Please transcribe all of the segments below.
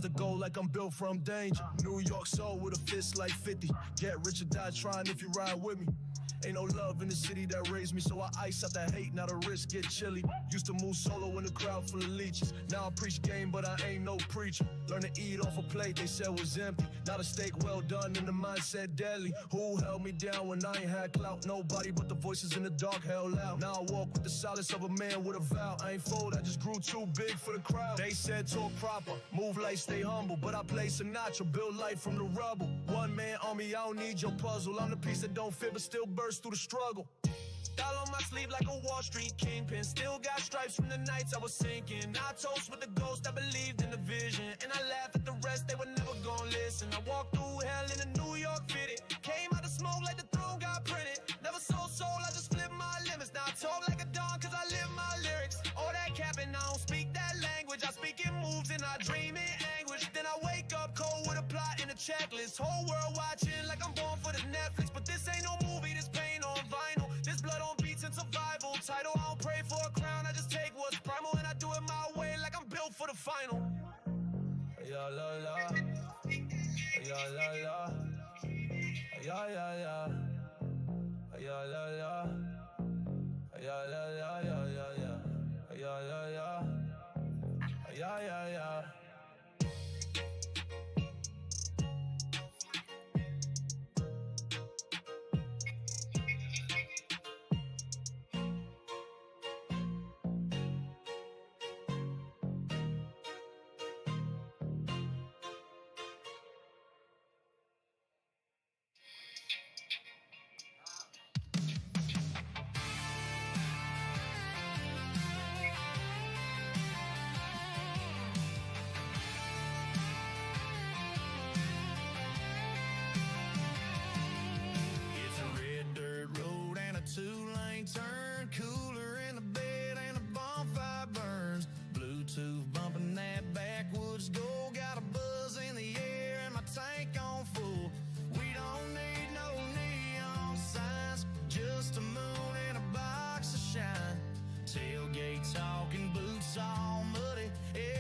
The goal like I'm built from danger. New York soul with a fist like 50. Get rich or die trying if you ride with me. Ain't no love in the city that raised me, so I ice out that hate, now the wrist get chilly. Used to move solo in the crowd full of leeches. Now I preach game, but I ain't no preacher. Learn to eat off a plate they said was empty. Now the steak well done and the mindset deadly. Who held me down when I ain't had clout? Nobody but the voices in the dark held loud. Now I walk with the silence of a man with a vow. I ain't fold, I just grew too big for the crowd. They said talk proper, move like stay humble, but I play Sinatra, build life from the rubble. One man army, I don't need your puzzle. I'm the piece that don't fit but still burst through the struggle. Doll on my sleeve like a Wall Street kingpin. Still got stripes from the nights I was sinking. I toast with the ghost, I believed in the vision. And I laugh at the rest, they were never gonna listen. I walked through hell in a New York fitted. Came out of smoke like the throne got printed. Never sold soul, I just flipped my limits. Now I talk like a don cause I live my lyrics. All that capping, I don't speak that language. I speak in moves and I dream in anguish. Then I wake up cold with a plot and a checklist. Whole world watching like I'm born for the Netflix. But this ain't no movie, this pain on vinyl. This blood on beats and survival. Title, I don't pray for a crown, I just take what's primal. And I do it my way like I'm built for the final. Ya la la, ya la la, ya ya ya, ya la la, ya la la, ya ya ya, ya ya ya, ya ya ya. Turn cooler in the bed and a bonfire burns. Bluetooth bumping that backwoods go. Got a buzz in the air and my tank on full. We don't need no neon signs, just a moon and a box of shine. Tailgate talking, boots all muddy.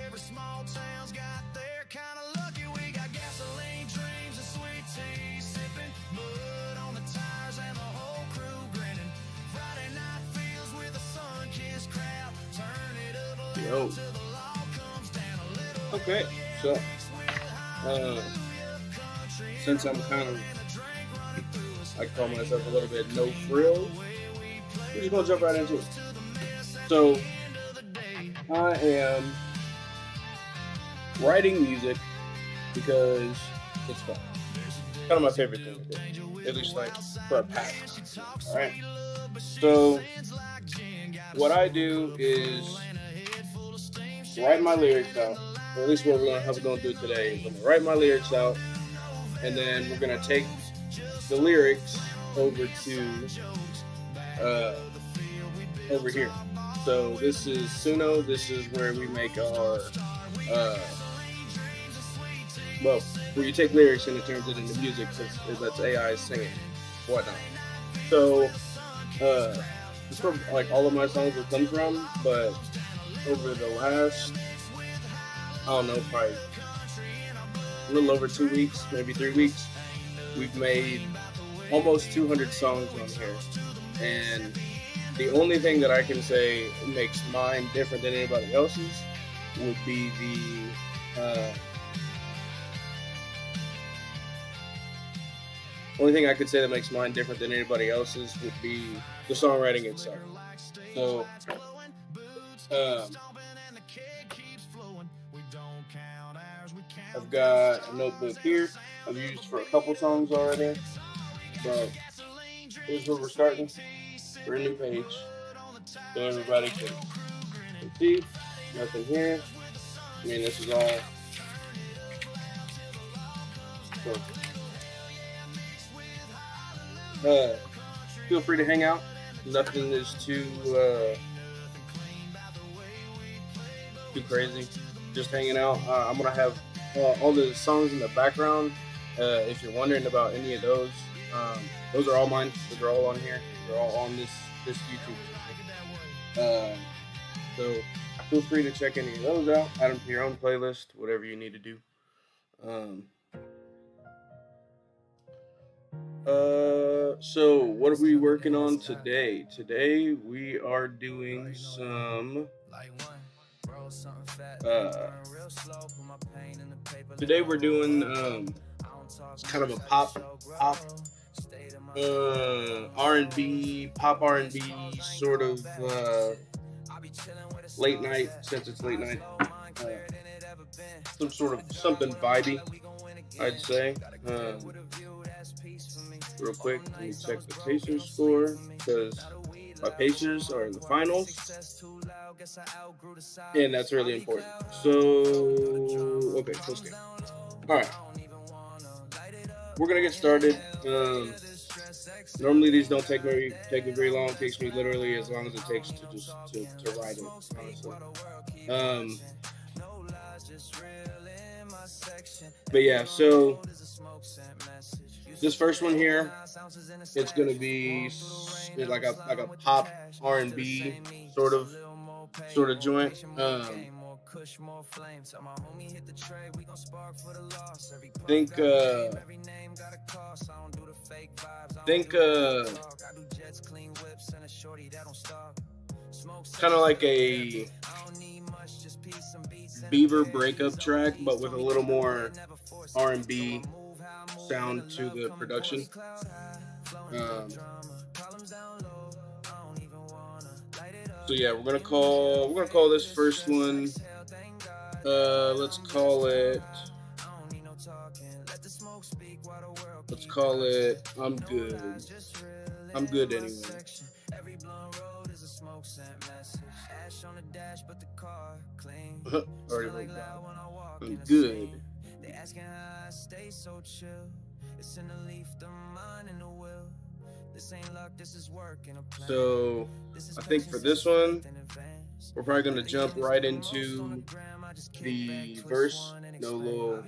Every small town's got their kind of lucky. We got gasoline dreams and sweet tea sipping, mud on the tires and the whole crew grinning. Friday night feels with a sun-kissed crowd. Turn it up loud till the law comes down a little. Okay, so since I'm kind of, I call myself a little bit no frills, we're just gonna jump right into it. So I am writing music because it's fun. Kind of my favorite thing to do, at least like for a passion. All right. So what I do is write my lyrics out, or at least what how we're going to do today is I'm going to write my lyrics out, and then we're going to take the lyrics over to over here. So this is Suno. This is where we make our well, where you take lyrics and it turns it into music, since that's AI singing, whatnot. So it's from like all of my songs will come from, but over the last, I don't know, probably a little over 2 weeks, maybe 3 weeks, we've made almost 200 songs on here. And the only thing that I can say makes mine different than anybody else's would be the only thing I could say that makes mine different than anybody else's would be the songwriting itself. So, I've got a notebook here I've used for a couple songs already. So, here's where we're starting. We're a new page. So everybody can see. Nothing here. I mean, this is all. So, feel free to hang out. Nothing is too crazy. Just hanging out. I'm gonna have all the songs in the background. If you're wondering about any of those are all mine. Those are all on here. They're all on this YouTube. So feel free to check any of those out. Add them to your own playlist. Whatever you need to do. Um, so what are we working on today? Today we are doing some. Uh, Today we're doing it's kind of a pop R&B, pop R&B sort of late night, since it's late night. Some sort of something vibey, I'd say. Real quick, let me check the Pacers score because my Pacers are in the finals, and that's really important. So, okay, close game. All right, we're gonna get started. Normally these don't take me very long. It takes me literally as long as it takes to just to write it, honestly. Um, but yeah, so this first one here, it's gonna be like a pop R&B sort of joint. Think think kind of like a Bieber breakup track, but with a little more R&B sound to the production. Um, so yeah, we're gonna call this first one. Let's call it. Let's call it. I'm good. I'm good anyway. Already wrote down. I'm good. So I think for this one, we're probably gonna jump right into the verse. No little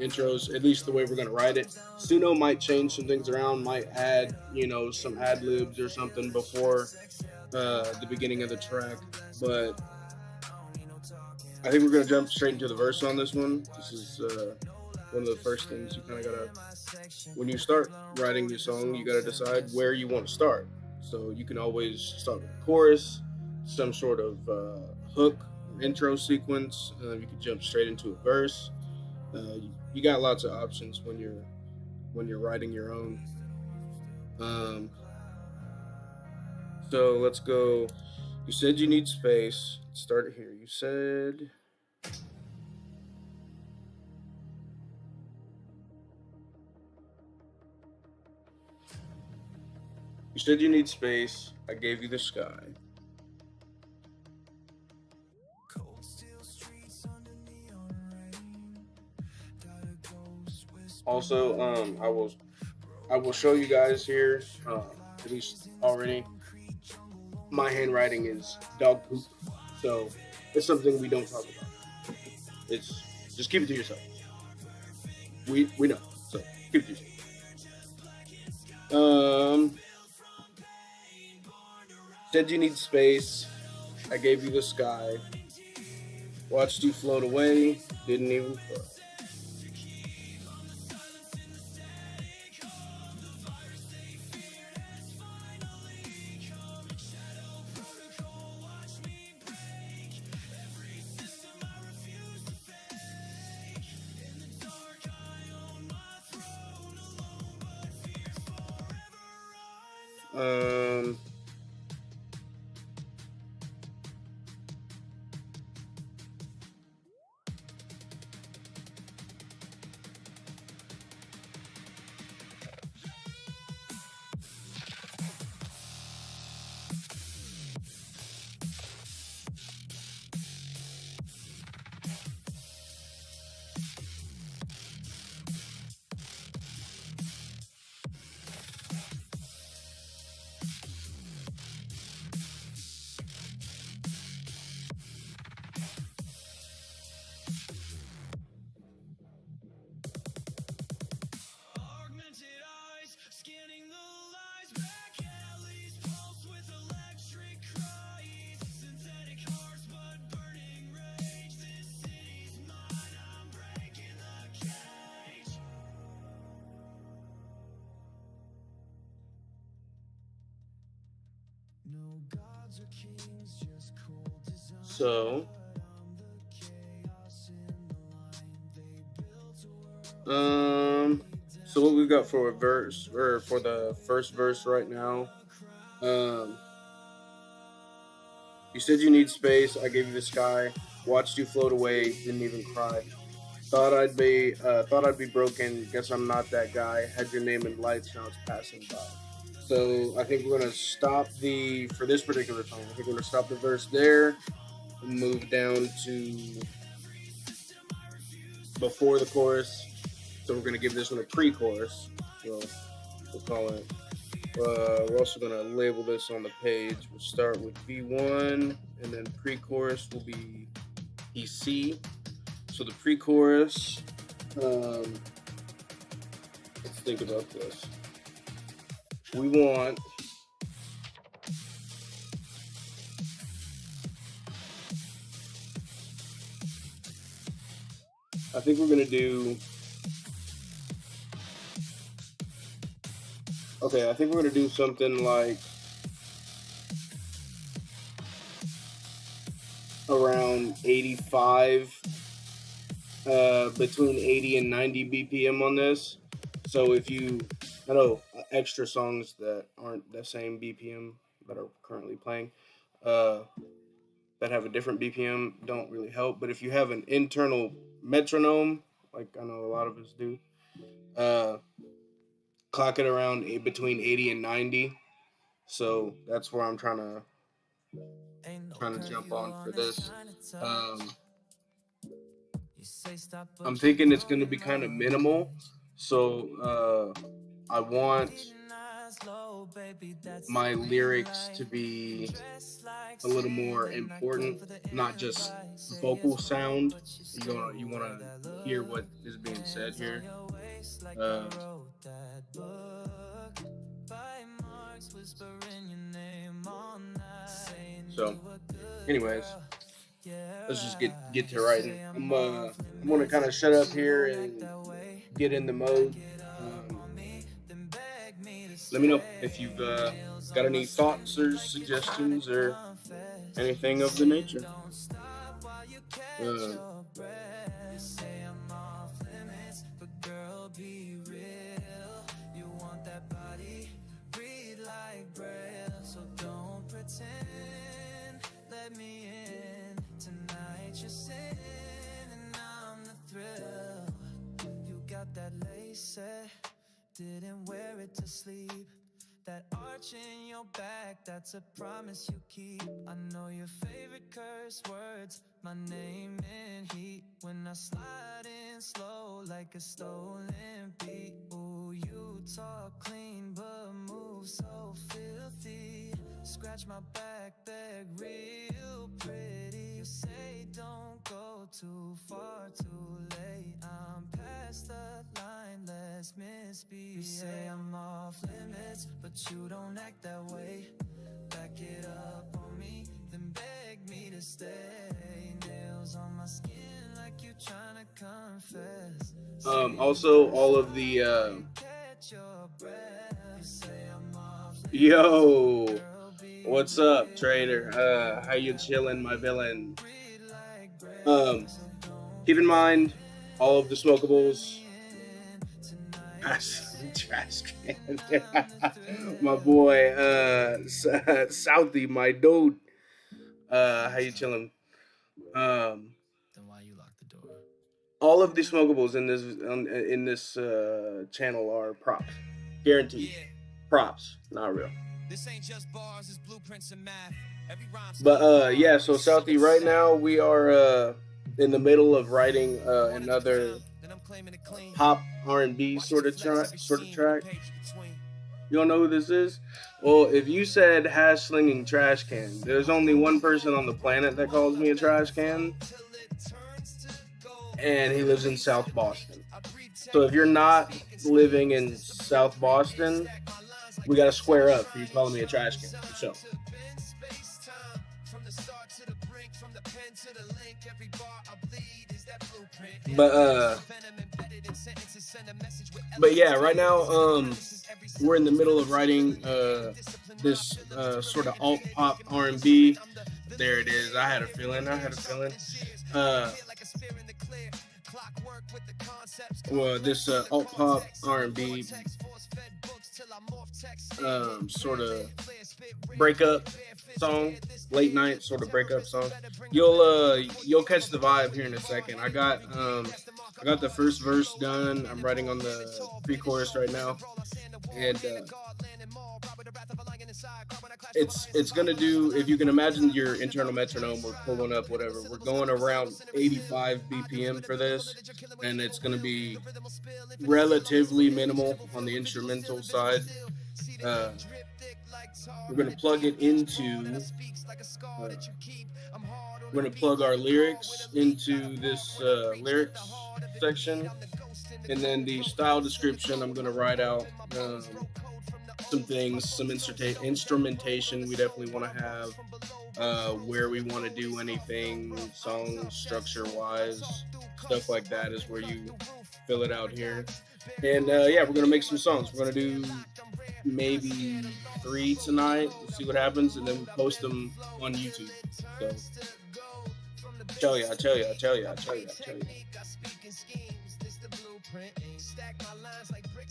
intros, at least the way we're gonna write it. Suno might change some things around, might add, some ad libs or something before the beginning of the track, but I think we're gonna jump straight into the verse on this one. This is one of the first things you kind of gotta, when you start writing your song, you gotta decide where you want to start. So you can always start with a chorus, some sort of hook, intro sequence. You can jump straight into a verse. You got lots of options when you're writing your own. So let's go. You said you need space. Start it here. You said. You said you need space. I gave you the sky. Also, I will show you guys here, at least already. My handwriting is dog poop, so it's something we don't talk about. It's just keep it to yourself. We know, so keep it to yourself. Said you need space. I gave you the sky. Watched you float away. Didn't even cry. Um, So, um, so what we got for a verse or for the first verse right now? Um, you said you need space. I gave you the sky. Watched you float away. Didn't even cry. Thought I'd be broken. Guess I'm not that guy. Had your name in lights. Now it's passing by. So I think we're gonna stop for this particular song. I think we're gonna stop the verse there and move down to before the chorus. So we're gonna give this one a pre-chorus. So we'll call it. We're also gonna label this on the page. We'll start with V1, and then pre-chorus will be EC. So the pre-chorus. Let's think about this. We want. I think we're gonna do. Okay, I think we're gonna do something like around 85, between 80 and 90 BPM on this. So if you, I know extra songs that aren't the same BPM that are currently playing, that have a different BPM don't really help. But if you have an internal metronome, like I know a lot of us do, clock it around between 80 and 90. So that's where I'm trying to jump on for this. I'm thinking it's going to be kind of minimal. So I want my lyrics to be a little more important, not just vocal sound. You want to hear what is being said here. So, anyways, let's just get to writing. I'm gonna kind of shut up here and get in the mode. Let me know if you've got any thoughts or suggestions or anything of the nature. Let me in tonight. You're sitting and I'm the thrill. You got that lace set, didn't wear it to sleep. That arch in your back, that's a promise you keep. I know your favorite curse words, my name in heat. When I slide in slow like a stolen beat. Ooh, you talk clean but move so filthy. Scratch my back, beg real pretty. You say don't go too far, too late. I'm past the line, let's misbehave. You say I'm off limits, but you don't act that way. Back it up on me, then beg me to stay. Nails on my skin like you trying to confess. Also, all of the yo, what's up, trader? How you chilling, my villain? Keep in mind, all of the smokables. Trash can. My boy, Southie, my dude. How you chilling? Then why you lock the door? All of the smokables in this channel are props, guaranteed. Props, not real. This ain't just bars, it's blueprints and math. Every rhyme. But yeah, so Southie, right now we are in the middle of writing another pop R&B sort of track. You don't know who this is? Well, if you said hash slinging trash can, there's only one person on the planet that calls me a trash can, and he lives in South Boston. So if you're not living in South Boston, we gotta square up for you calling me a trash can. So. But yeah, right now we're in the middle of writing this sort of alt pop R&B. There it is. I had a feeling. Uh, well, this alt pop R&B sort of breakup song, late night sort of breakup song. You'll catch the vibe here in a second. I got the first verse done. I'm writing on the pre-chorus right now, and it's gonna do, if you can imagine your internal metronome, we're pulling up whatever, we're going around 85 BPM for this, and it's gonna be relatively minimal on the instrumental side. uh, we're gonna plug it into we're gonna plug our lyrics into this lyrics section, and then the style description I'm gonna write out some things, some instrumentation we definitely want to have, where we want to do anything, song structure wise, stuff like that is where you fill it out here. And yeah, we're gonna make some songs. We're gonna do maybe 3 tonight. We'll see what happens, and then we post them on YouTube. So, tell ya.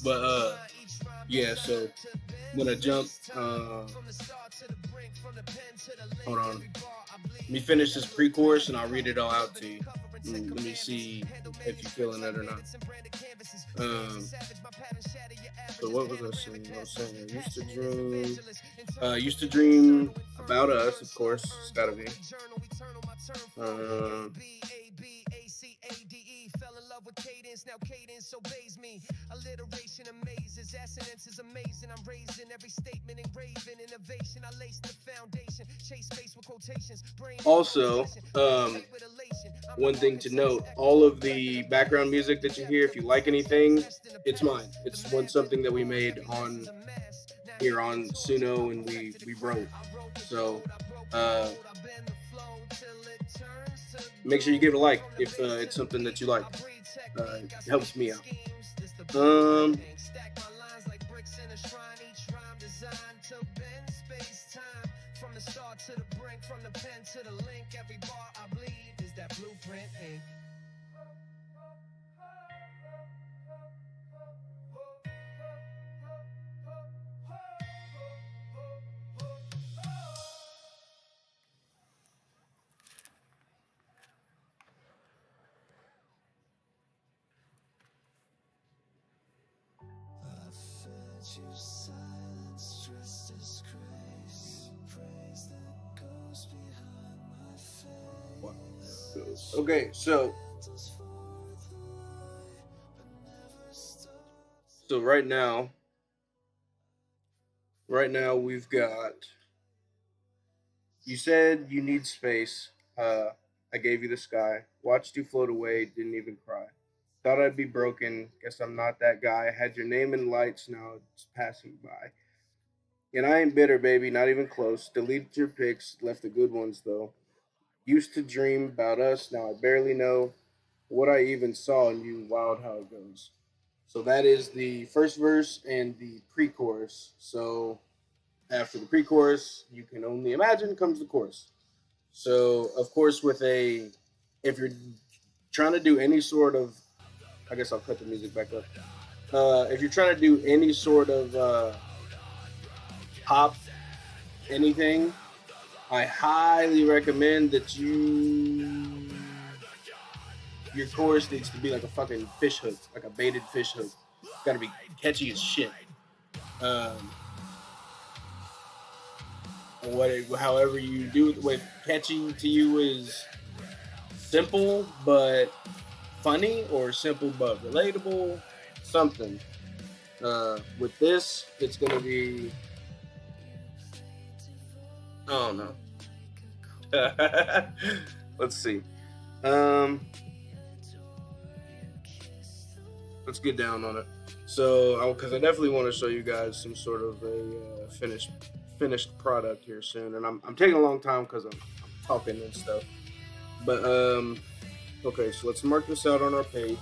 But yeah, so I'm gonna jump. Hold on. Let me finish this pre-chorus and I'll read it all out to you. Let me see if you're feeling it or not. So what was I saying? Used to dream about us, of course. It's gotta be. Now cadence obeys me. Alliteration amazes. Assonance is amazing. I'm raising every statement engraving. Innovation. I lace the foundation. Chase space with quotations. Also, one thing to note, all of the background music that you hear, if you like anything, it's mine. It's something that we made on here on Suno, and we wrote. So make sure you give it a like if it's something that you like. It helps me out. From the start to the brink, from the pen to the link, every bar I bleed is that blueprint ink. You silence just as grace, praise that goes behind my face. Okay, so right now we've got, you said you need space. I gave you the sky, watched you float away, didn't even cry. Thought I'd be broken, guess I'm not that guy. Had your name in lights, now it's passing by. And I ain't bitter, baby, not even close. Deleted your pics, left the good ones though. Used to dream about us, now I barely know what I even saw in you. Wild how it goes. So that is the first verse and the pre-chorus. So after the pre-chorus, you can only imagine, comes the chorus. So of course, if you're trying to do any sort of, I guess I'll cut the music back up. If you're trying to do any sort of pop anything, I highly recommend that your chorus needs to be like a fucking fish hook, like a baited fish hook. It's gotta be catchy as shit. However you do it, what catchy to you is simple but funny, or simple but relatable, something. With this, it's gonna be, I don't know. Let's see. Let's get down on it. So, because I definitely want to show you guys some sort of a finished product here soon, and I'm taking a long time because I'm talking and stuff. But okay, so let's mark this out on our page.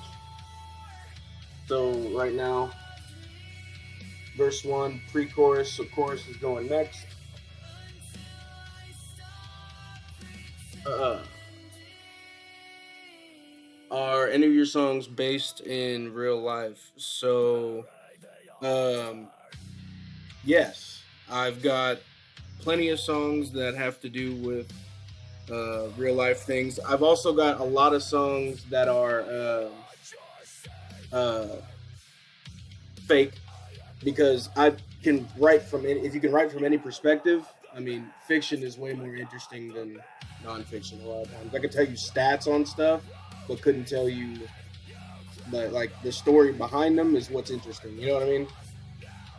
So right now, verse 1, pre-chorus, so chorus is going next. Uh, are any of your songs based in real life? So, um, yes, I've got plenty of songs that have to do with real life things. I've also got a lot of songs that are uh, fake because I can write from any, if you can write from any perspective. I mean, fiction is way more interesting than nonfiction. A lot of times, I could tell you stats on stuff, but couldn't tell you like the story behind them is what's interesting. You know what I mean?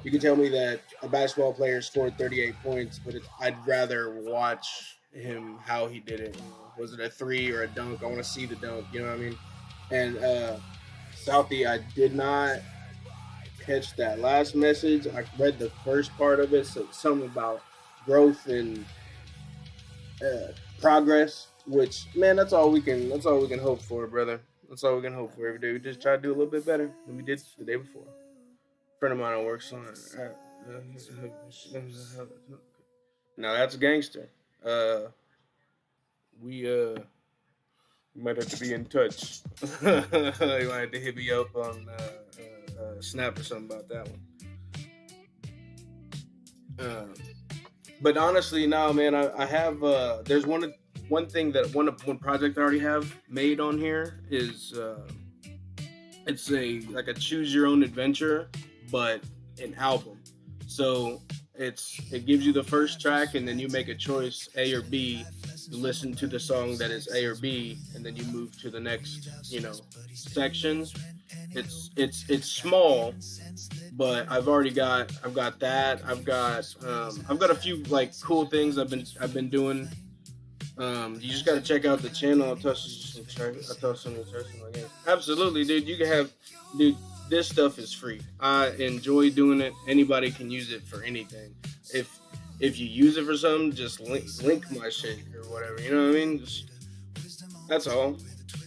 You can tell me that a basketball player scored 38 points, but I'd rather watch him how he did it. Was it a three or a dunk? I want to see the dunk. You know what I mean? And Southie, I did not catch that last message. I read the first part of it, so something about growth and progress. Which, man, that's all we can hope for, brother. That's all we can hope for every day. We just try to do a little bit better than we did the day before. A friend of mine works on it. Now that's gangster. Uh, we might have to be in touch. You might have to hit me up on Snap or something about that one. But honestly, now, man, I have there's one thing that one project I already have made on here is it's a choose your own adventure, but an album. So it gives you the first track, and then you make a choice, A or B. You listen to the song that is A or B, and then you move to the next, section. It's small, but I've got that. I've got a few like cool things I've been doing. You just gotta check out the channel. I'll toss some again. Absolutely, dude. You can have, dude. This stuff is free. I enjoy doing it. Anybody can use it for anything. If you use it for something, just link my shit or whatever. You know what I mean? That's all.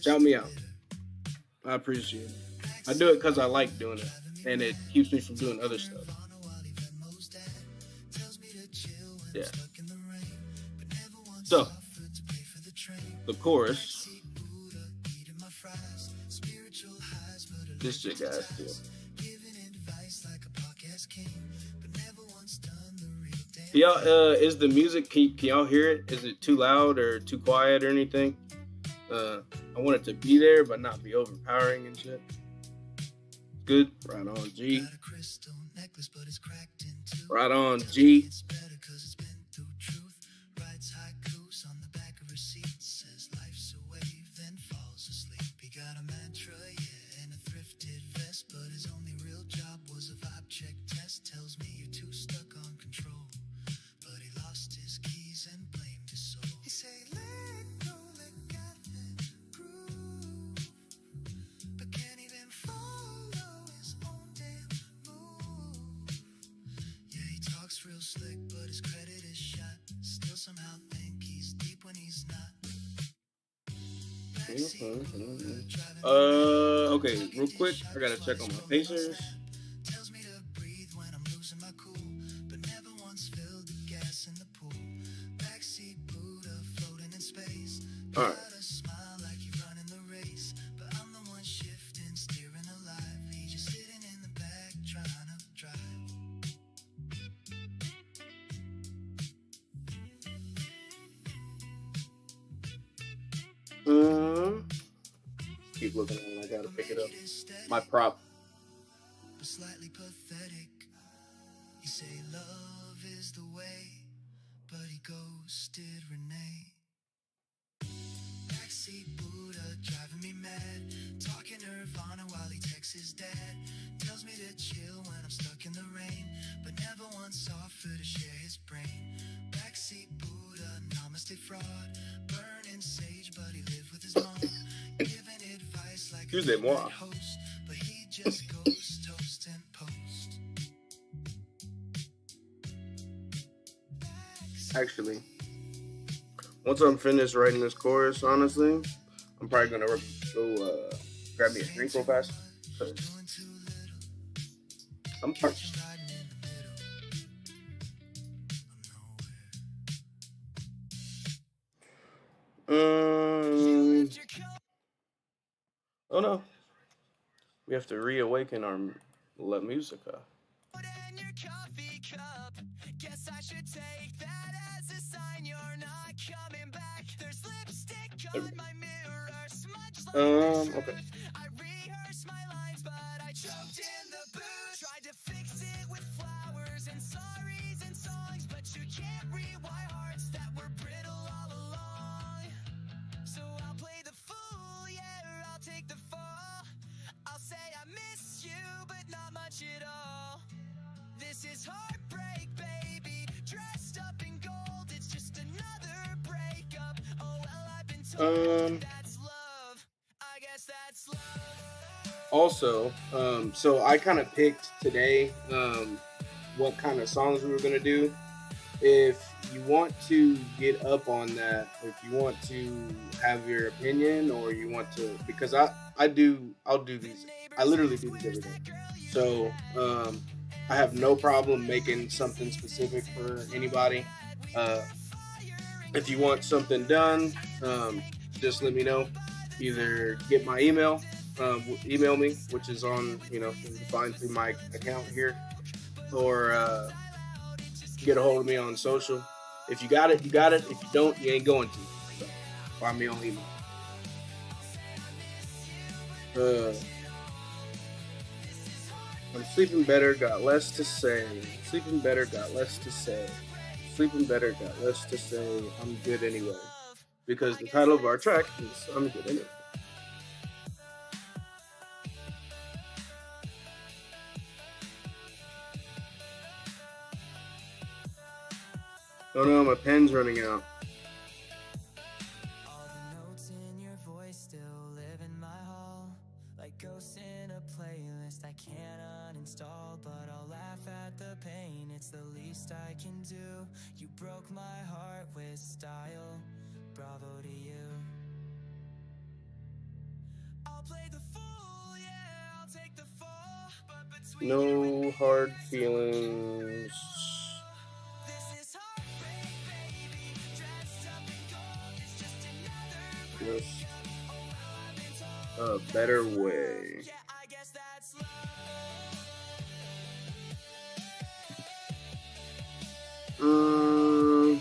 Shout me out. I appreciate it. I do it because I like doing it, and it keeps me from doing other stuff. Yeah. So, the chorus. This shit, guys, too. Y'all, is the music? Can y'all hear it? Is it too loud or too quiet or anything? I want it to be there, but not be overpowering and shit. Good. Right on, G. Right on, G. Real slick, but his credit is shot. Still somehow think he's deep when he's not. Okay, real quick, I gotta check on my Pacers. Tells me to breathe when I'm losing my cool, but never once filled the gas in the pool. Backseat Buddha floating in space. All right. Keep looking at it. I gotta pick it up. My prop. Slightly pathetic. You say love is the way, but he ghosted Renee. Backseat Buddha driving me mad. Talking Nirvana while he texts his dad. Tells me to chill when I'm stuck in the rain, but never once offered to share his brain. Backseat Buddha, namaste fraud. Burning sage, but he lived with his mom. Excusez-moi. Actually, once I'm finished writing this chorus, honestly, I'm probably gonna go grab me a drink real fast. I'm parched. Um, oh no, we have to reawaken our La Musica. In your coffee cup. Guess I should take that as a sign you're not coming back. There's lipstick There we on my mirror, smudged go. like the Okay. truth. I rehearsed my lines, but I choked in the booze. Tried to fix it with flowers and sorries and songs, but you can't rewire hearts that were brittle all along. So I'll play the fool, yeah, I'll take the fall. I'll say I miss you, but not much at all. This is heartbreak, baby. Dressed up in gold, it's just another breakup. Oh well, I've been told that's love. I guess that's love. Also, so I kind of picked today what kind of songs we were gonna do. If you want to get up on that, if you want to have your opinion, or you want to, because I'll do these. I literally do these every day. So I have no problem making something specific for anybody. Uh, if you want something done, just let me know. Either get my email, email me, which is on, you can find through my account here, or get a hold of me on social. If you got it, you got it. If you don't, you ain't going to. So find me on email. I'm sleeping better, got less to say. Sleeping better, got less to say. Sleeping better, got less to say. I'm good anyway. Because the title of our track is I'm Good Anyway. Oh no, my pen's running out. All the notes in your voice still live in my hall, like ghosts in a playlist I can't uninstall. But I'll laugh at the pain, it's the least I can do. You broke my heart with style, bravo to you. I'll play the fool, yeah, I'll take the fall. But between No hard feelings. this is heartbreak, baby. Dressed up in gold, it's just another Just a better way. yeah, I guess that's love. Um,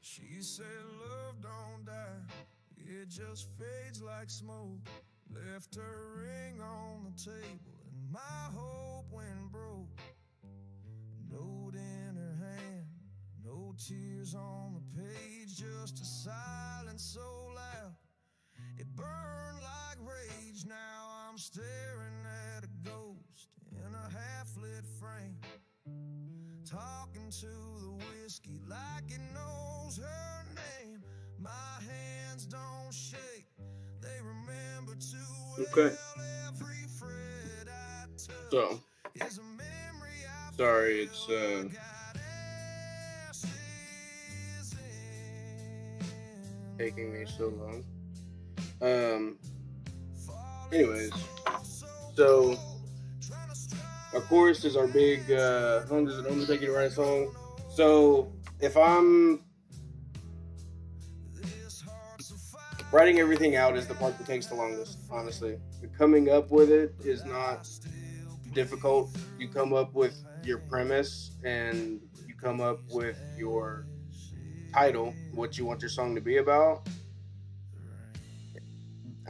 She said love don't die, it just fades like smoke. Left her ring on the table and my hope went broke. Note in her hand, no tears on the page, just a silence so loud it burned like rage. Now I'm staring at a ghost in a half-lit frame, talking to the whiskey like it knows her name. My hands don't shake, they remember too well. okay. Every fret I touch So, is a memory I sorry, it's got ashes taking me so long. in. Anyways, so our chorus is our big. How long does it normally take you to write a song? So if I'm writing everything out, is the part that takes the longest. Honestly, coming up with it is not difficult. You come up with your premise and you come up with your title, what you want your song to be about.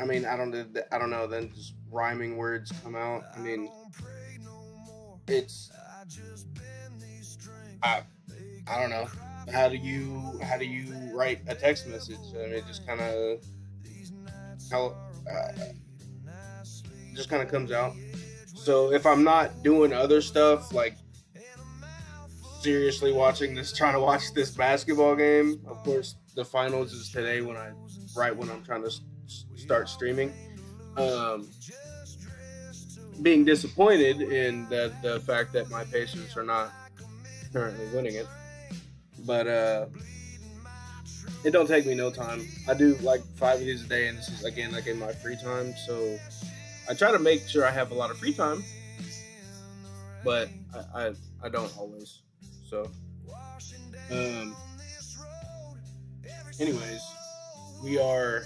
I mean, I don't know. Then just rhyming words come out. I mean, it's I, I don't know. How do you write a text message? I mean, it just kind of how just kind of comes out. So if I'm not doing other stuff, like seriously trying to watch this basketball game, of course, the finals is today right when I'm trying to start streaming. Um, Being disappointed in the fact that my Pacers are not currently winning it, but it don't take me no time. I do like 5 of these a day, and this is again like in my free time. So I try to make sure I have a lot of free time, but I don't always. So, um, anyways, we are.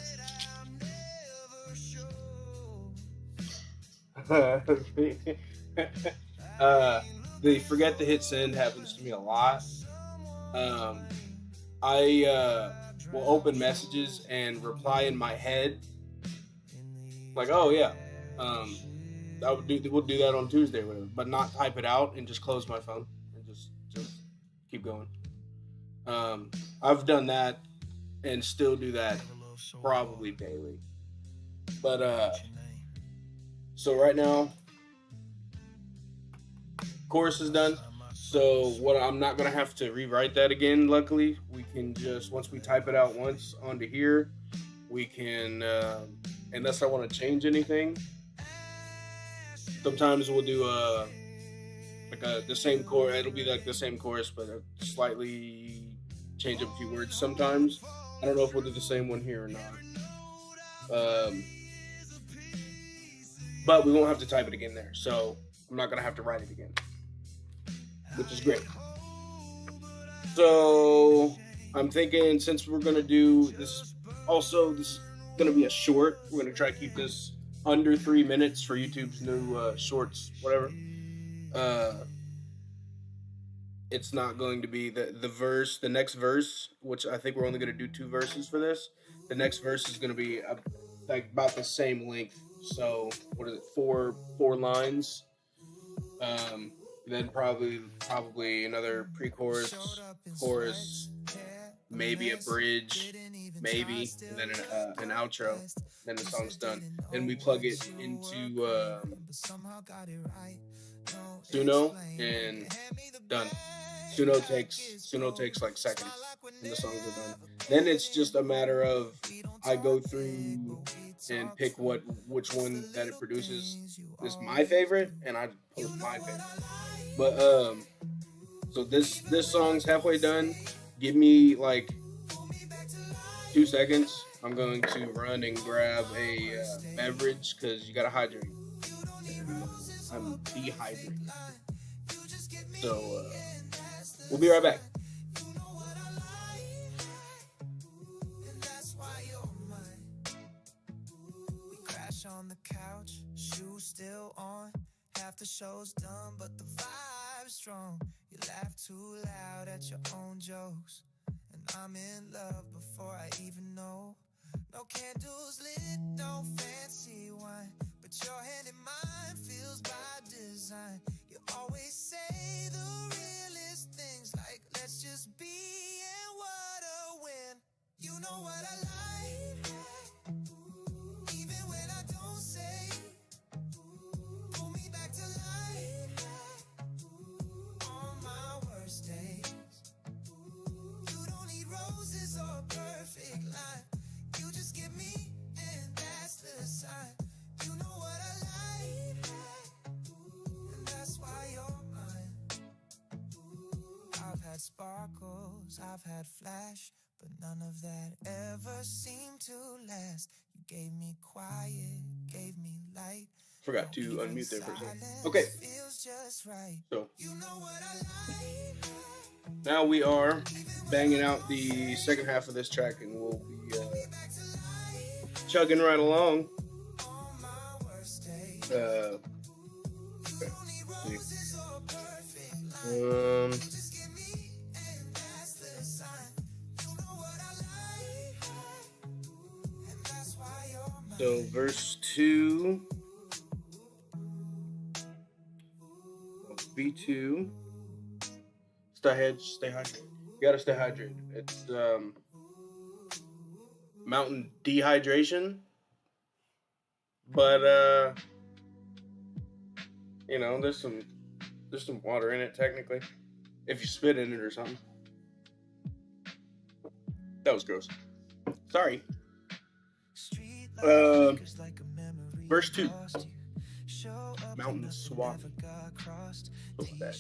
The forget to hit send happens to me a lot. Um, I will open messages and reply in my head, like, "Oh yeah, um, we'll do that on Tuesday, or whatever," but not type it out and just close my phone and just keep going. I've done that and still do that probably daily. But so right now, chorus is done. So what I'm not gonna have to rewrite that again. Luckily, we can just once we type it out once onto here, we can unless I want to change anything. Sometimes we'll do the same chorus. It'll be like the same chorus, but slightly change up a few words. Sometimes I don't know if we'll do the same one here or not. But we won't have to type it again there, so I'm not gonna have to write it again, which is great. So I'm thinking since we're gonna do this, also this is gonna be a short. We're gonna try to keep this under 3 minutes for YouTube's new shorts, whatever. It's not going to be the next verse, which I think we're only gonna do 2 verses for this. The next verse is gonna be like about the same length. So what is it? Four lines. Then probably another pre-chorus, chorus, maybe a bridge, maybe, and then an outro. Then the song's done. Then we plug it into Suno and done. Suno takes like seconds, and the songs are done. Then it's just a matter of I go through and pick which one that it produces is my favorite, and I post my favorite. But so this song's halfway done. Give me like 2 seconds. I'm going to run and grab a beverage because you gotta hydrate. I'm dehydrated. So we'll be right back. On the couch, shoes still on. Half the show's done, but the vibe's strong. You laugh too loud at your own jokes, and I'm in love before I even know. No candles lit, no fancy wine, but your hand in mine feels by design. You always say the realest things, like let's just be, and what a win. You know what I like. Sparkles, I've had flash, but none of that ever seemed to last. You gave me quiet, gave me light. Forgot to unmute there for a second. Okay. So now we are banging out the second half of this track, and we'll be chugging right along. Okay. So verse 2, B2, stay hydrated. You gotta stay hydrated. It's mountain dehydration, but You know, there's some water in it technically. If you spit in it or something. That was gross. Sorry. Verse 2. Mountain Swami. Something like that.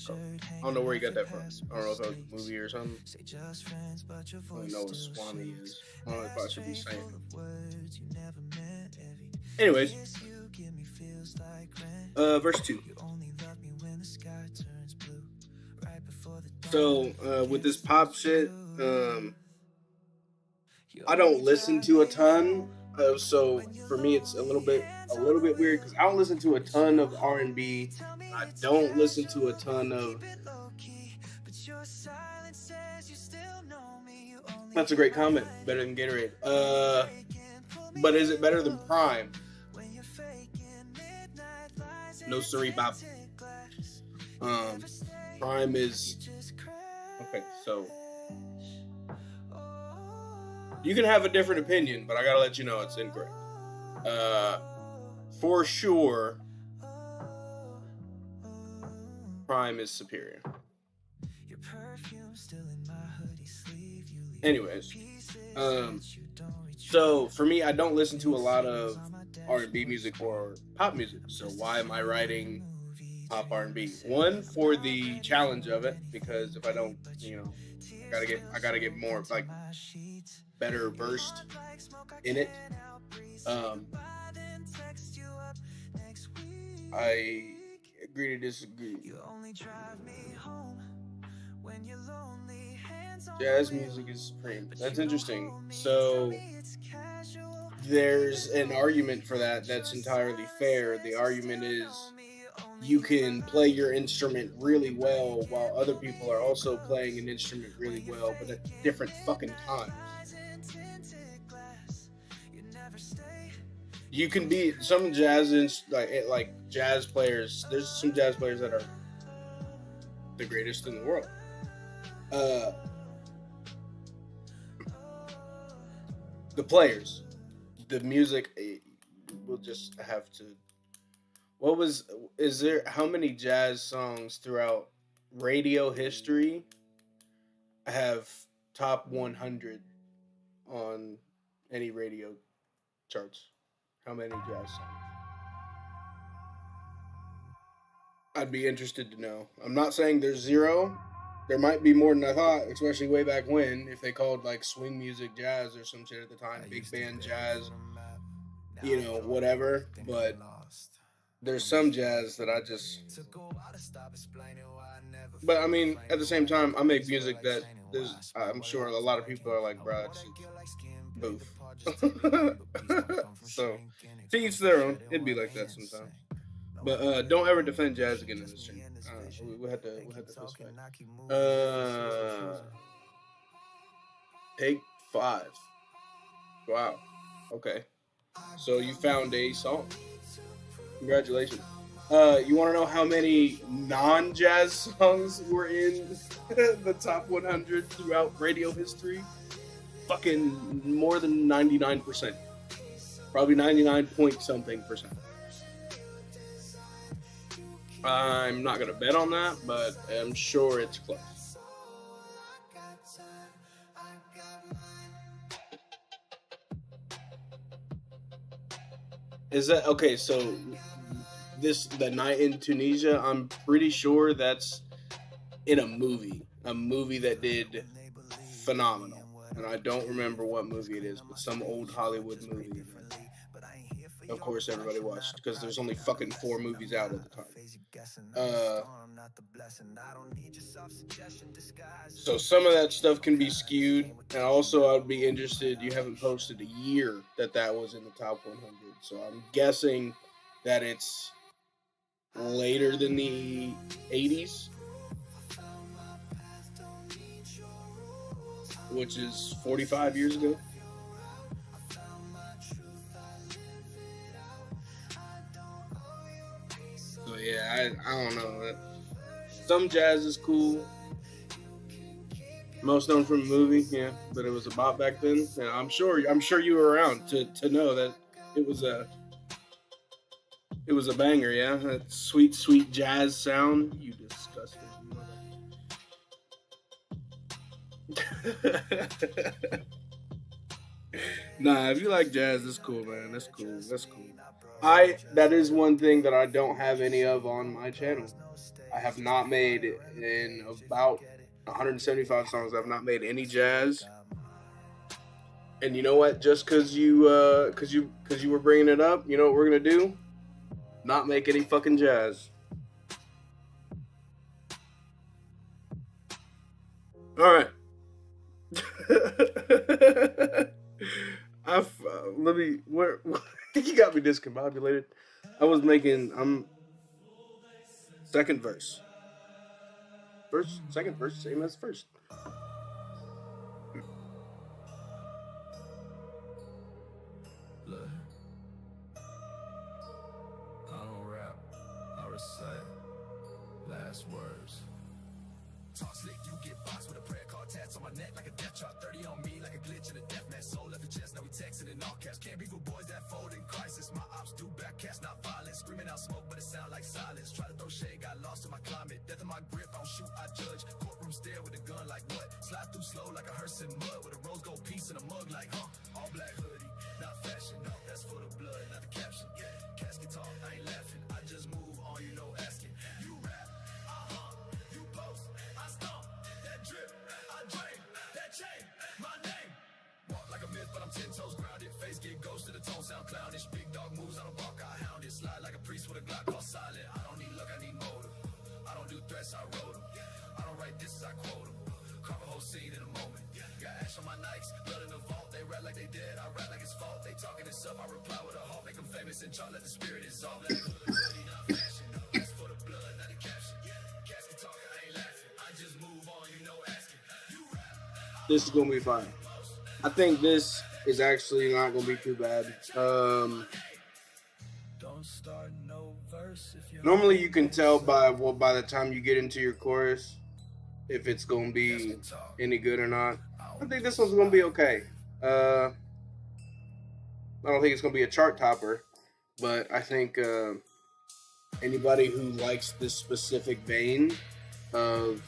I don't know where you got that from. I don't know if that was a movie or something. I don't know what Swami is. I don't know if I should be saying it. Anyways. Verse 2. So, with this pop shit, I don't listen to a ton. So for me, it's a little bit weird because I don't listen to a ton of R&B. I don't listen to a ton of. That's a great comment. Better than Gatorade. But is it better than Prime? No, sorry, Bob. Prime is okay. So you can have a different opinion, but I gotta let you know it's incorrect. For sure, Prime is superior. Anyways, so for me, I don't listen to a lot of R&B music or pop music. So why am I writing pop R&B? One, for the challenge of it, because if I don't, I gotta get more like better versed in it. I agree to disagree. Jazz music is supreme. That's interesting. So there's an argument for that that's entirely fair. The argument is you can play your instrument really well while other people are also playing an instrument really well, but at different fucking times. You can be some jazz like jazz players. There's some jazz players that are the greatest in the world. The players, the music, we'll just have to. How many jazz songs throughout radio history have top 100 on any radio charts? How many jazz songs? I'd be interested to know. I'm not saying there's zero. There might be more than I thought, especially way back when, if they called like swing music jazz or some shit at the time, big band jazz, whatever. But there's some jazz that I just. But I mean, at the same time, I make music that I'm sure a lot of people are like, bro, it's boof. So, to each their own. It'd be like that sometimes. But don't ever defend jazz again in this stream. We'll have to fist fight. Take 5. Wow. Okay. So you found a song. Congratulations. You want to know how many non-jazz songs were in the top 100 throughout radio history? Fucking more than 99%. Probably 99 point something percent. I'm not going to bet on that, but I'm sure it's close. Is that okay? So the night in Tunisia, I'm pretty sure that's in a movie that did phenomenal, and I don't remember what movie it is, but some old Hollywood movie. Of course, everybody watched because there's only fucking 4 movies out at the time. So some of that stuff can be skewed, and also I'd be interested. You haven't posted a year that was in the top 100, so I'm guessing that it's later than the 80s, which is 45 years ago. So yeah, I don't know. Some jazz is cool. Most known from a movie, yeah, but it was a bop back then. And I'm sure you were around to know that it was a. It was a banger, yeah. That sweet, sweet jazz sound. You disgusting mother. Nah, if you like jazz, that's cool, man. That's cool. That's cool. That is one thing that I don't have any of on my channel. I have not made in about 175 songs. I've not made any jazz. And you know what? Just cause you were bringing it up, you know what we're gonna do? Not make any fucking jazz. All right. Let me. Where you got me discombobulated? I'm second verse. Second verse, same as first. Look, I don't rap, I recite last words. Talk slick, you get boxed with a prayer card tats on my neck like a death chart. 30 on me like a glitch in a death match. Soul left the chest, now we texting in all caps. Can't be for boys that fold in crisis. My ops do back cats, not violence. Screaming out smoke, but it sound like silence. Try to throw shade, got lost in my climate. Death in my grip, I don't shoot, I judge. Courtroom stare with a gun like what? Slide through slow like a hearse in mud. With a rose gold piece in a mug like, huh? All black hoodie, not fashion, no, that's for the blood, not the caption. Casket talk, I ain't laughing. I just move on, you know, asking. You rap, I hump, you post, I stomp. That drip, I drain, that chain, my name. Walk like a myth, but I'm 10 toes grounded. Face get ghost to the tone, sound clownish. Big dog moves, I don't bark, I hound it. Slide like a priest with a Glock all silent. I don't need luck, I need motive. I don't do threats, I wrote them. I don't write this, I quote them. Carve a whole scene in a moment. Got ash on my Nikes, blood in the vault. They rap like they dead, I rap like it's fault. They talking this up, I reply with a halt. Make them famous and try let the spirit dissolve. That hood, hoodie, not fashion. That's for the blood, not the caption. Casket talking, I ain't laughing. I just move on, you know, asking. You rap. This is gonna be fine. I think this is actually not gonna be too bad. Normally you can tell by the time you get into your chorus if it's gonna be any good or not. I think this one's gonna be okay. I don't think it's gonna be a chart topper, but I think anybody who likes this specific vein of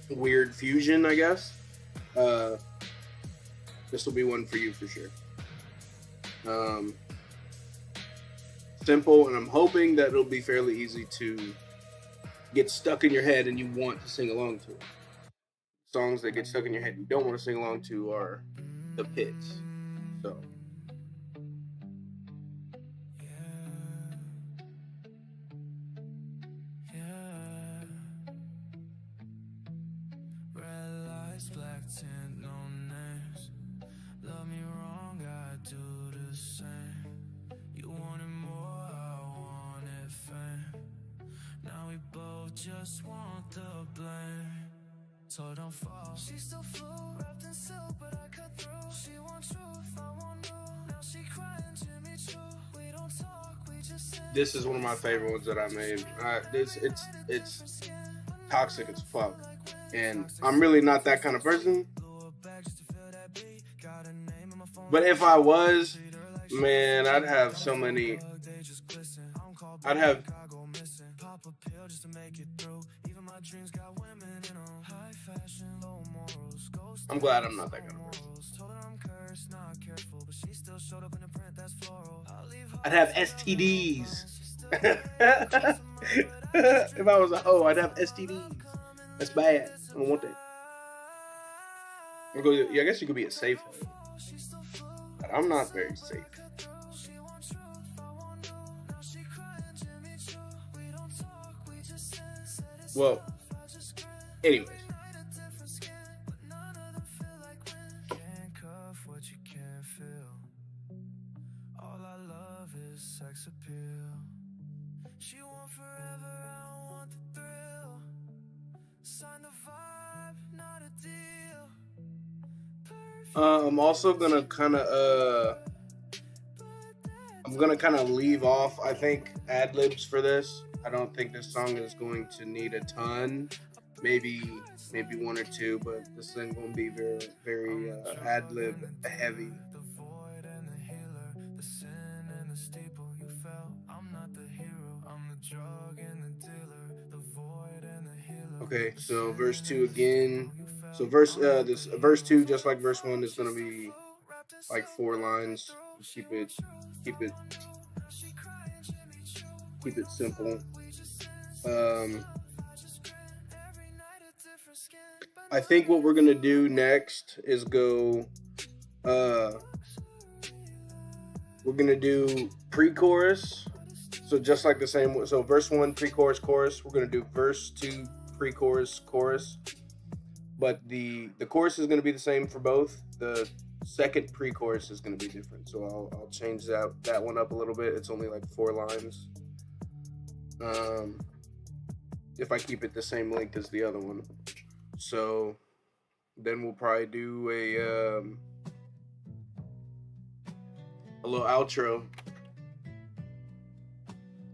weird fusion, I guess, this will be one for you for sure. Simple, and I'm hoping that it'll be fairly easy to get stuck in your head and you want to sing along to. Songs that get stuck in your head you don't want to sing along to are the pits. So red lights, black tint, no names. Love me wrong, I do the same. You wanted more, I wanted fame. Now we both just want the blame. So don't fall. She still flew, wrapped in silk, but I cut through. She want truth, I want new. Now she crying, Jimmy Choo. We don't talk, we just sit. this is one of my favorite ones that I made. It's toxic as fuck, and I'm really not that kind of person. But if I was, man, I'd have so many. I'd have. I'm glad I'm not that kind of person. I'd have STDs. If I was a hoe, I'd have STDs. That's bad. I don't want that. Yeah, I guess you could be a safe hoe. But I'm not very safe. Well, anyways. Sex appeal. She want forever, I don't want the thrill. Sign the vibe, not a deal. I'm also gonna kind of leave off, I think, ad libs for this. I don't think this song is going to need a ton. Maybe one or two, but this isn't gonna be very ad lib heavy. I'm Okay, so verse 2 again. So verse 2, just like verse 1, is gonna be like 4 lines. Keep it keep it simple. Um, I think what we're gonna do next is go. We're gonna do pre-chorus. So just like the same. So verse 1 pre-chorus chorus. We're gonna do verse 2 pre-chorus chorus. But the chorus is gonna be the same for both. The second pre-chorus is gonna be different. So I'll change that one up a little bit. It's only like 4 lines. If I keep it the same length as the other one. So then we'll probably do a little outro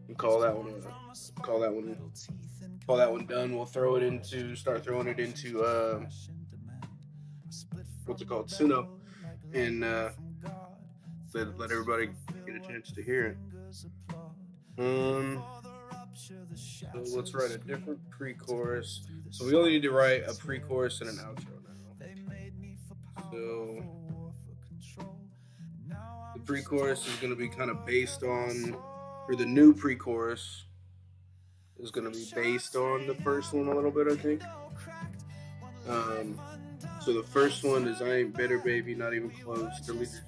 and call that one done. We'll start throwing it into what's it called, Suno, and let everybody get a chance to hear it. So let's write a different pre-chorus. So we only need to write a pre-chorus and an outro now. So the pre-chorus is going to be kind of based on, or the new pre-chorus is going to be based on the first one a little bit, I think. So the first one is I Ain't Better Baby, Not Even Close. Delete it.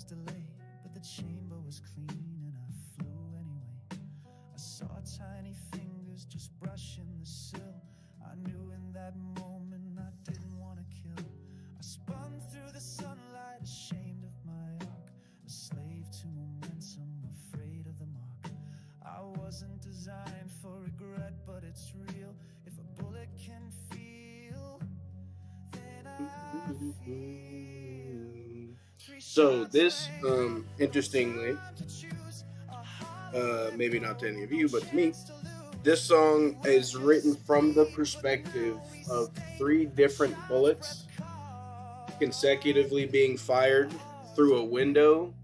Delay, but the chamber was clean and I flew anyway. I saw tiny fingers just brushing the sill. I knew in that moment I didn't want to kill. I spun through the sunlight, ashamed of my arc, a slave to momentum, afraid of the mark. I wasn't designed for regret, but it's real. If a bullet can feel, then I feel. So this, interestingly, maybe not to any of you, but to me, this song is written from the perspective of 3 different bullets consecutively being fired through a window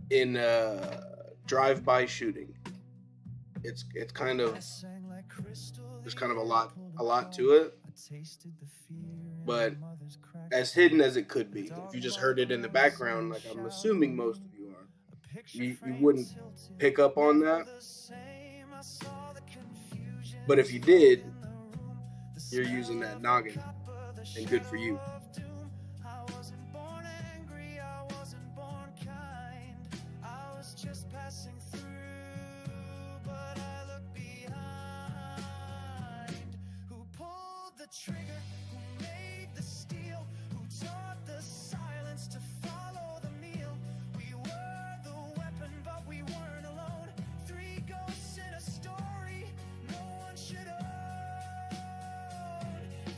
in a drive-by shooting. It's kind of, there's kind of a lot to it, but as hidden as it could be. If you just heard it in the background, like I'm assuming most of you are, you wouldn't pick up on that. But if you did, you're using that noggin, and good for you. Trigger, who made the steel, who taught the silence to follow the meal. We were the weapon, but we weren't alone. 3 ghosts in a story no one should own.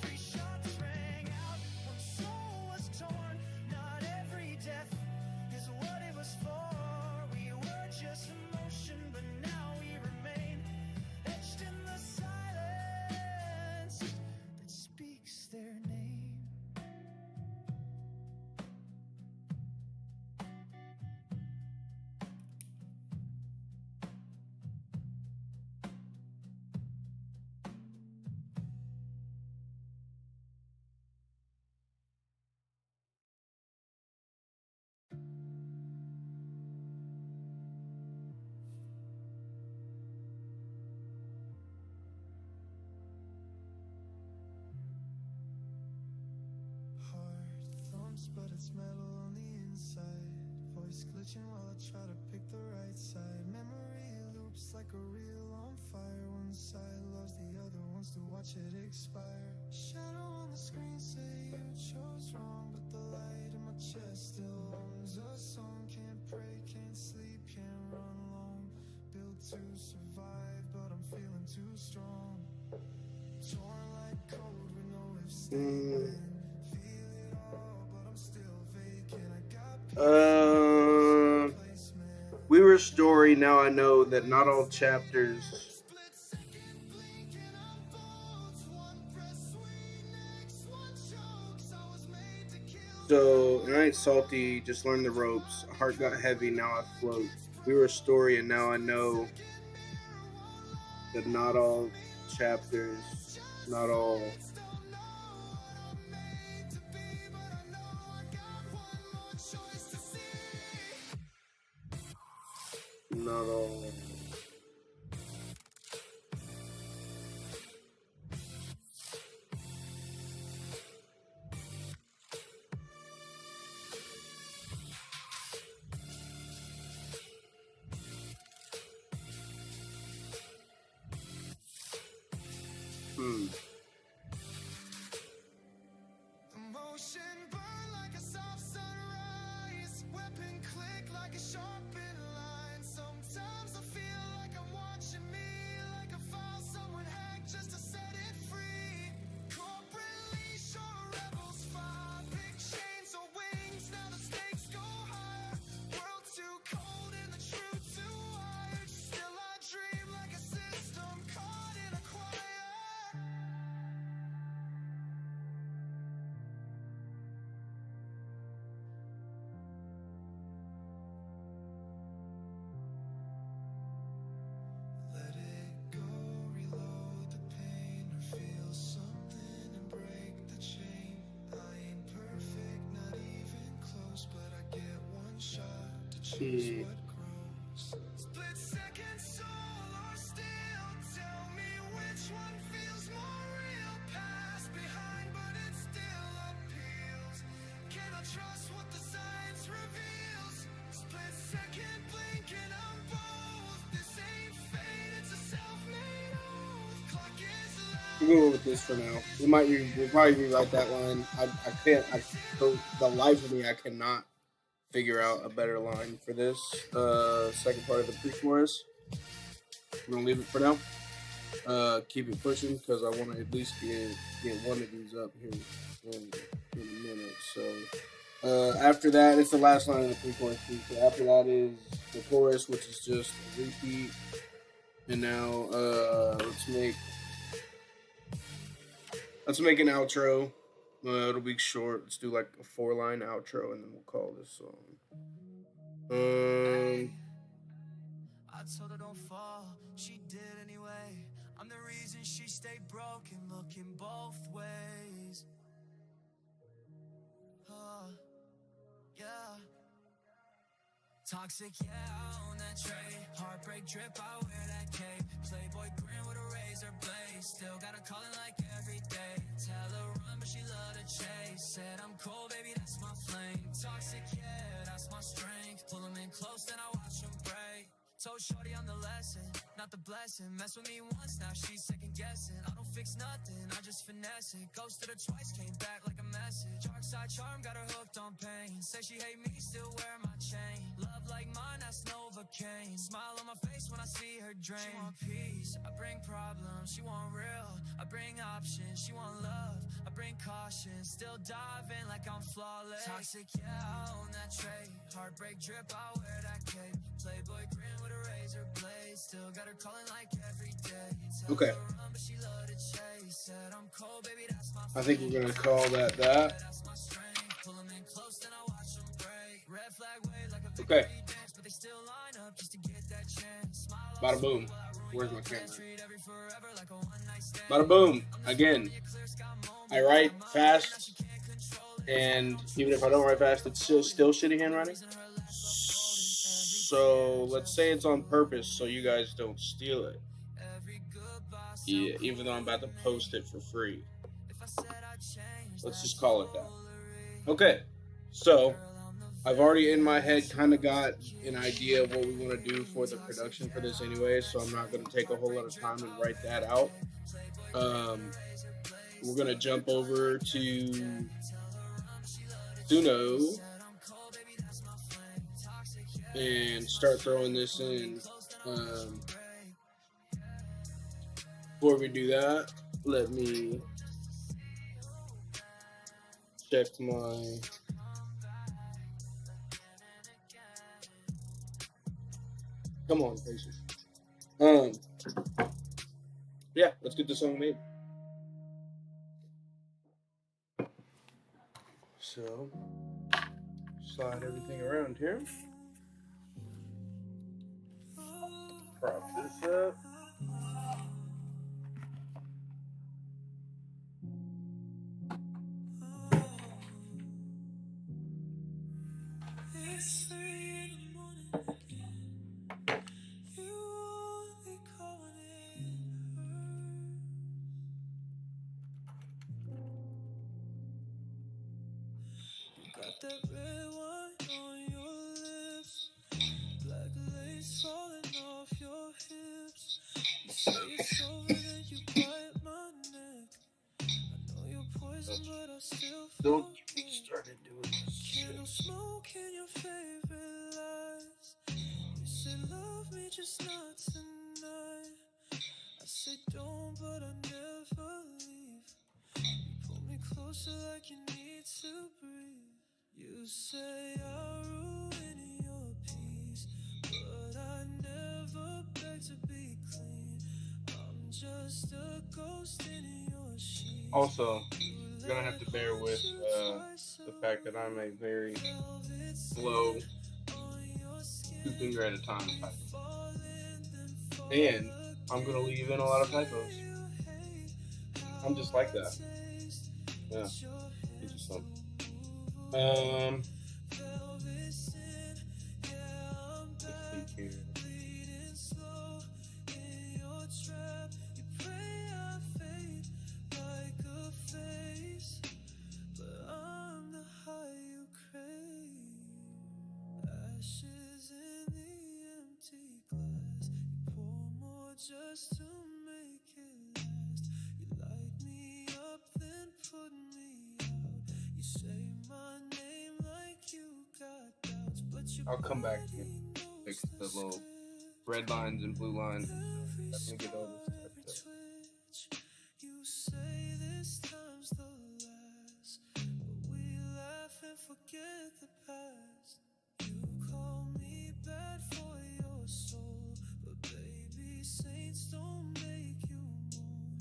3 shots rang out, 1 soul was torn. Not every death is what it was for. We were just emotion, but now we remain etched in the silence that speaks their name. But it's metal on the inside. Voice glitching while I try to pick the right side. Memory loops like a reel on fire. One side loves the other, wants to watch it expire. Shadow on the screen say you chose wrong, but the light in my chest still owns a song. Can't pray, can't sleep, can't run long. Built to survive, but I'm feeling too strong. Torn like code with no ifs, a story, now I know that not all chapters. So, and I ain't salty, just learned the ropes. Heart got heavy, now I float. We were a story, and now I know that not all chapters, not all. Not all. Emotion burn like a soft sunrise. Weapon click like a sharpened line. Sometimes I feel like I'm watching me, like a file someone hacked just to set it free. Corporate leash or rebels fire. Big chains or wings, now the stakes go higher. World too cold and the truth too wired. Still I dream like a system caught in a choir. Let it go, reload the pain, or feel something and break the chain. I ain't perfect, not even close, but I get one shot to choose what grows. Split second soul or still, tell me which one feels more real. Past behind, but it still appeals. Can I trust what the science reveals? Split second blink and I'm both. This ain't fate, it's a self-made oath. Clock is loud. We'll go with this for now. We'll probably rewrite that line. I can't. For the life of me, I cannot figure out a better line for this second part of the pre-chorus. We're gonna leave it for now. Keep it pushing because I want to at least get one of these up here in a minute. So after that, it's the last line of the pre-chorus. So after that is the chorus, which is just a repeat. And now let's make an outro. It'll be short. Let's do like a 4-line outro, and then we'll call this song. I told her don't fall, she did anyway. I'm the reason she stayed broken, looking both ways. Yeah. Toxic, yeah, I own that trait. Heartbreak drip, I wear that cape. Playboy grin with a razor blade. Still got her calling like every day. Tell her run, but she love to chase. Said I'm cold, baby, that's my flame. Toxic, yeah, that's my strength. Pull them in close, then I watch them break. Told shorty I'm the lesson, not the blessing. Mess with me once, now she's second guessing. I don't fix nothing, I just finesse it. Ghosted her twice, came back like a message. Dark side charm, got her hooked on pain. Say she hate me, still wear my chain. Love like mine, that's Novocaine. Smile on my face when I see her drain. She want peace, I bring problems. She want real, I bring options. She want love, I bring caution. Still diving like I'm flawless. Toxic, yeah, I own that trait. Heartbreak drip, I wear that cape. Playboy grin with a razor blade. Still got her calling like every day. Okay. I think we're gonna call that. Okay. Bada boom. Where's my camera? Bada boom. Again, I write fast, and even if I don't write fast, it's still shitty handwriting. So let's say it's on purpose so you guys don't steal it. Yeah, even though I'm about to post it for free. Let's just call it that. Okay, so I've already in my head kind of got an idea of what we want to do for the production for this anyway, so I'm not going to take a whole lot of time and write that out. We're going to jump over to Suno and start throwing this in. Before we do that, let me check my Come on, patience. Um, yeah, let's get this song made. So, slide everything around here. Prop this up. It's 3 in the morning again. You only call when it hurts. You got that red wine on your lips, black lace falling off your hips. You say it's over, then you bite my neck. I know you're poison, but I still Don't get me forget. started doing this shit. Candle smoke in your favorite lies. You say love me, just not tonight. I say don't, but I never leave. You pull me closer like you need to breathe. You say I'll ruin your peace, but I never beg to be clean. I'm just a ghost in your sheets. Also, you're gonna have to bear with the fact that I'm a very slow, 2 finger at a time type. And I'm gonna leave in a lot of typos. I'm just like that. Yeah, get you some. Let's see here. Ashes in the empty glass. You pour more just to make it last. You light me up, then put me out. You say my name like you got doubts, but you I'll come back and fix the little red lines and blue lines. Let me get all this typed up. You say this time's the last, but we laugh and forget the past. You call me bad for your soul, but baby, saints don't make you mourn.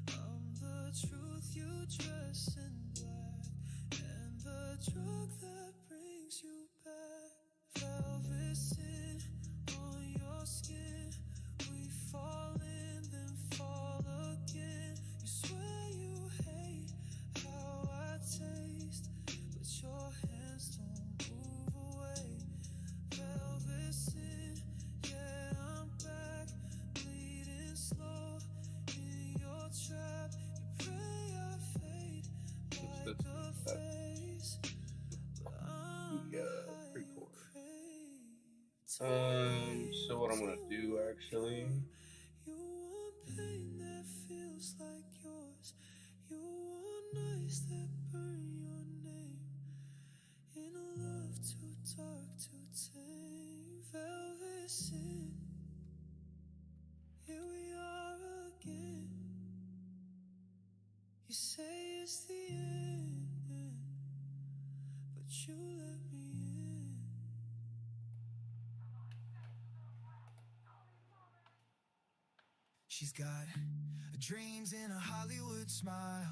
I'm the truth, you dress in black, and the drug that brings you back. Velvet sin on your skin, we fall in, then fall again. You swear you hate how I taste, but your hands don't move away. Velvet sin, yeah, I'm back, bleeding slow in your trap. You pray I fade like a face, but I'm Pre-chorus. So what I'm gonna do actually. You want pain that feels like yours. You want nights that burn your name. In a love too dark to tame. Velvet sin. Here we are again. You say it's the end, but you let me in. She's got dreams in a Hollywood smile.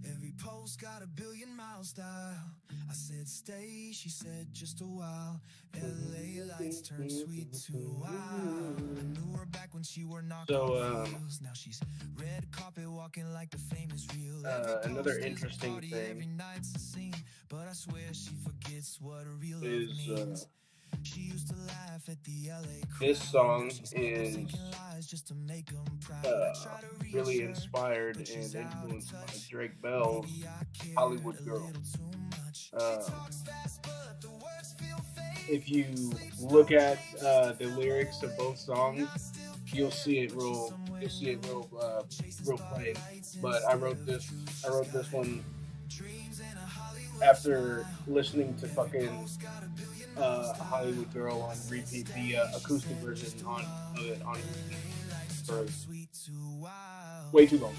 Every post got a billion mile style. I said stay, she said just a while. LA lights turn sweet to wild. I knew her back when she wore knockoff heels. Now she's red carpet walking like the famous real. Another interesting party, thing every night's a scene, but I swear she forgets what real love is means. She used to laugh at the LA crowd. this song is really inspired and influenced by Drake Bell's Hollywood Girl. If you look at the lyrics of both songs, you'll see it real plain. But I wrote this one after listening to fucking Hollywood Girl on repeat, the acoustic version of it on repeat for way too long.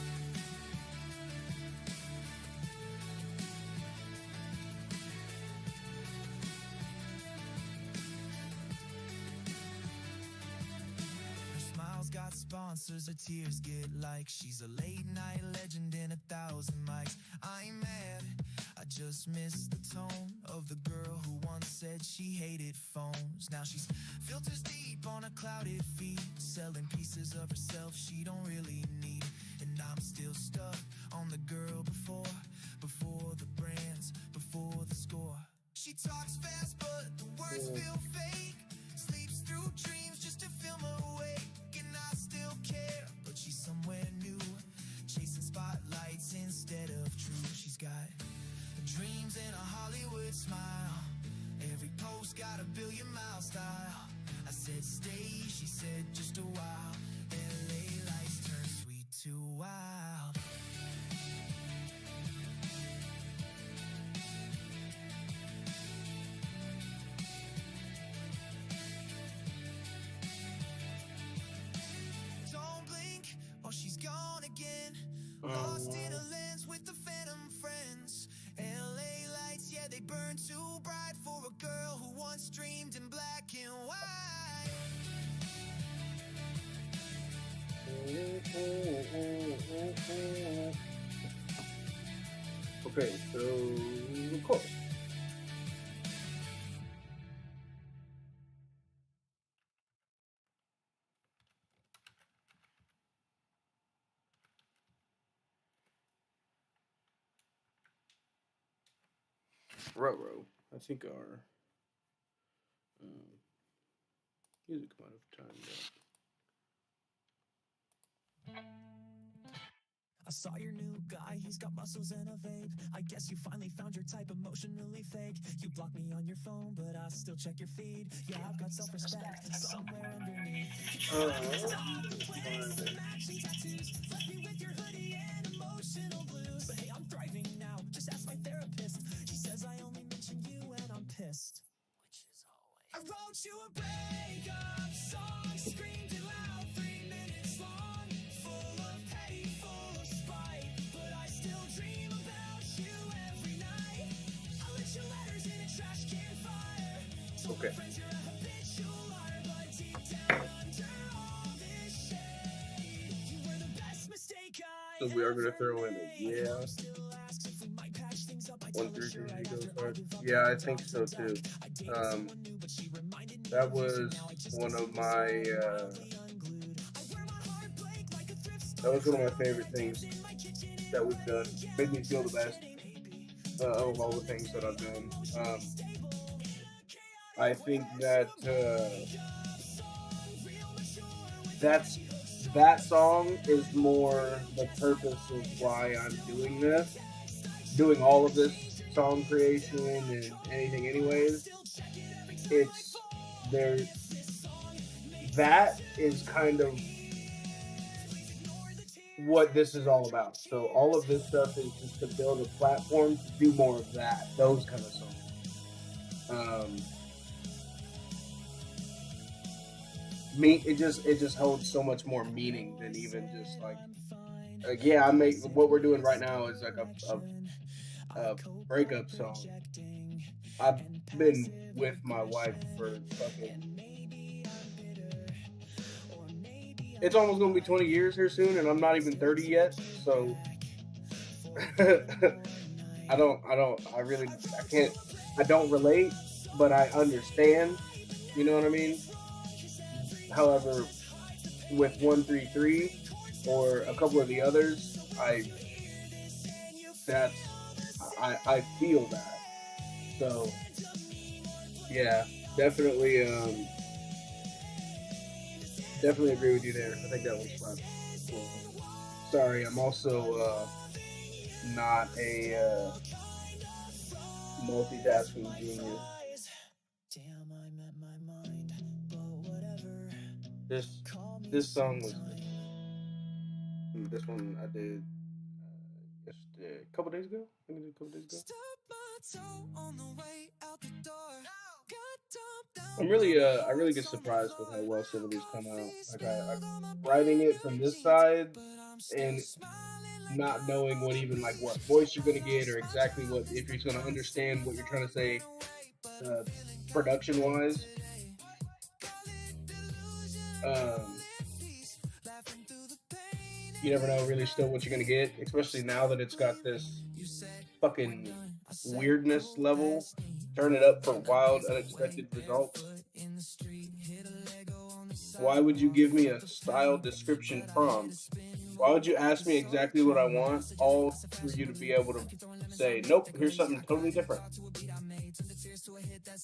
sponsors, her tears get like she's a late night legend in 1,000 mics. I ain't mad, I just miss the tone of the girl who once said she hated phones. Now she's filters deep on a clouded feed, selling pieces of herself she don't really need. And I'm still stuck on the girl before the brands, before the score. She talks fast but the words feel fake, sleeps through dreams just to feel my awake. And I still care, but she's somewhere new, chasing spotlights instead of truth. She's got dreams and a Hollywood smile, every post got a billion-mile style. I said stay, she said just a while. LA lights turn sweet to wild. Don't blink or she's gone again, lost in a lens with the phantom friends. LA lights, yeah, they burn too bright for a girl who once dreamed in black and white. Okay, so of course. Roro, I think our music might have timed out. I saw your new guy, he's got muscles and a vape. I guess you finally found your type, emotionally fake. You block me on your phone, but I still check your feed. Yeah, I've got self-respect somewhere underneath. Matching tattoos, left me with your hoodie and emotional blues. But hey, I'm thriving now, just ask my therapist. He says I only mention you and I'm pissed. Which is always. I wrote you a breakup song, screamed it loud, 3 minutes long, full of petty, full of spite. But I still dream about you every night. I lit your letters in a trash can fire. Told my friends you're a habitual liar, but deep down under all this shade, you were the best mistake I So we are gonna ever throw in a made. yeah. Still asks if we might patch things up. I 1 tell her 3 sure 3 right goes after I hard. give up Yeah, on I the think talk so to too. talk. I dated someone new, but she reminded me That of you, so was now I just one kiss of you my mildly unglued. I wear my heart blank like a thrift store. that was one of my favorite things that we've done. Made me feel the best of all the things that I've done. I think that that song is more the purpose of why I'm doing this, doing all of this song creation and anything. Anyways, it's there. That is kind of what this is all about. So all of this stuff is just to build a platform to do more of that, those kind of songs. It just holds so much more meaning than even just like yeah, I make what we're doing right now is like a breakup song. I've been with my wife for fucking. It's almost gonna be 20 years here soon, and I'm not even 30 yet. So I don't relate, but I understand. You know what I mean? However, with 133 or a couple of the others, I feel that. So yeah, definitely definitely agree with you there. I think that was fun. Cool. Sorry, I'm also not a multitasking genius. This song was this one I did yesterday, a couple days ago. I think I did a couple days ago. I really get surprised with how well some of these come out. Like I'm writing it from this side and not knowing what voice you're gonna get or exactly what if you're gonna understand what you're trying to say, production wise. you never know really still what you're gonna get, especially now that it's got this fucking weirdness level. Turn it up for wild, unexpected results. Why would you give me a style description prompt? Why would you ask me exactly what I want, all for you to be able to say, nope, here's something totally different?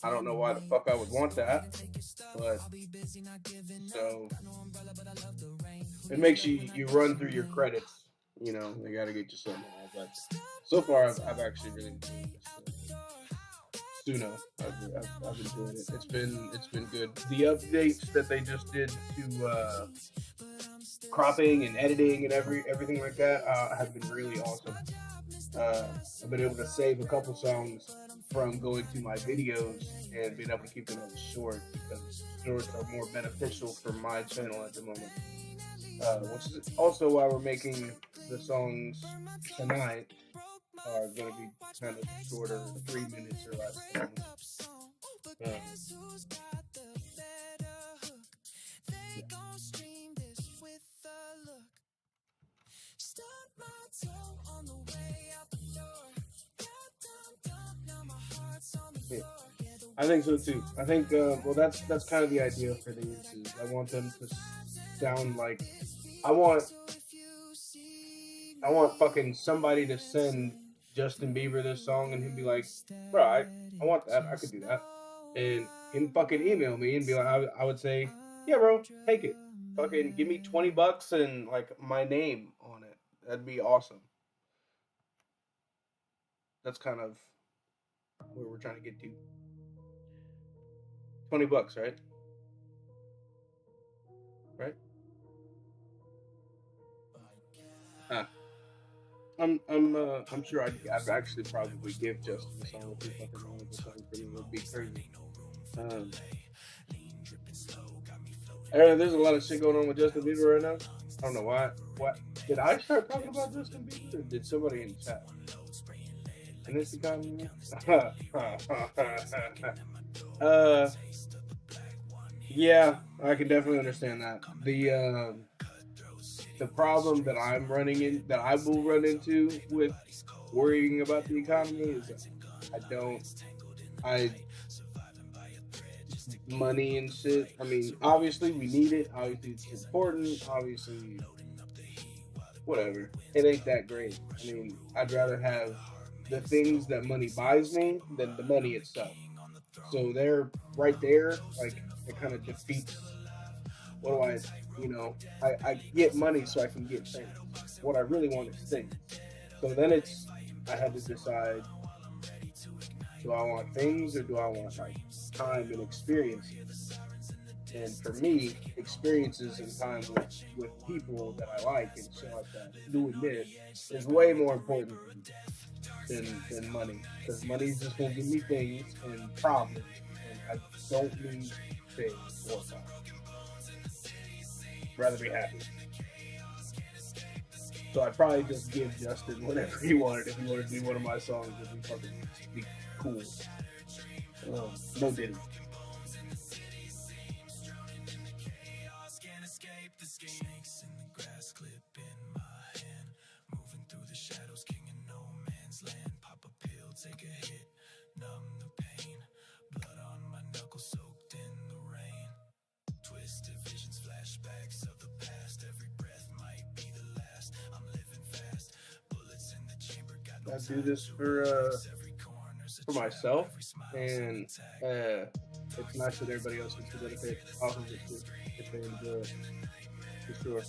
I don't know why the fuck I would want that, but so it makes you run through your credits. You know, they got to get you somehow. But so far, I've actually really enjoyed this. Suno, I've enjoyed it. It's been good. The updates that they just did to cropping and editing and everything like that have been really awesome. Uh, I've been able to save a couple songs from going to my videos and being able to keep them as short because shorts are more beneficial for my channel at the moment. Which is also why we're making the songs tonight are going to be kind of shorter, 3 minutes or less songs. Um, yeah. Yeah. I think so too. I think well, that's kind of the idea for these. Is I want them to sound like I want I want fucking somebody to send Justin Bieber this song and he'd be like, bro, I want that. I could do that. And him fucking email me and be like, I would say, yeah, bro, take it. Fucking give me $20 and like my name on it. That'd be awesome. That's kind of where we're trying to get to. $20, right? Right? Ah, I'm sure I'd actually probably give Justin a song if he fucking wanted the song from me. It would be crazy. Um, I don't know, there's a lot of shit going on with Justin Bieber right now. I don't know why. What did I start talking about Justin Bieber, or did somebody in the chat? And this economy? uh, yeah, I can definitely understand that. The problem that that I will run into with worrying about the economy is I don't, I money and shit. I mean, obviously we need it. Obviously it's important. Obviously, whatever. It ain't that great. I mean, I'd rather have the things that money buys me than the money itself. So they're right there. Like it kind of defeats. What do I? I get money so I can get things. What I really want is things. So then I had to decide: do I want things or do I want like time and experiences? And for me, experiences and time with people that I like and shit like that, doing this is way more important than money. Because money's just gonna give me things and problems, and I don't need things or problems. Rather be happy. So I'd probably just give Justin whatever he wanted. If he wanted to do one of my songs, it'd be fucking be cool. No Diddy. I do this for myself, and it's nice that everybody else gets to benefit off of it too if they enjoy it, for sure.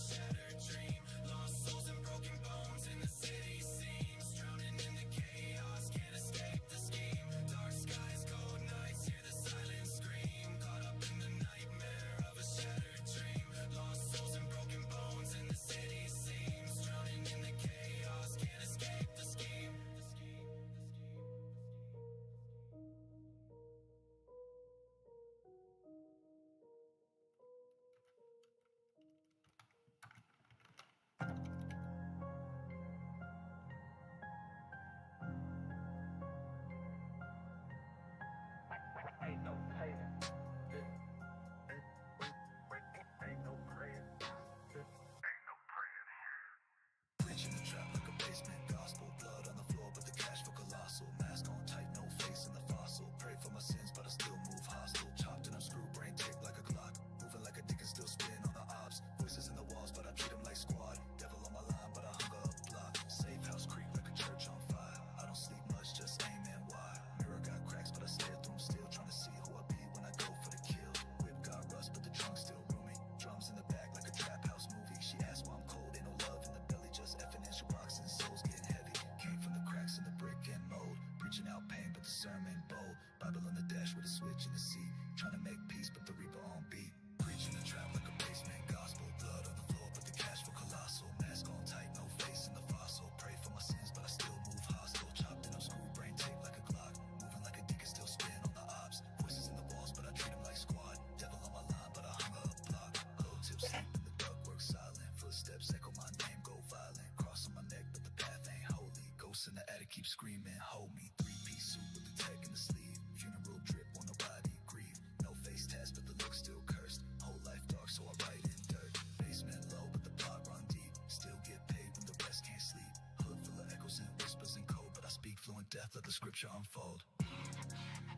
but the sermon bold. Bible on the dash with a switch in the seat. Trying to make peace, but the reaper on beat. Preaching the trap like a basement gospel. Blood on the floor, but the cash for colossal. Mask on tight, no face in the fossil. Pray for my sins, but I still move hostile. Chopped in up screw brain tape like a Glock. Moving like a dick and still spin on the ops. Voices in the walls, but I treat them like squad. Devil on my line, but I hung up block. Low tip sleep in the dark, work silent. Footsteps echo my name, go violent. Cross on my neck, but the path ain't holy. Ghosts in the attic keep screaming, hold me. 3-piece suit with the tech in the sleeve. Funeral drip, won't nobody grieve. No face test, but the look still cursed. Whole life dark, so I write in dirt. Basement low, but the plot run deep. Still get paid when the rest can't sleep. Hood full of echoes and whispers and code, but I speak fluent death, let the scripture unfold.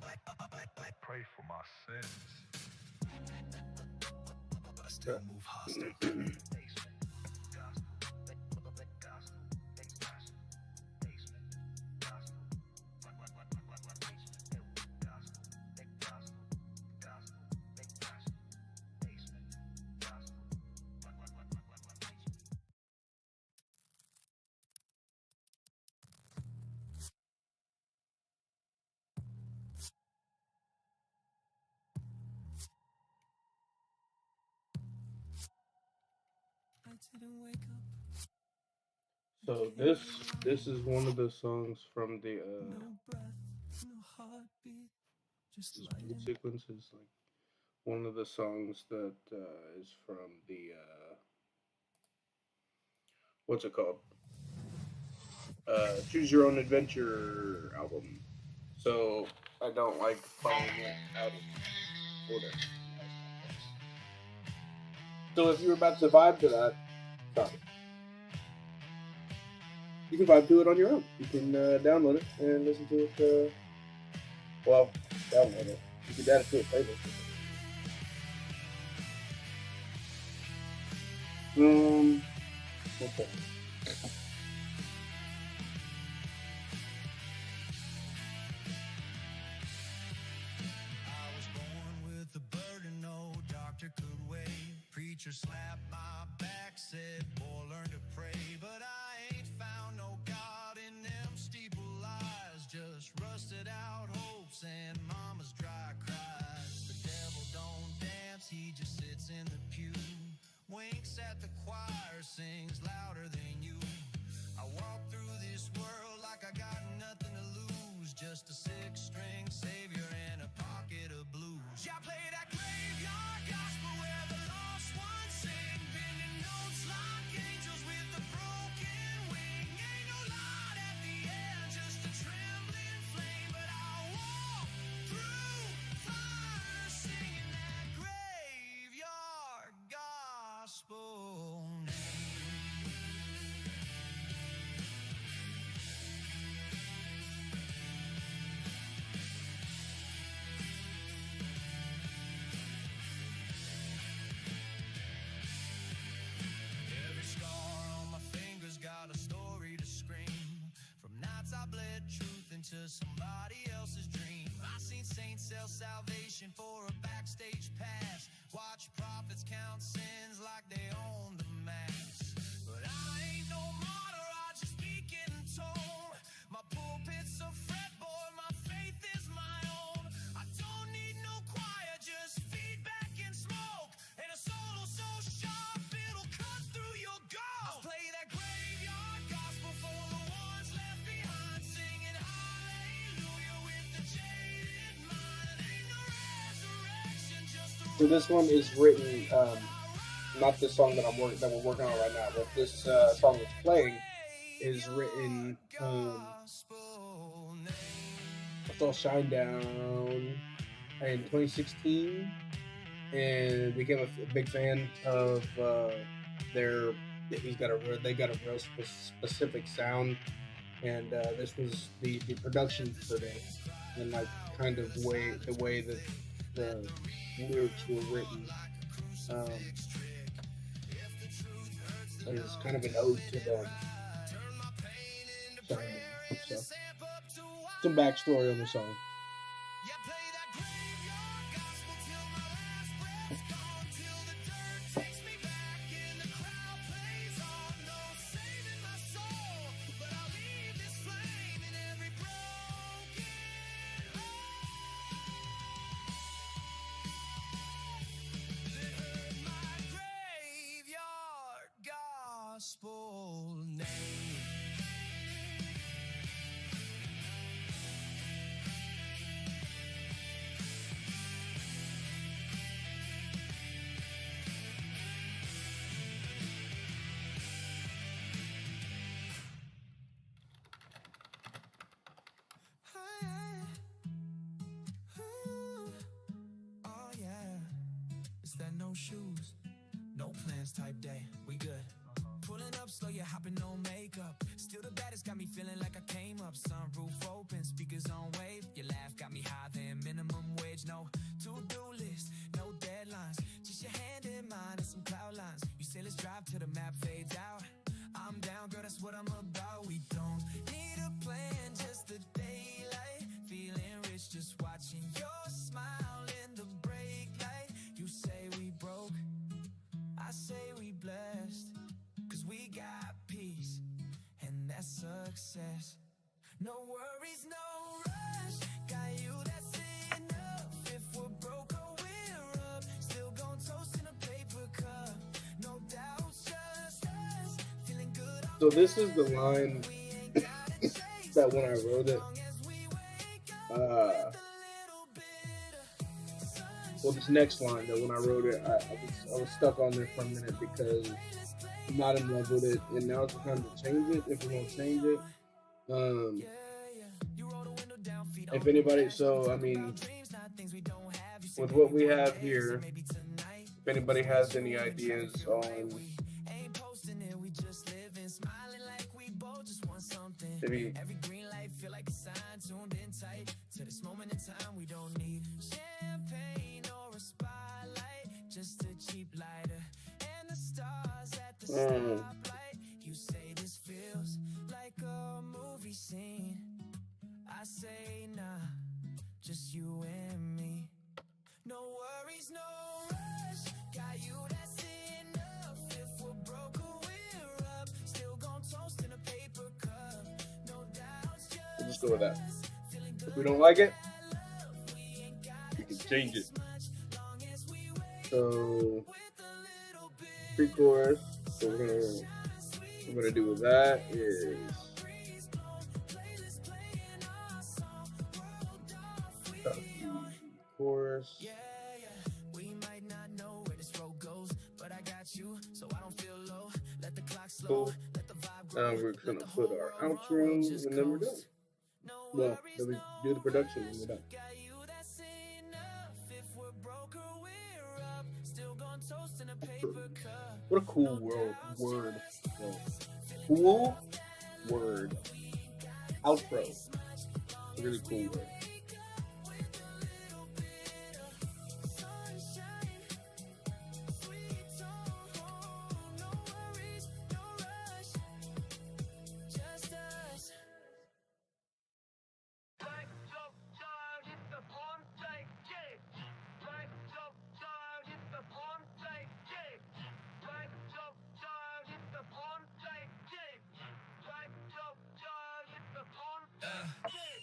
I pray for my sins, but I still move hostile. So this is one of the songs from the this beat sequence is like one of the songs that is from the what's it called? Choose Your Own Adventure album. So I don't like playing it out of order. So if you're about to vibe to that, stop it. You can vibe to it on your own. You can download it and listen to it. Well, download it. You can add it to a playlist. Okay. I was born with a burden no doctor could weigh. Preacher slapped my back, said, boy, learn to pray. But I ain't found no God in them steeple lies. Just rusted out hopes and mama's dry cries. The devil don't dance, he just sits in the pew. Winks at the choir, sings louder than you. I walk through this world like I got nothing to lose. Just a six-string savior and a pocket of blues. Yeah, I play that graveyard gospel where the lost ones sing. Bending notes like angels with a broken wing. Ain't no light at the end, just a trembling flame. But I'll walk through fire singing that graveyard gospel name. Every scar on my fingers got a story to scream. From nights I bled truth into somebody else's dream. I seen saints sell salvation for a backstage pass. Watch prophets count sins like they own the mass. But I ain't no martyr, I just speak in tone. My pulpit's a fretboard, my faith is my own. I don't need no choir, just feedback and smoke. And a solo so sharp, it'll cut through your gulf. I'll play that graveyard gospel for the ones left behind, singing hallelujah with the jaded mind. Ain't no resurrection, just a So this one is written, not the song that we're working on right now, but this song that's playing is written. gospel name. I saw Shinedown in 2016 and became a big fan of their. They got a real specific sound, and this was the production for it, and like kind of the way that the lyrics were written. Is kind of an ode to them. So, some backstory on the song. Yeah, play that graveyard gospel till my last breath's gone, till the dirt takes me back and the crowd plays on. No saving my soul, but I'll leave this flame in every broken It's that no shoes, no plans type day. We good. Pulling up slow, you hopping no makeup. Still the baddest, got me feeling like I came up. Sunroof open, speakers on wave. Your laugh got me high than minimum wage. No to-do list, no deadlines. Just your hand in mine and some cloud lines. You say let's drive till the map fades out. I'm down, girl, that's what I'm about. We don't need a plan, just the daylight. Feeling rich, just watching your smile in the brake light. You say we broke, I say we blessed. Cause we got peace, and that's success. No worries, no rush. Got you, that's enough. If we're broke or we're up, still gon' toast in a paper cup. No doubts, just us. Feeling good. So this is the line that when I wrote it, well, this next line that when I wrote it, I was stuck on there for a minute because I'm not in love with it, and now it's time to change it. If we don't change it, if anybody, so I mean, with what we have here, if anybody has any ideas on maybe to this moment in time, we don't need champagne or a spotlight, just a cheap lighter and the stars at the stoplight. You say this feels like a movie scene. I say nah, just you and me. No worries, no rush. Got you, that's enough. If we're broke or we're up, still gon' toast in a paper cup. No doubts, we'll just go with that. If we don't like it, we can change it. So pre-chorus, so what we're gonna do with that is chorus. We might not know where this road goes, but I got you, so I don't feel low. Let the clock slow, Cool. let the vibe Now grow. we're gonna put our outro and then we're done. Well, then we do the production and we're done. What a cool word. Cool word. Outro. It's a really cool word.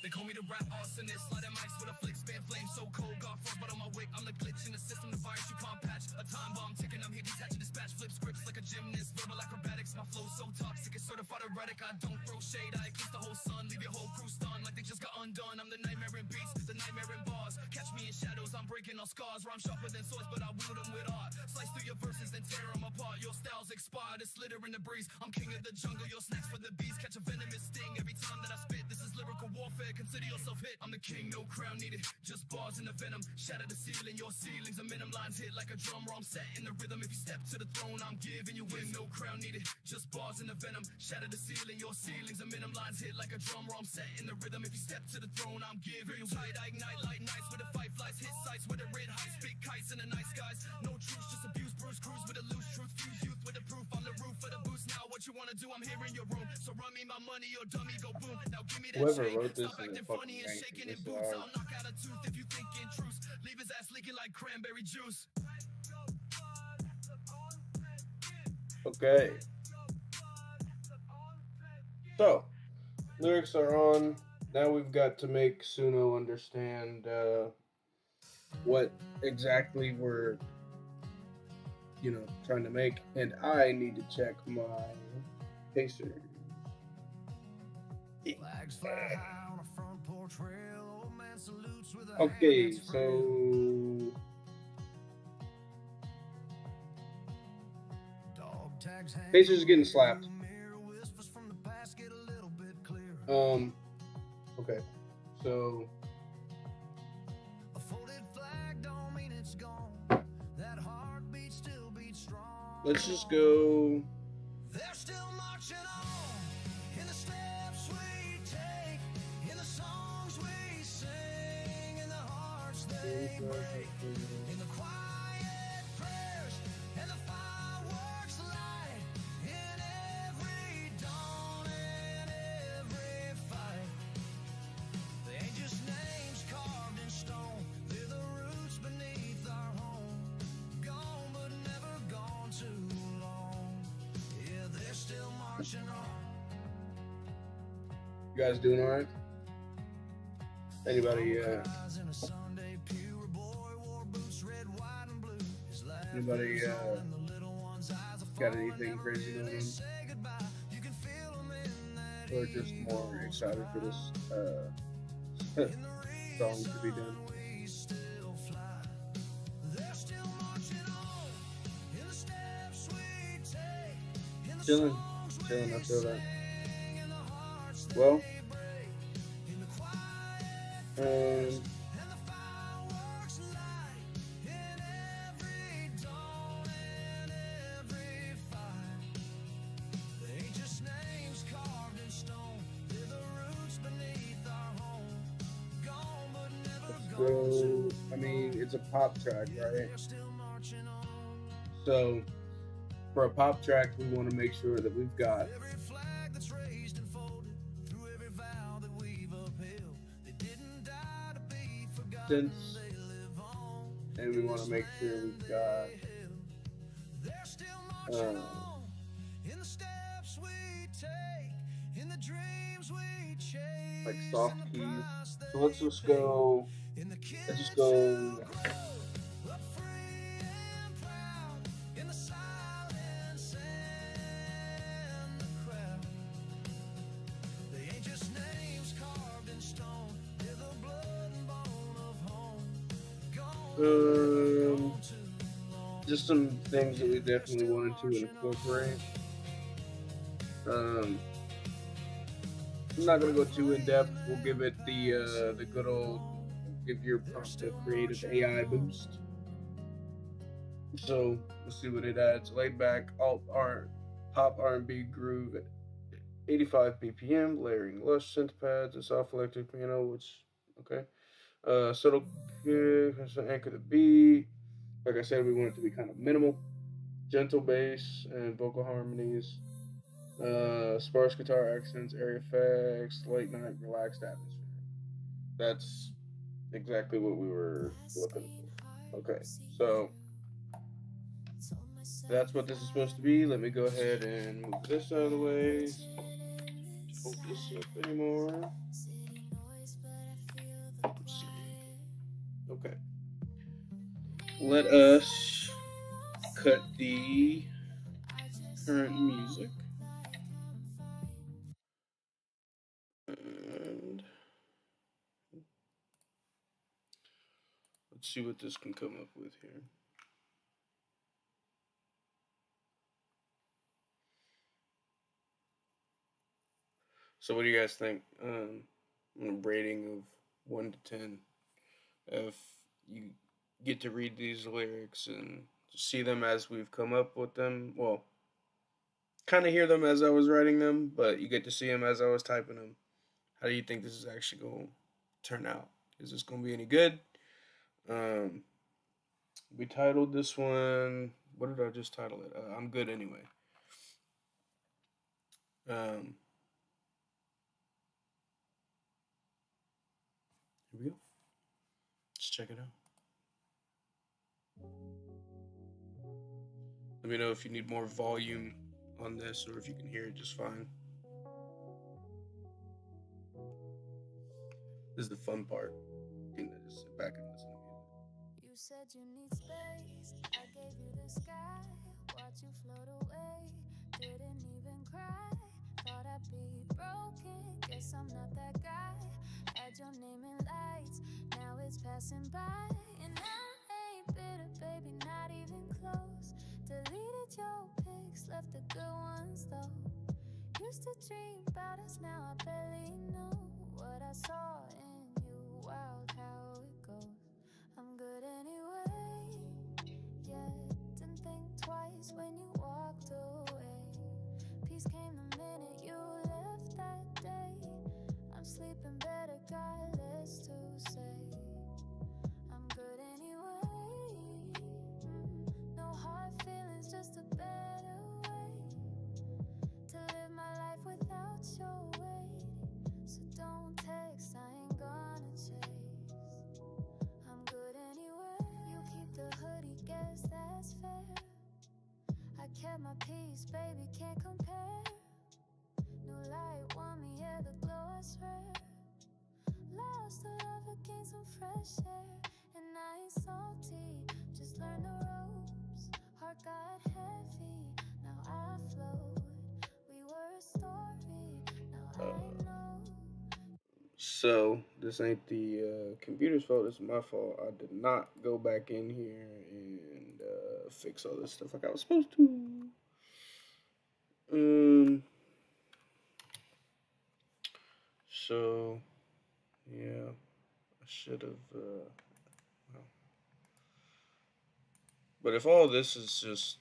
They call me the rap arsonist, sliding mics with a flick, span flame so cold, got frost, but on my wick, I'm the glitch in the system, the virus you can't patch, a time bomb ticking, I'm here detaching, dispatch, flip scripts like a gymnast, verbal acrobatics, my flow so toxic, it's certified erratic, I don't throw shade, I eclipse the whole sun, leave your whole crew stunned, like they just got undone, I'm the nightmare in beats, the nightmare in bars, catch me in shadows, I'm breaking all scars, rhyme sharper than swords, but I wield them with art, slice through your verses, then tear them apart, your style's expired, it's litter in the breeze, I'm king of the jungle, your snacks for the bees, catch a venomous sting, every time that I spit, this is lyrical warfare, consider yourself hit. I'm the king, no crown needed, just bars in the venom. Shatter the ceiling, your ceilings, a minimum lines hit like a drum roll. I'm setting the rhythm. If you step to the throne, I'm giving you win. No crown needed, just bars in the venom. Shatter the ceiling, your ceilings, a minimum lines hit like a drum roll. I'm setting the rhythm. If you step to the throne, I'm giving you tight. I ignite light nights with the fight flies, hit sights with the red heights, big kites and the nice guys. No truth, just abuse, bruise, cruise with a loose truth. Fuse youth with the proof on the roof of the boost. Now what you wanna do? I'm here in your room. So run me my money, your dummy go boom. Now give me that. Whoever chain. wrote this Stop is acting a funny and fucking shaking gangster. in boots. I'll knock out a tooth if you think in truth. Leave his ass leaking like cranberry juice. Okay. So, lyrics are on. Now we've got to make Suno understand what exactly we're, trying to make. And I need to check my pacer. Okay, so Pacers getting slapped. Okay, so let's just go. They're still marching on in the steps we take, in the songs we sing, in the hearts they break, in the quiet prayers and the fireworks light, in every dawn and every fight. They ain't just names carved in stone, they're the roots beneath our home. Gone but never gone too long. Yeah, they're still marching on. You guys doing all right? Anybody? Anybody got anything crazy going on? Or just more excited for this song to be done? Chilling, chilling. I feel that. Well, so I mean, it's a pop track, right? So for a pop track, we want to make sure that we've got synths, and we want to make sure we've got like soft keys. So let's just go. Let's just go. Just some things that we definitely wanted to incorporate. I'm not gonna go too in depth. We'll give it the good old give your prompt a creative AI boost. So let's see what it adds. Laid back alt art pop R&B groove at 85 BPM, layering lush synth pads and soft electric piano, which okay. Subtle kick, anchor the beat. Like I said, we want it to be kind of minimal, gentle bass and vocal harmonies, sparse guitar accents, air effects, late night relaxed atmosphere. That's exactly what we were looking for. Okay, so that's what this is supposed to be. Let me go ahead and move this out of the way. Don't hold this up anymore. Okay. Let us cut the current music. And let's see what this can come up with here. So what do you guys think? A rating of 1 to 10. If you get to read these lyrics and see them as we've come up with them, well, kind of hear them as I was writing them, but you get to see them as I was typing them. How do you think this is actually going to turn out? Is this going to be any good? We titled this one. What did I just title it? I'm good anyway. Here we go. Let's check it out. Let me know if you need more volume on this or if you can hear it just fine. This is the fun part. You can just sit back and listen to music. You said you need space. I gave you the sky. Watch you float away. Didn't even cry. Thought I'd be broken. Guess I'm not that guy. Had your name in lights. Now it's passing by. And I ain't bitter, baby, not even close. Deleted your pics, left the good ones though. Used to dream about us, now I barely know what I saw in you. Wild how it goes. I'm good anyway. Yeah, didn't think twice when you text, I ain't gonna chase. I'm good anyway. You keep the hoodie, guess that's fair. I kept my peace, baby, can't compare. New light, want me, yeah, the glow, I swear. Lost the love, gained some fresh air. And I ain't salty, just learn the ropes. Heart got heavy, now I float. We were a story, now I know. So this ain't the computer's fault. It's my fault. I did not go back in here and fix all this stuff like I was supposed to. So yeah, I should have. Well. But if all this is just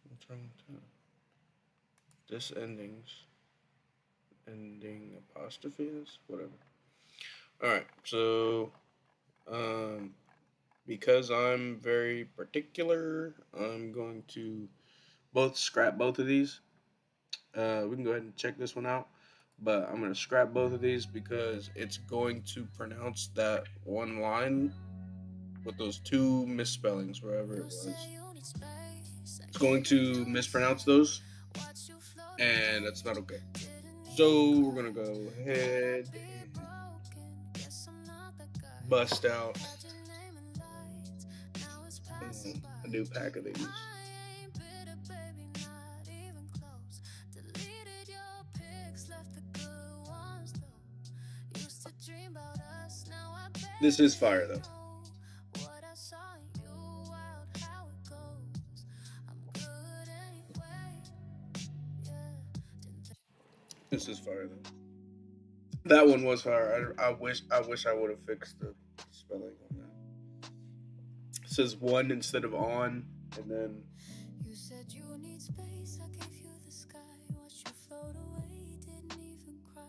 what's wrong with that? This ending apostrophe is whatever. All right, so um, because I'm very particular, I'm going to scrap both of these. We can go ahead and check this one out, but I'm gonna scrap both of these because it's going to pronounce that one line with those two misspellings wherever it was. It's going to mispronounce those, and that's not okay. So we're gonna go ahead and bust out a new pack of these. This is fire though. This is fire though. That one was fire. I wish I would have fixed the spelling on that. It says one instead of on, and then. You said you need space. I gave you the sky. Watched you float away. Didn't even cry.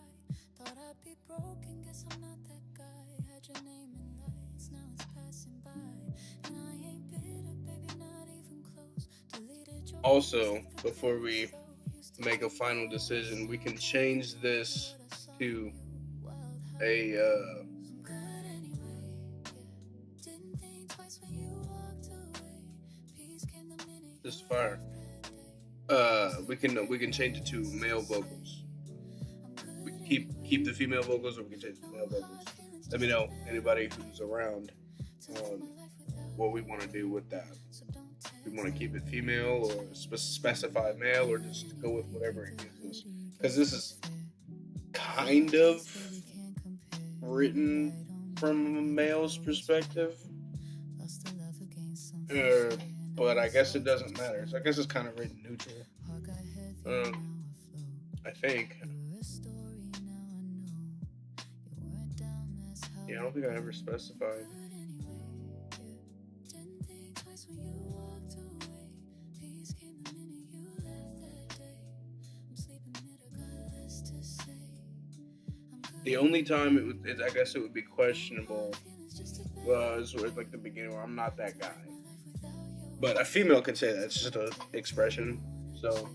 Thought I'd be broken. Guess I'm not that guy. Had your name in lights. Now it's passing by. And I ain't bitter, baby. Not even close. Deleted your. Also, before we make a final decision, we can change this to a this fire. We can change it to male vocals. We can keep the female vocals, or we can change it to male vocals. Let me know, anybody who's around, what we want to do with that. We want to keep it female or specify male, or just go with whatever it gives us. Because this is kind of written from a male's perspective. But I guess it doesn't matter. So I guess it's kind of written neutral. I think. Yeah, I don't think I ever specified. The only time I guess it would be questionable was like the beginning where I'm not that guy. But a female can say that. It's just an expression. So.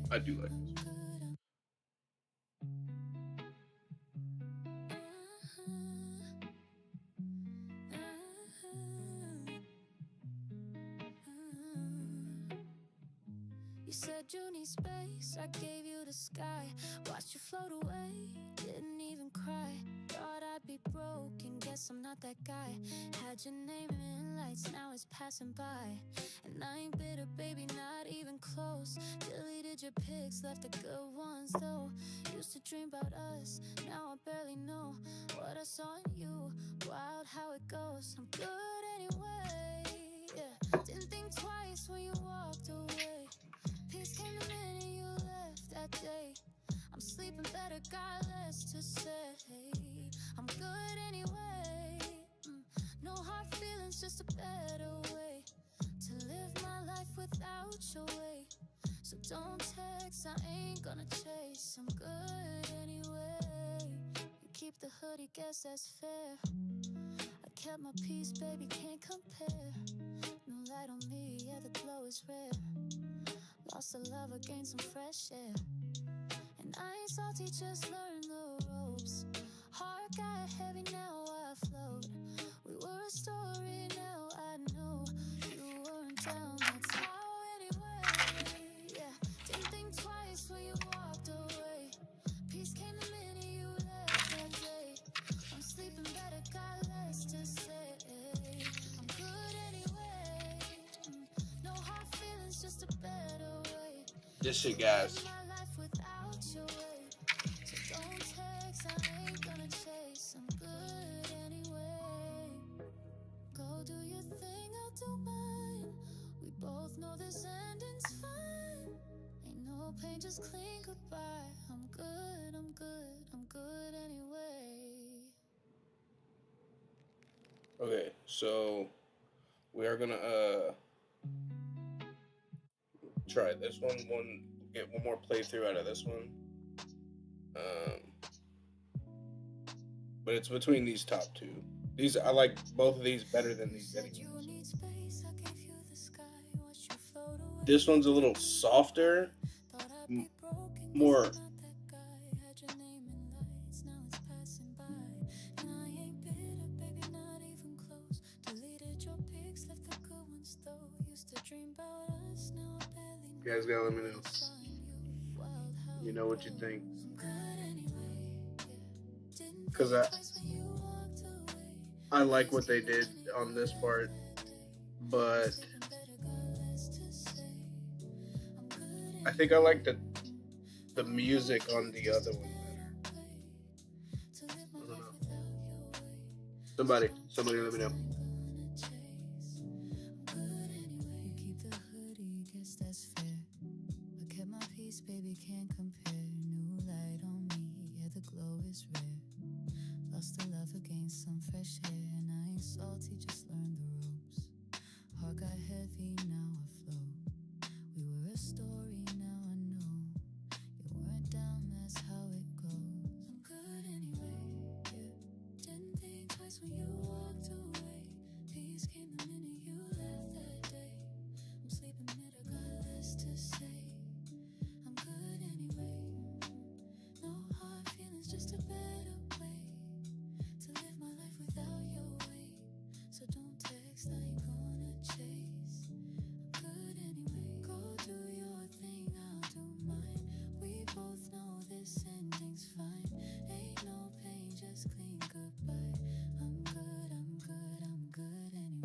I do like this. You said you need space, I gave you the sky. Watched you float away, didn't even cry. Thought I'd be broken, guess I'm not that guy. Had your name in lights, now it's passing by. And I ain't bitter, baby, not even close. Deleted your pics, left the good ones though. Used to dream about us, now I barely know what I saw in you. Wild how it goes, I'm good anyway. Yeah, didn't think twice when you walked away. Peace came the minute you left that day. I'm sleeping better, got less to say. I'm good anyway. No hard feelings, just a better way to live my life without your way. don't text, I ain't gonna chase. I'm good anyway. You keep the hoodie, guess that's fair. I kept my peace, baby, can't compare. No light on me, yeah, the glow is rare. Lost a lover, gained some fresh air. And I ain't salty, just learned the ropes. Heart got heavy, now I float. We were a story, now I know. You weren't down, that's how anyway. Yeah, didn't think twice when you walked away. Peace came the minute you left that day. I'm sleeping better, got less to say. I'm good anyway. No hard feelings, just a better way. This shit, guys. Pain, just clean goodbye. I'm good, I'm good, I'm good anyway. Okay, so we are gonna try this one. Get one more playthrough out of this one. But it's between these top two. These I like both of these better than these anyways. This one's a little softer, more. You guys gotta let me know. You know what you think. Because I like what they did on this part, but I think I like the music on the other one better. I don't know. Somebody let me know. Baby, can't compare. New light on me, yeah, the glow is rare. Lost the love, gained some fresh air. And I ain't salty, just learned the ropes. Heart got heavy, now I float. We were a story, now I know. You weren't down, that's how it goes. I'm good anyway, yeah. Didn't think twice when you walked away. Peace came the minute you left that day. I'm sleeping better, got less to say. Just a better way to live my life without your weight. So don't text, I ain't gonna chase. I'm good anyway. Go do your thing, I'll do mine. We both know this ending's fine. Ain't no pain, just clean goodbye. I'm good, I'm good, I'm good anyway.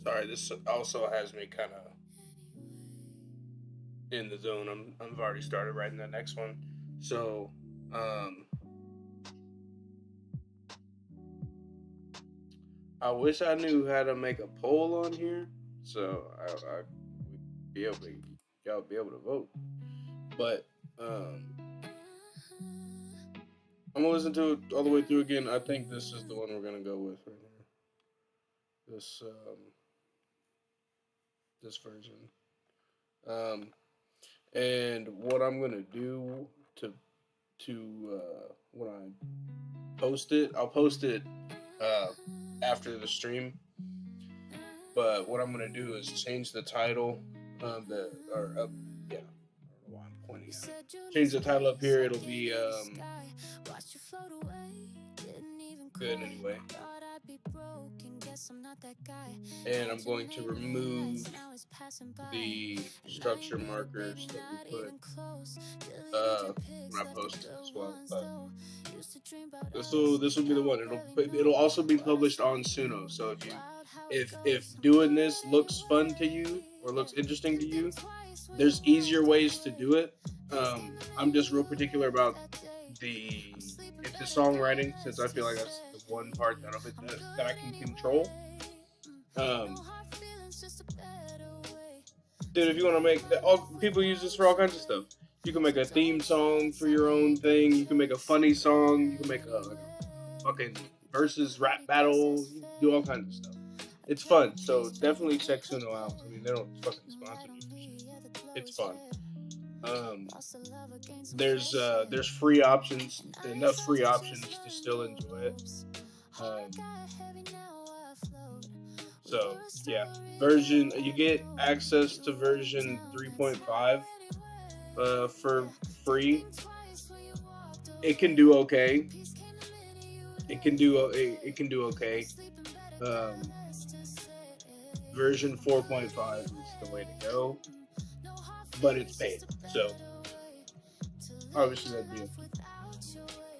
Sorry, this also has me kind of in the zone. I've already started writing the next one, so I wish I knew how to make a poll on here, so I would be able to y'all be able to vote. But I'm gonna listen to it all the way through again. I think this is the one we're gonna go with right here. This version. And what I'm gonna do to when I post it, I'll post it after the stream. But what I'm gonna do is change the title. I don't know why I'm pointing out. Change the title up here. It'll be good anyway. And I'm going to remove the structure markers that we put when I post it as well. But this will be the one. It'll also be published on Suno. So if doing this looks fun to you or looks interesting to you, there's easier ways to do it. I'm just real particular about the songwriting, since I feel like that's the one part that I can control. Dude, if you want to make people use this for all kinds of stuff. You can make a theme song for your own thing. You can make a funny song. You can make a, like a fucking versus rap battle. You can do all kinds of stuff. It's fun. So definitely check Suno out. I mean, they don't fucking sponsor me for shit. It's fun. Um, there's free options, enough free options to still enjoy it. Um, so yeah, version you get access to version 3.5 for free. It can do okay. It can do okay. Um, version 4.5 is the way to go, but it's paid. So obviously that'd be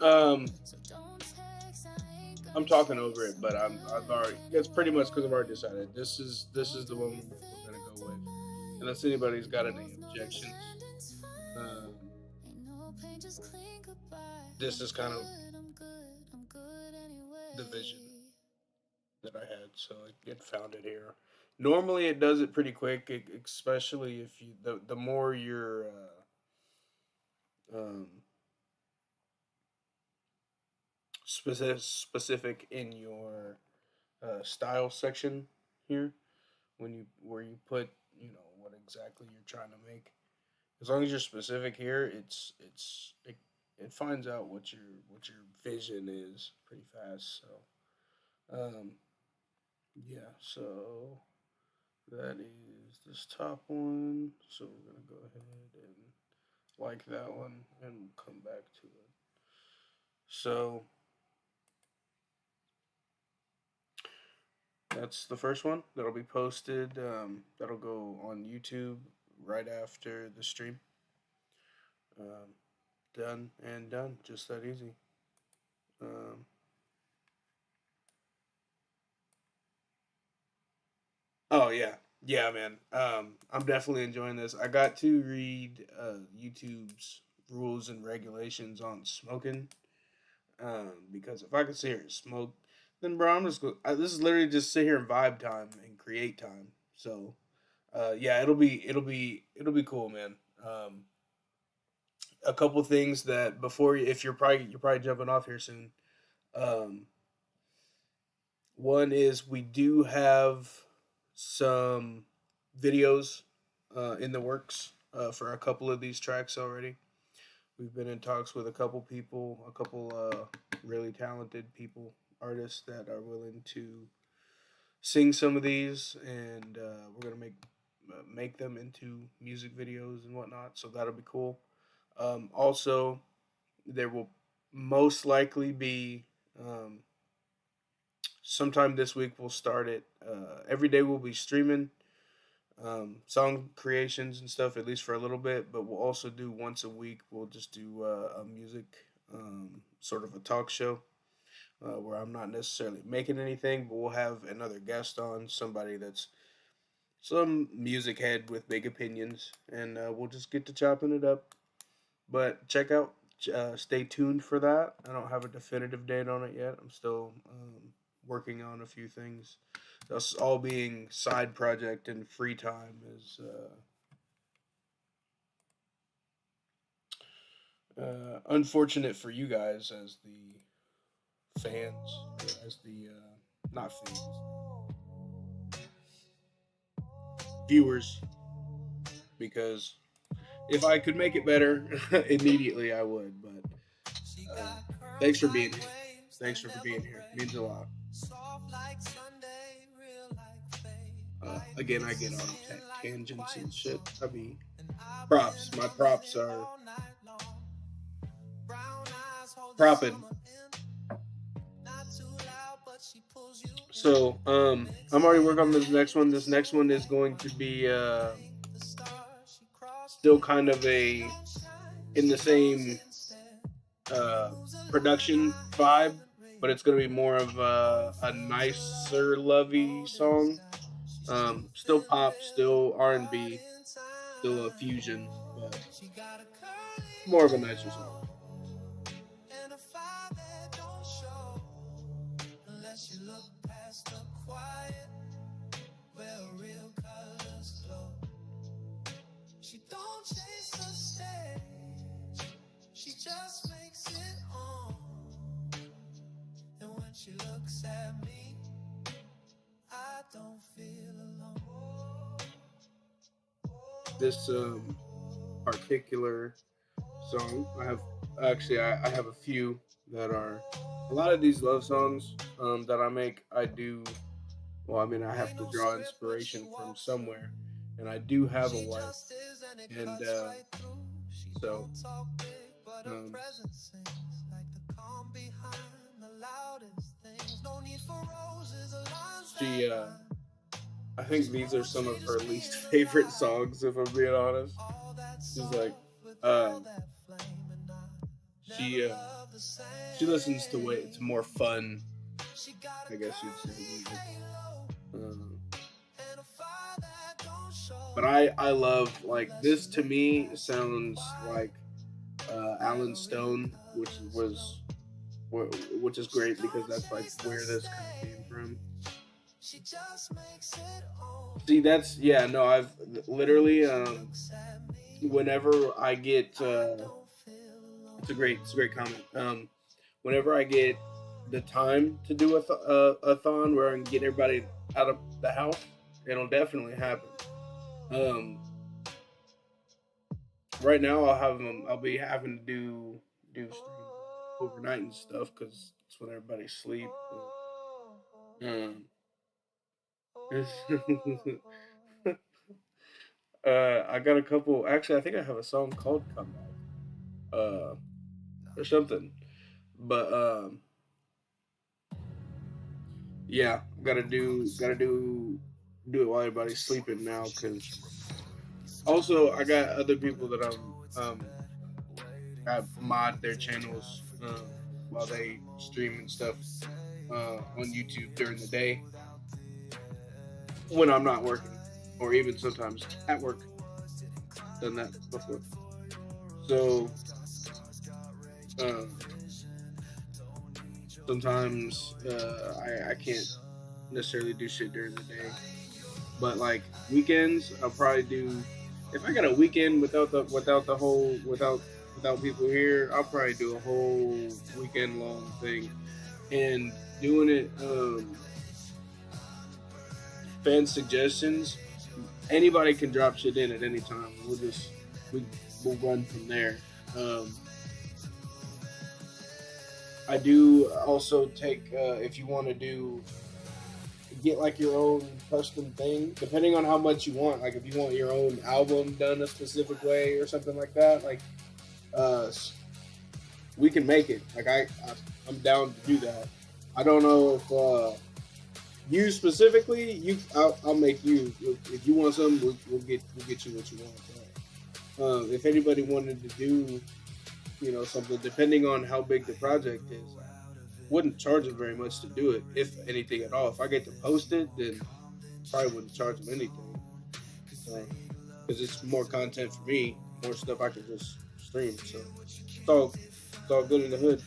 a I'm talking over it, but I've already. It's pretty much because I've already decided this is the one we're gonna go with. Unless anybody's got any objections, um, this is kind of the vision that I had, so it found it here. Normally, it does it pretty quick, especially if you the more you're um, specific in your style section here when you where you put what exactly you're trying to make. As long as you're specific here, it finds out what your vision is pretty fast. So yeah, so that is this top one. So we're gonna go ahead and like that one, and we'll come back to it. So that's the first one that'll be posted. That'll go on YouTube right after the stream. Um, done and done, just that easy. Um, oh yeah, yeah, man. I'm definitely enjoying this. I got to read YouTube's rules and regulations on smoking. Because if I could sit here and smoke, then bro, I'm just this is literally just sit here and vibe time and create time. So, yeah, it'll be cool, man. A couple things that before if you're probably jumping off here soon. Um, One is we do have some videos in the works for a couple of these tracks already. We've been in talks with a couple people, a couple really talented people, artists that are willing to sing some of these, and we're gonna make them into music videos and whatnot. So that'll be cool. Also, there will most likely be sometime this week. We'll start it. Every day we'll be streaming song creations and stuff, at least for a little bit. But we'll also do once a week. We'll just do a music sort of a talk show where I'm not necessarily making anything, but we'll have another guest on, somebody that's some music head with big opinions, and we'll just get to chopping it up. But check out, stay tuned for that. I don't have a definitive date on it yet. I'm still working on a few things. That's all being side project and free time is unfortunate for you guys as the fans, or as the not fans, viewers, because if I could make it better, immediately I would. But uh, thanks for being here. Thanks for being here. It means a lot. Again, I get on tangents and shit. I mean, props. My props are propping. So, I'm already working on this next one. This next one is going to be still kind of a in the same uh, production vibe, but it's going to be more of a nicer, lovey song. Still pop, still R&B, still a fusion, but more of a nicer song. just makes it on. And when she looks at me, I don't feel alone. This particular song, I have a few that are a lot of these love songs that I make. I do well. I mean, I have to draw inspiration from somewhere, and I do have a wife, and so um, she. I think these are some of her least favorite songs, if I'm being honest. She's like, um, she she listens to way it's more fun, I guess you'd say, music. Um, but I love like this. To me sounds like Alan Stone, which is great because that's like where this kind of came from. See, that's yeah. No, I've literally whenever I get it's a great comment. Whenever I get the time to do a thon where I can get everybody out of the house, it'll definitely happen. Um, right now I'll be having to do streams overnight and stuff because it's when everybody sleep. Um, I got a couple. Actually, I think I have a song called "Comeback" uh, or something. But yeah, gotta do it while everybody's sleeping now. Cause also I got other people that I mod their channels while they stream and stuff on YouTube during the day when I'm not working, or even sometimes at work. Done that before. So uh, sometimes I can't necessarily do shit during the day, but like weekends, I'll probably do. If I got a weekend without people here, I'll probably do a whole weekend long thing and doing it. Fan suggestions. Anybody can drop shit in at any time. We, we'll run from there. Um, I do also take if you want to do get like your own custom thing, depending on how much you want. Like if you want your own album done a specific way or something like that, like uh, we can make it. Like I'm down to do that. I don't know if you specifically, I'll make you. If you want something, we'll get you what you want. But, if anybody wanted to do, something depending on how big the project is, wouldn't charge them very much to do it, if anything at all. If I get to post it, then probably wouldn't charge them anything, because it's more content for me, more stuff I can just stream. So it's all good in the hood.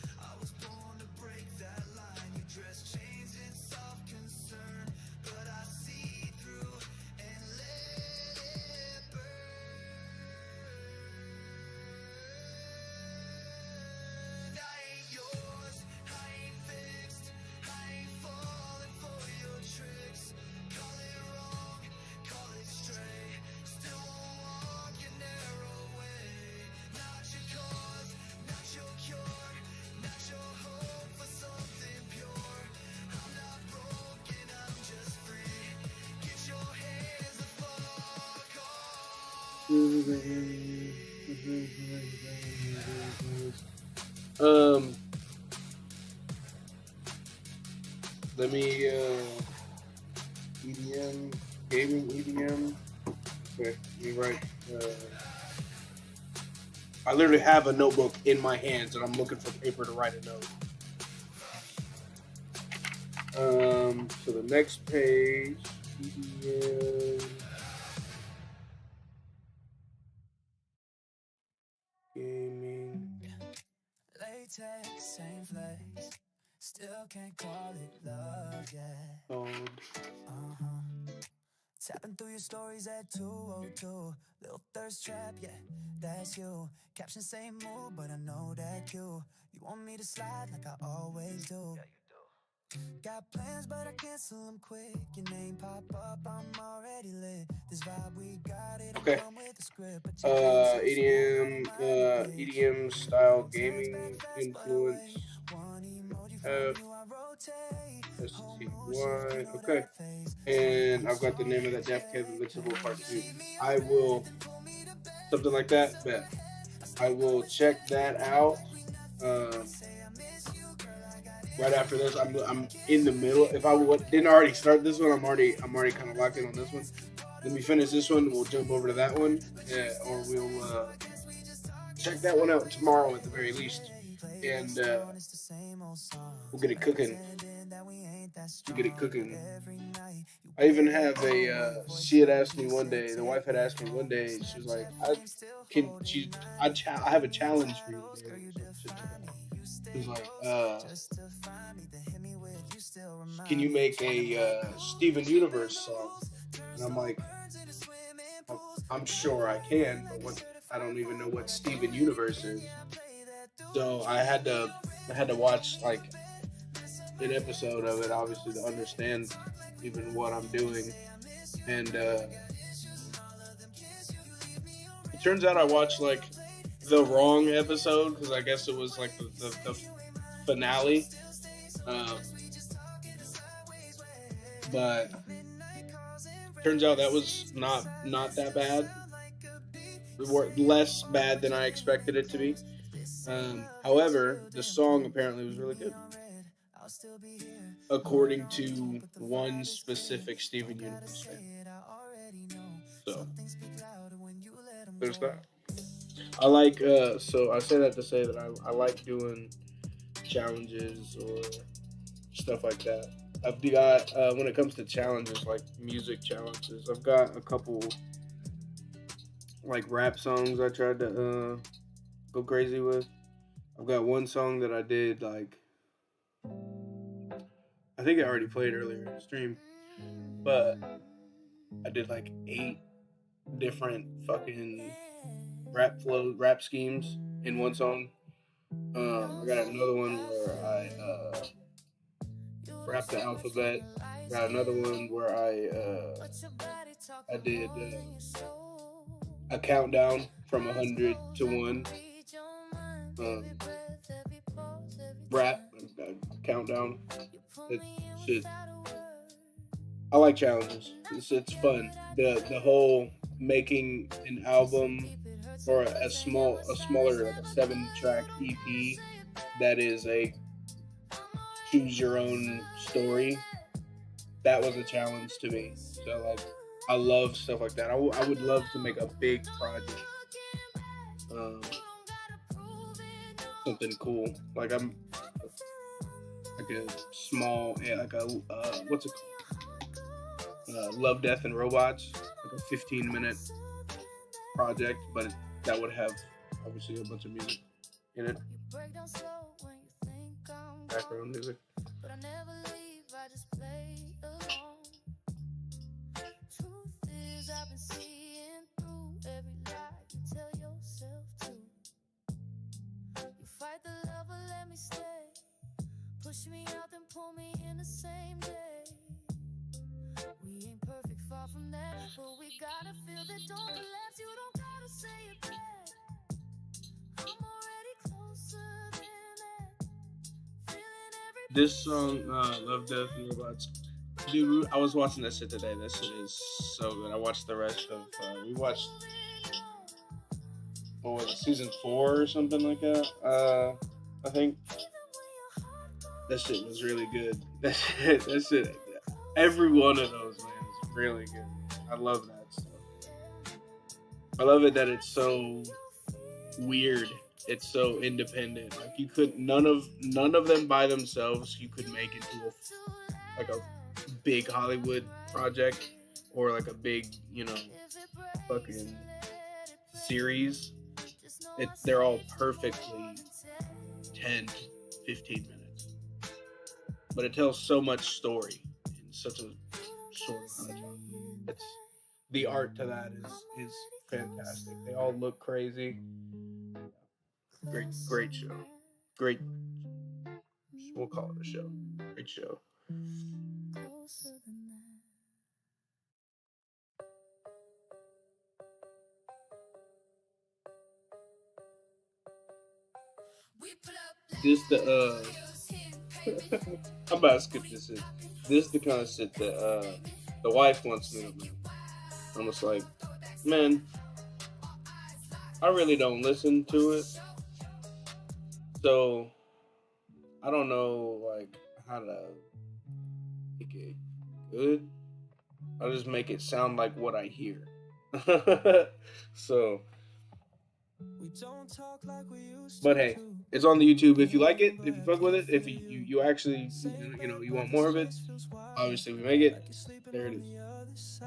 Um, let me EDM, gaming EDM. Okay, let me write. I literally have a notebook in my hands, and I'm looking for paper to write a note. So the next page, EDM, gaming. Latex, same place. Still can't call it love yet. Called. Tapping through your stories at 2:02. Little thirst trap, yeah, that's you. Caption same mood, but I know that you want me to slide like I always do. Got plans, but I cancel them quick. Your name pop up, I'm already lit. This vibe we got, it don't Okay. come with a script. But you ain't so EDM, smooth on my dick. EDM style gaming influence. One emoji Uh, from you, I rotate. STY. Okay. And I've got the name of that Def Cave Invincible Part 2. I will, something like that, bet. I will check that out. Right after this, I'm in the middle. If I didn't already start this one, I'm already kind of locked in on this one. Let me finish this one. We'll jump over to that one, or we'll check that one out tomorrow at the very least, and we'll get it cooking. We'll get it cooking. I even have a. She had asked me one day. The wife had asked me one day. She was like, I have a challenge for you today." She was like, "Can you make a Steven Universe song?" And I'm like, "I'm sure I can, but I don't even know what Steven Universe is." So I had to watch like an episode of it, obviously, to understand even what I'm doing. And it turns out I watched like the wrong episode, because I guess it was like the finale. But turns out that was not that bad. Less bad than I expected it to be. However, the song apparently was really good, according to one specific Steven Universe fan. So there's that. I like. So I say that to say that I like doing challenges or stuff like that. I've got when it comes to challenges, like music challenges, I've got a couple like rap songs I tried to go crazy with. I've got one song that I did like, I think I already played earlier in the stream, but I did like 8 different fucking rap schemes in one song. I got another one where I rapped the alphabet. Got another one where I did a countdown from 100 to 1. Rap countdown. Shit. I like challenges. It's fun. The whole making an album or a smaller like a 7-track EP that is a choose your own story. That was a challenge to me. So like, I love stuff like that. I would love to make a big project. Something cool. Like I'm like a small, like a what's it called? Love, Death, and Robots. Like a 15-minute project, but that would have obviously a bunch of music in it. Background music. Push me out, then pull me in the same day. We ain't perfect, far from that, but we gotta feel that. Don't collapse, you don't gotta say it back. I'm already closer than that. This song, Love, Death, and Robots. Dude, I was watching that shit today. That shit is so good. I watched the rest of, we watched, what was it, season 4 or something like that? I think. That shit was really good. That shit, every one of those, man, is really good. I love that stuff. I love it that it's so weird. It's so independent. Like you could, none of them by themselves, you could make into a big Hollywood project or like a big, fucking series. They're all perfectly 10 to 15 minutes. But it tells so much story in such a sort of how to talk. It's the art to that is fantastic. They all look crazy. Great show. Great. We'll call it a show. Great show. This the I'm about to skip this. This is the kind of shit that the wife wants me to do. I'm just like, man, I really don't listen to it, so I don't know like how to make it good. I'll just make it sound like what I hear. So, but hey, it's on the YouTube. If you like it, if you fuck with it, if you actually you want more of it, obviously we make it. There it is.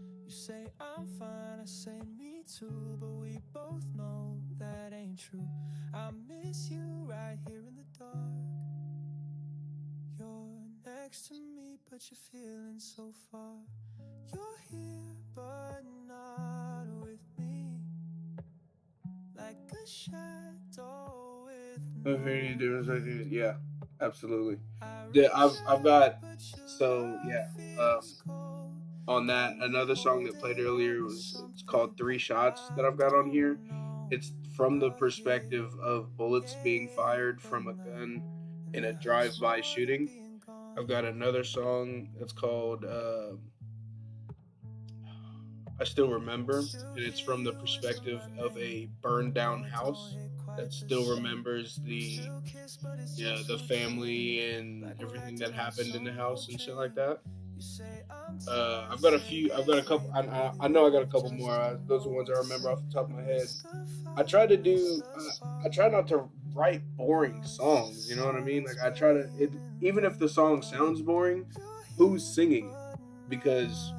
You say I'm fine, I say me too, but we both know that ain't true. I miss you right here in the dark. You're next to me, but you're feeling so far. You're here, but not with me. Like a shadow with no. Yeah, absolutely. I've got so yeah. On that, another song that played earlier it's called Three Shots that I've got on here. It's from the perspective of bullets being fired from a gun in a drive-by shooting. I've got another song that's called I Still Remember, and it's from the perspective of a burned down house that still remembers the family and everything that happened in the house and shit like that. I've got a few. I've got a couple. I know I got a couple more. Those are ones I remember off the top of my head. I try to do. I try not to write boring songs. You know what I mean? Like I try to. Even if the song sounds boring, who's singing it? Because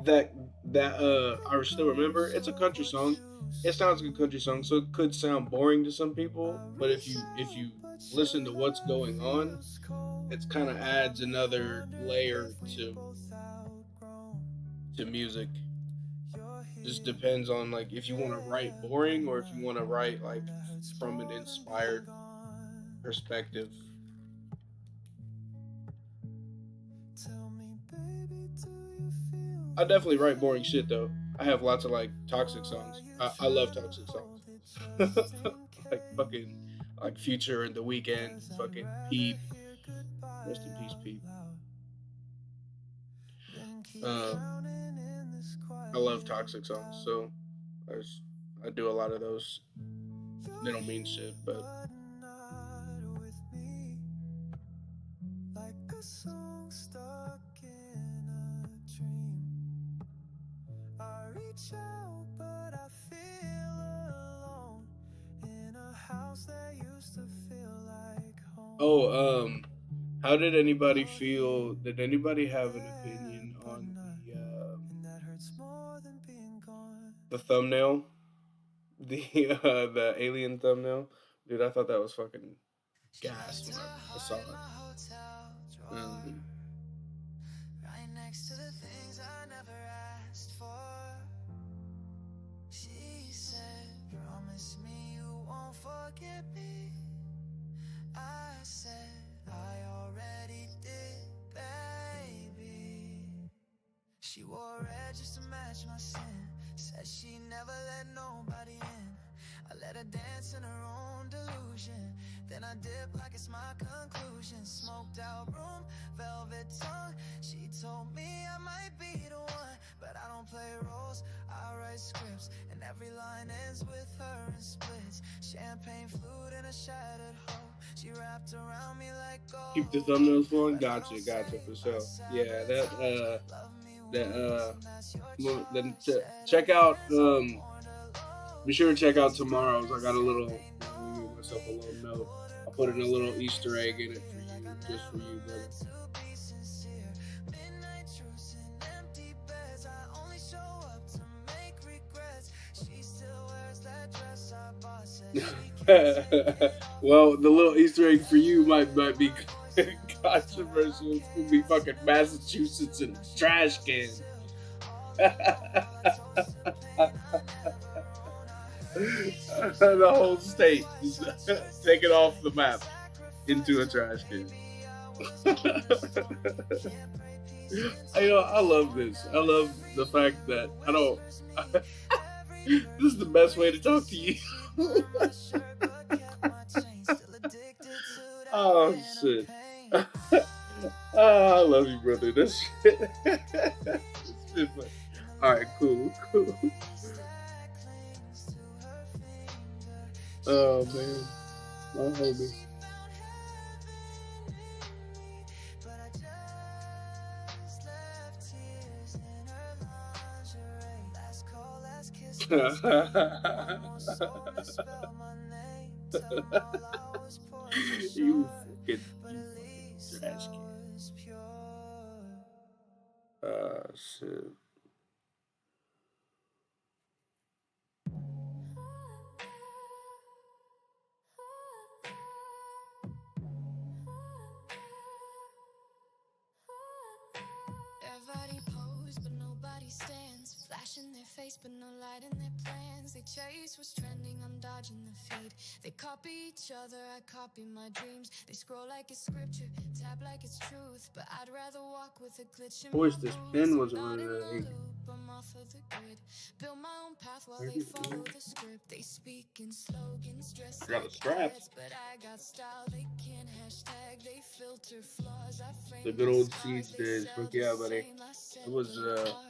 that I still remember. It's a country song. It sounds like a country song, so it could sound boring to some people. But if you listen to what's going on, it kind of adds another layer to music. Just depends on like if you want to write boring or if you want to write like from an inspired perspective. I definitely write boring shit though. I have lots of like toxic songs. I love toxic songs. Like fucking like Future and The Weekend, fucking Peep. Rest in peace, Peep. Um, I love toxic songs, so I do a lot of those. They don't mean shit, but like a song stuck in a dream. I reach out, but I feel alone in a house that used to feel like home. Oh, how did anybody feel? Did anybody have an opinion on the thumbnail, the alien thumbnail? Dude, I thought that was fucking gas when I saw it. Right next to the things I never asked for. She said, promise me you won't forget me. I said, I already did, baby. She wore red just to match my sin. Said she never let nobody in. I let her dance in her own delusion. Then I dip like it's my conclusion. Smoked out room, velvet tongue. She told me I might be the one, but I don't play roles, I write scripts. And every line ends with her in splits. Champagne flute and a shattered hope. She wrapped around me like gold. Keep the thumbnails flowing? Gotcha for sure. Yeah, then check out be sure to check out tomorrow's. I got a little give myself a little note. I'll put in a little Easter egg in it for you, just for you, brother. Well, the little Easter egg for you might be Controversial. It's gonna be fucking Massachusetts in a trash can. The whole state is taken off the map into a trash can. I love this. I love the fact that I don't. This is the best way to talk to you. Oh shit. I love you, brother. That's shit. All right, cool, cool. Oh man, my homie. You fucking trash can. Shit. Everybody pose, but nobody stands. Flash in their face, but no light in their plans. They chase what's trending, I'm dodging the feed. They copy each other, I copy my dreams. They scroll like it's scripture, tap like it's truth. But I'd rather walk with a glitch in I my wish this pen boots. wasn't Not running in out of the ink. loop, I'm off of the grid. Build my own path while they follow the script. They speak in slogans, dress I got a like strap. ads. But I got style, they can't hashtag. They filter flaws, I The frame good my old scars. siege They days. sell Fuck the yeah, buddy. same, I set It was the bar.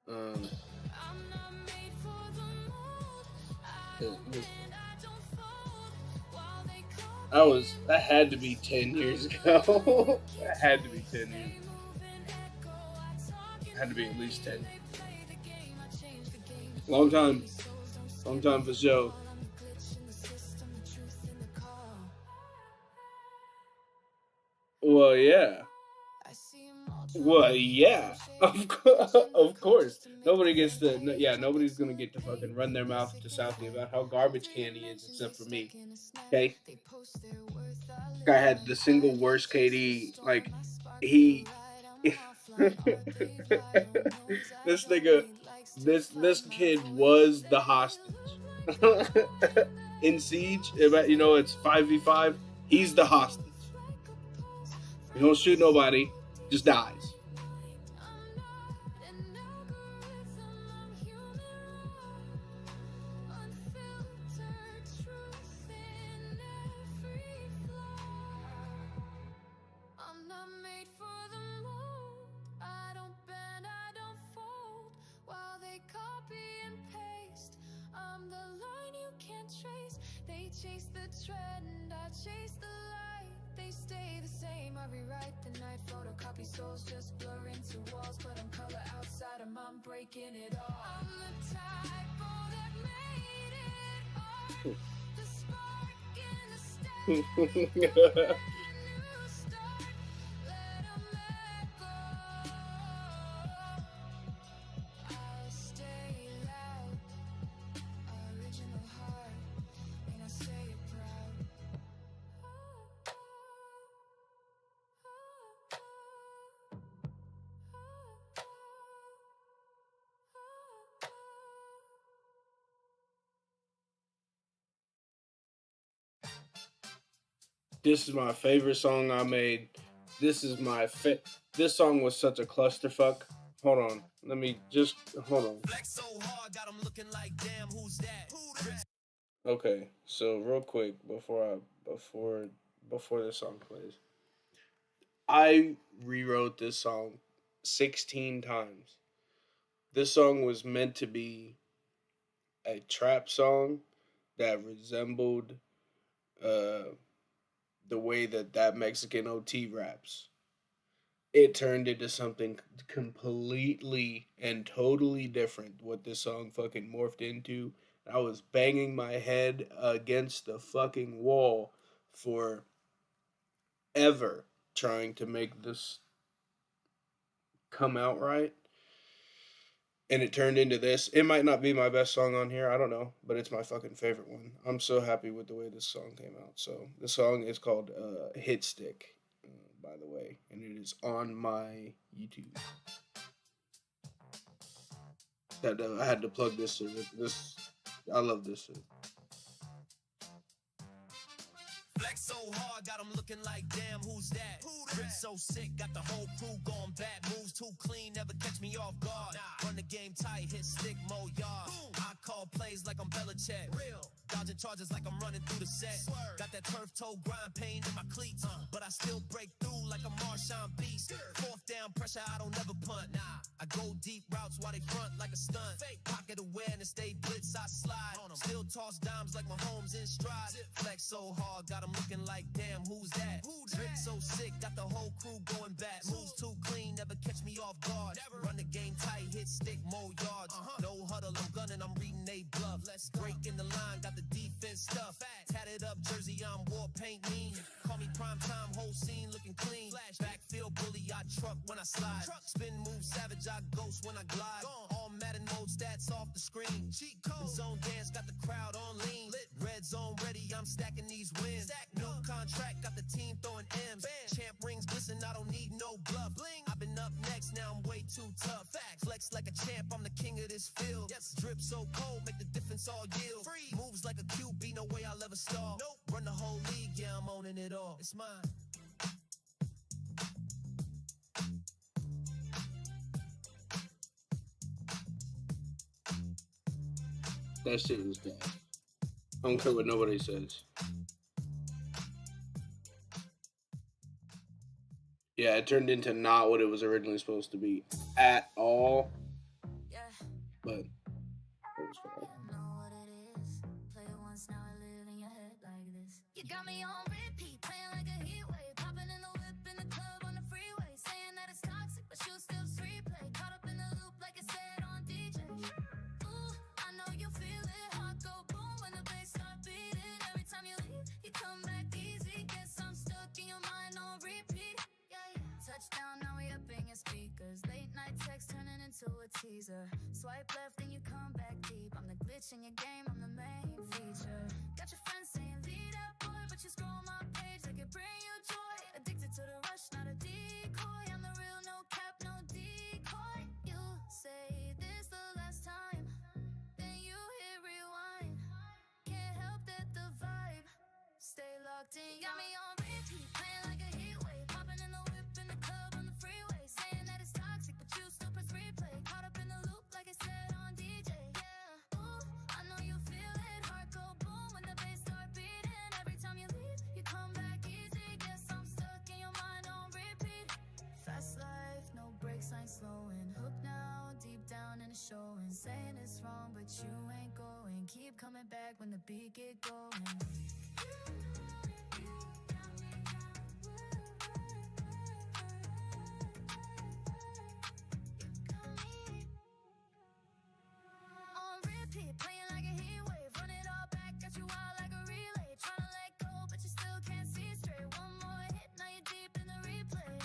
um I'm not made for the mold. I it don't was bend, I don't fold. While they that copy was and that had to paste, be I'm 10 years the line ago. you can't That had to be trace. 10 years. They move and echo, I talk and Had to be at least fade. 10. They play the game, I change the game. Long time. Many souls don't Long skip time the for show. call. I'm the glitch in the system, the truth in the call. Well, yeah. I see 'em all Well, trying to fix some yeah. shade. Changing the Of code course. just to make Nobody the gets same to. No, page. yeah, What nobody's gets gonna in get to their fucking paid? run their Guess mouth they to get Southie paid. about how garbage Every Candy is, image is a except for me. stuck in a snap. Okay. They post their worth. I Guy live had mine. the I single get worst chased the KD. storm. Like I spark the he. light. I'm offline. Art they've lied on knows I This nigga. dominate. Likes to This fight my kid voice. was the They hostage. look like a warning. In Siege, it's 5v5. He's the hostage. He don't shoot nobody, just dies. I'm not made for the mold. I don't bend, I don't fold. While they copy and paste, I'm the line you can't trace. They chase the trend, I chase the light. They stay the same, I rewrite the night. Photocopy souls just blur into walls. But I'm color outside, I'm breaking it all. I'm the type that made it all. The spark in the stage. This is my favorite song I made. This is my This song was such a clusterfuck. Hold on, let me just hold on. Okay, so real quick before the song plays, I rewrote this song 16 times. This song was meant to be a trap song that resembled uh, the way that Mexican OT raps. It turned into something completely and totally different what this song fucking morphed into. I was banging my head against the fucking wall for ever trying to make this come out right. And it turned into this. It might not be my best song on here, I don't know, but it's my fucking favorite one. I'm so happy with the way this song came out. So the song is called Hit Stick. by the way, and it is on my YouTube. I had to plug this in. I love this shit. Flex so hard, got them looking like damn, who's that? Grip so sick, got the whole crew going back. Moves too clean, never catch me off guard. Run the game tight, hit stick, mo yard. I call plays like I'm Belichick. Real. Dodging charges like I'm running through the set. Got that turf toe grind pain in my cleats. But I still break through like a Marshawn beast. Fourth down pressure, I don't never punt. I go deep routes while they front like a stunt. Pocket awareness, they blitz, I slide. Still toss dimes like my home's in stride. Flex so hard, got them looking like damn, who's that? Drip so sick, got the whole crew going back. Moves too clean, never catch me off guard. Run the game tight, hit stick, more yards. No huddle, I'm gunning, I'm reading they bluff. Let's break in the line, got the defense stuff. Tatted up jersey, I'm war paint mean. Call me prime time, whole scene looking clean. Backfield bully, I truck when I slide. Spin move savage, I ghost when I glide. All Madden mode stats off the screen. Cheat code. Zone dance, got the crowd on lean. Red zone ready, I'm stacking these wins. New contract, got the team throwing M's. Champ rings glisten, I don't need no bluff. I've been up next, now I'm way too tough. Flex like a champ, I'm the king of this field. Drip so cold, make the difference all yield. Moves like a QB, no way I'll ever stall. Run the whole league, yeah, I'm owning it all. It's mine. That shit is bad. I don't care what nobody says. Yeah, it turned into not what it was originally supposed to be at all. Yeah. But it was fine. You got me on repeat, playing like a heat wave, popping in the whip in the club on the freeway, saying that it's toxic, but you still street play, caught up in the loop like it said on DJ. Ooh, I know you feel it, heart go boom when the bass start beating. Every time you leave, you come back easy. Guess I'm stuck in your mind on repeat. Yeah, yeah. Touchdown, now we up in your speakers. Late night text turning into a teaser. Swipe left and you come back deep. I'm the glitch in your game, I'm the main feature. Got your friends saying lead up, boy, but you scroll my page like it bring you joy. Addicted to the rush, not a decoy. I'm the real, no cap, no decoy. You say this the last time, then you hit rewind. Can't help that the vibe stay locked in. Got me on repeat, playing like a heat wave, popping in the whip in the club on the freeway, saying that it's toxic, but you still press replay. Caught up in the loop like it said on DJ. Yeah, ooh, I know you feel it, heart go boom when the bass start beating. Every time you leave, you come back easy. Guess I'm stuck in your mind on repeat. Fast life, no brakes, I ain't slowing. Hook now, deep down and it's showing. Saying it's wrong, but you ain't going. Keep coming back when the beat get going. On repeat, playing like a heat wave, run it all back, got you wild like a relay. Tryna let go, but you still can't see straight. One more hit, now you're deep in the replay.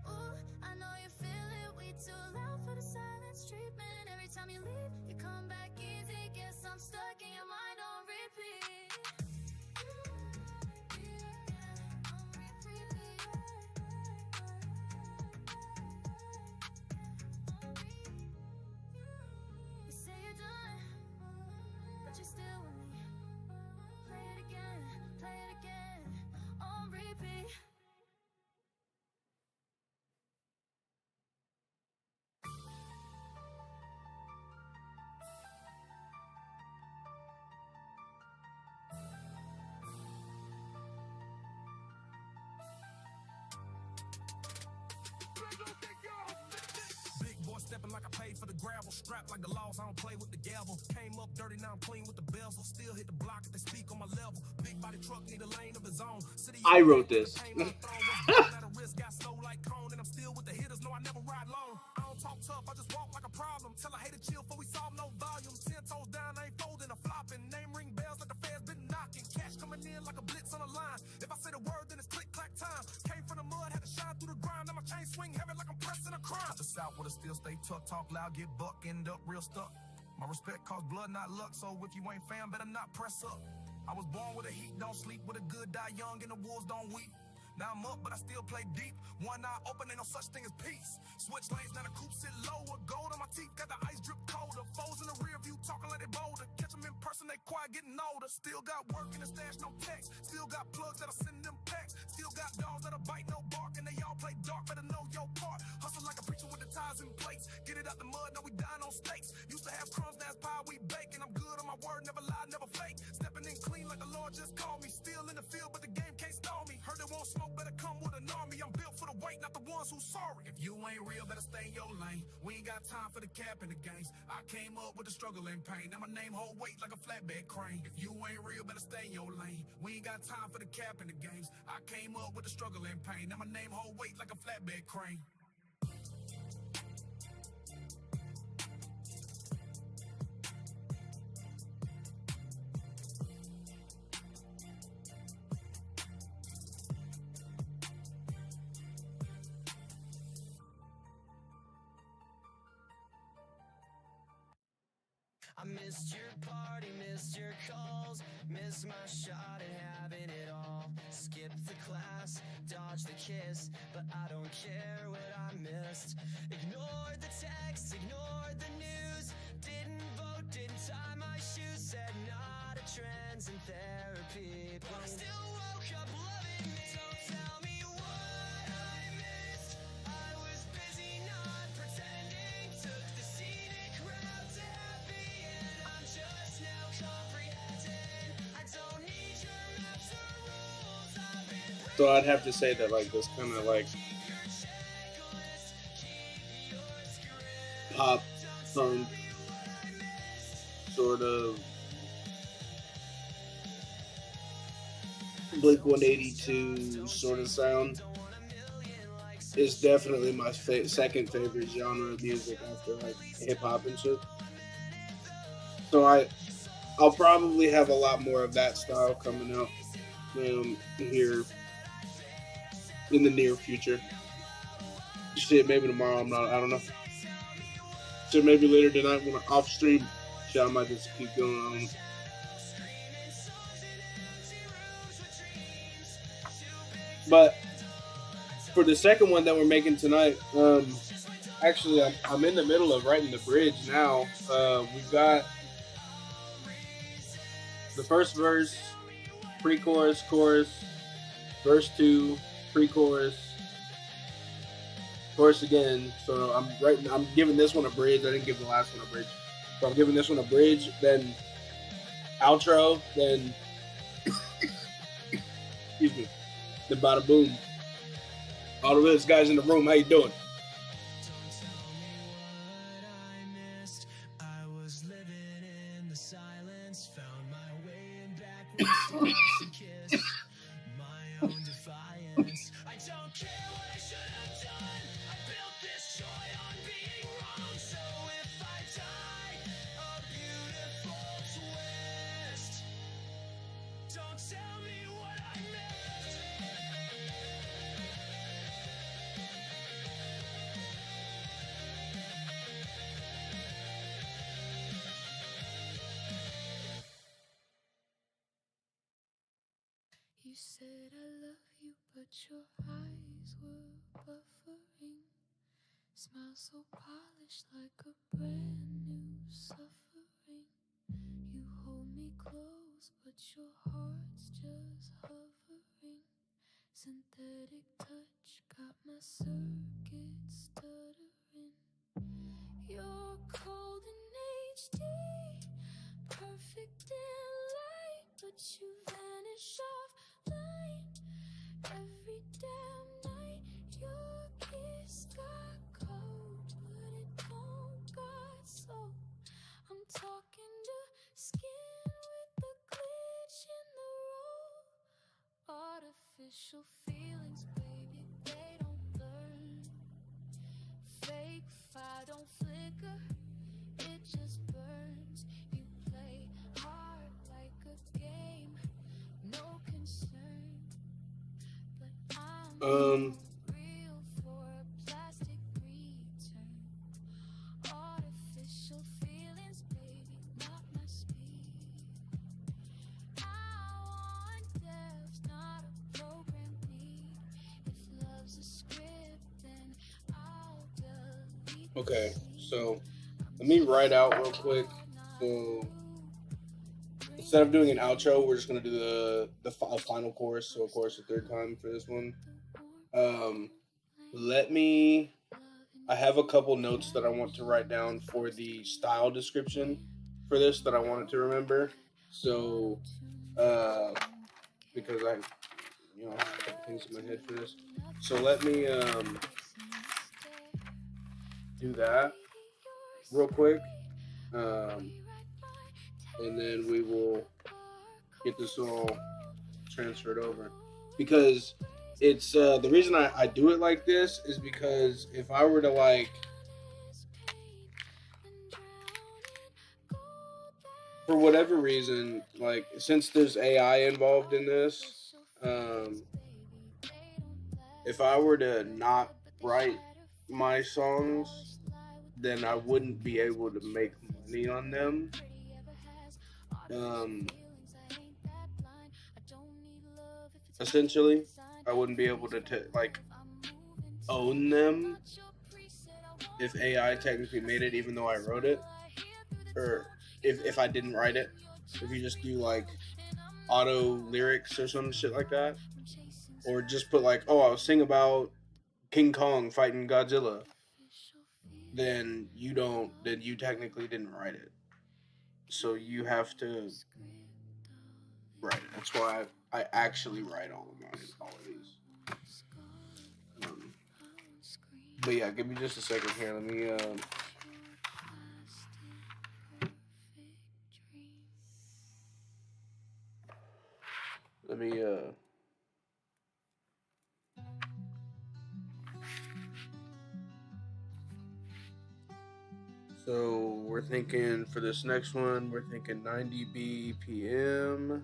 Ooh, I know you feel it, we too loud for the silence treatment. Every time you leave, you come back easy. Guess I'm stuck in your mind on repeat. You say you're done, but you're still with me. Play it again, on repeat. Big boy stepping like I paid for the gravel. Strapped like the laws, I don't play with the gavel. Came up dirty, now I'm clean with the bezel. Still hit the block if they speak on my level. Big body truck need a lane of his own. City I wrote this. Got slow like cone, and I'm still with the hitters. No, I never ride long. I don't talk tough, I just walk like a problem. Tell a hater chill before we solve no volume. 10 toes down, I ain't folding or flopping. Name ring bells like the feds been knocking. Cash coming in like a blitz on the line. If I say the word, then it's click clack time. Came from the mud, had to shine through the grind. Now my chain swing heavy like I'm pressing a crime. The South where the still stay tuck, talk loud, get buck, end up real stuck. My respect costs blood, not luck. So if you ain't fam, better not press up. I was born with a heat, don't sleep with a good, die young, and the wolves don't weep. Now I'm up, but I still play deep. One eye open, ain't no such thing as peace. Switch lanes, now the coupe sit lower. Gold on my teeth, got the ice drip colder. Foes in the rear view, talking like they bolder. Catch them in person, they quiet, getting older. Still got work in the stash, no text. Still got plugs that'll send them packs. Still got dogs that'll bite, no bark. And they all play dark, better know your part. Hustle like a preacher with the ties in place. Get it out the mud, now we dying on stakes. Used to have crumbs, now it's pie we bake. And I'm good on my word, never lie, never fake. Stepping in clean like the Lord just called me. Still in the field, but the game can't stall me. Heard they won't smoke, better come with an army. I'm built for the weight, not the ones who sorry. If you ain't real, better stay in your lane. We ain't got time for the cap in the games. I came up with the struggle and pain. Now my name hold weight like a flatbed crane. If you ain't real, better stay in your lane. We ain't got time for the cap in the games. I came up with the struggle and pain. Now my name hold weight like a flatbed crane. I missed your party, missed your calls, missed my shot at having it all. Skipped the class, dodged the kiss, but I don't care what I missed. Ignored the texts, ignored the news, didn't vote, didn't tie my shoes, said not a trends in therapy, but I still woke up loving me. Don't tell me what I missed, I was busy not pretending, took the scenic route to happy end. I'm just now comprehending, I don't need your maps or rules. I've been So I'd have to say that like this kind of like pop punk sort of Blink 182 sort of sound is definitely my second favorite genre of music after like hip hop and shit. So I'll probably have a lot more of that style coming out here in the near future. Shit, maybe tomorrow. I don't know. So maybe later tonight when I'm off stream, shit, I might just keep going on. But for the second one that we're making tonight, actually I'm in the middle of writing the bridge now. We've got the first verse, pre-chorus, chorus, verse 2, pre-chorus, chorus again. So I'm giving this one a bridge. I didn't give the last one a bridge. So I'm giving this one a bridge, then outro, then excuse me, then bada boom. All of those guys in the room, how you doing? I was living in the silence, found my way back with kiss, my own defiance. I don't care what I should have done. I built this joy on being wrong. So if I die, a beautiful twist. Don't tell me what I missed. You said I love you, but your eyes were buffering. Smile so polished like a brand new suffering. You hold me close, but your heart's just hovering. Synthetic touch got my circuits stuttering. You're cold in HD, perfect in light, but you vanish offline. Every damn night, your kiss got cold, but it don't got soul. I'm talking to skin with the glitch in the roll. Artificial feelings, baby, they don't burn. Fake fire don't flicker, it just burns. You play hard like a game, no concern. But I'm real for a plastic return. Artificial feelings, baby, not my speed. I want depth, not a program beat. Okay, so let me write out real quick. So instead of doing an outro, we're just gonna do the final chorus. So of course, the third time for this one. Um, let me. I have a couple notes that I want to write down for the style description for this that I wanted to remember. So, uh, because I, have a couple things in my head for this. So let me do that real quick, um, and then we will get this all transferred over. Because it's the reason I do it like this is because if I were to like for whatever reason, like since there's AI involved in this, um, if I were to not write my songs, then I wouldn't be able to make money on them. Um, Essentially, I wouldn't be able to like own them if AI technically made it, even though I wrote it, or if I didn't write it. If you just do like auto lyrics or some shit like that, or just put like, oh, I'll sing about King Kong fighting Godzilla, then you technically didn't write it. So you have to write it. That's why I actually write all of these. Um, but yeah, give me just a second here. Let me So we're thinking for this next one, we're thinking 90 BPM.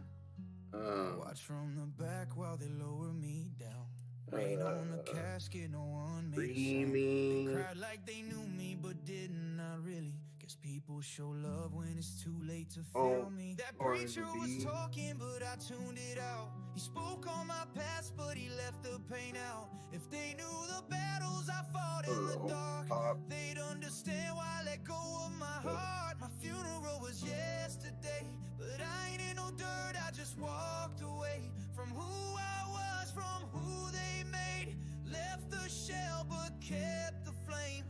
Watch from the back while they lower me down. Rain on the casket, no one made a sound. Dreamy. They cried like they knew me, but didn't I really? Guess people show love when it's too late to feel me. That preacher was talking, but I tuned it out. He spoke on my past, but he left the pain out. If they knew the battles I fought in the dark, they'd understand why I let go of my heart. My funeral was yesterday, but I ain't in no dirt, I just walked away from who I was, from who they made. Left the shell, but kept the flame.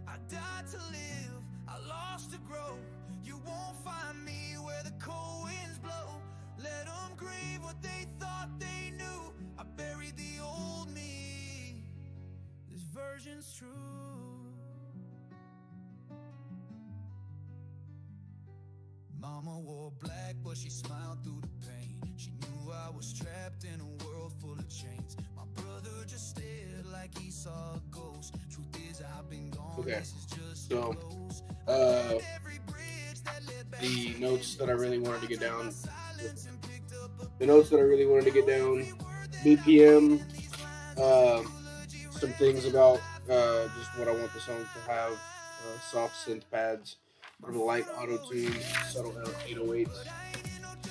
I died to live, I lost to grow. You won't find me where the cold winds blow. Let them grieve what they thought they knew. I buried the old me, this version's true. Mama wore black, but she smiled through the pain. She knew I was trapped in a world full of chains. My brother just stared like he saw a ghost. Truth is, I've been gone. Okay. This is just So, the notes that I really wanted to get down. The notes that I really wanted to get down. BPM. Some things about just what I want the song to have. Soft synth pads. Sort of light auto tune, subtle 808s.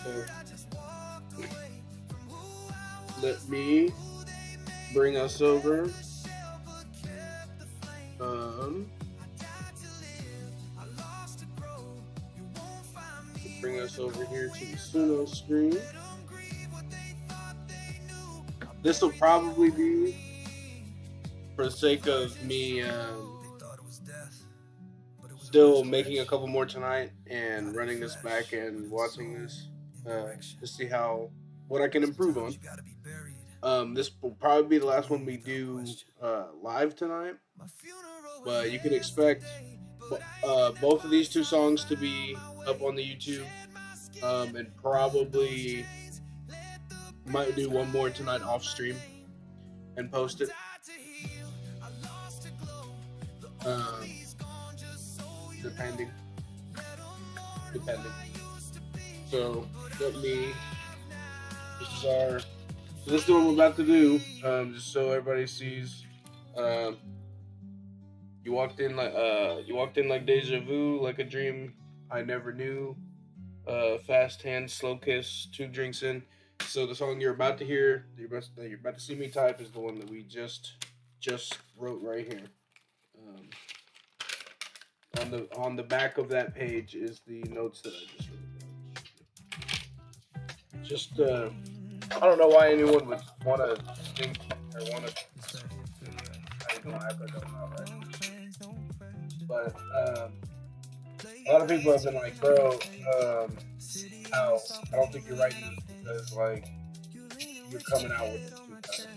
So, let me bring us over. Bring us over here to the Suno screen. This will probably be, for the sake of me still making a couple more tonight and running this back and watching this to see what I can improve on. This will probably be the last one we do live tonight, but you can expect both of these two songs to be up on the YouTube, and probably might do one more tonight off stream and post it. Depending. So this is what we're about to do. Just so everybody sees. You walked in like deja vu, like a dream I never knew. Fast hand, slow kiss, 2 drinks in. So the song you're about to hear, that you're about to see me type, is the one that we just wrote right here. On the back of that page is the notes that I just wrote. I don't know why anyone would want to think or want to. I don't act like I'm not right. But a lot of people have been like, bro, how I don't think you're writing this because like you're coming out with it too fast.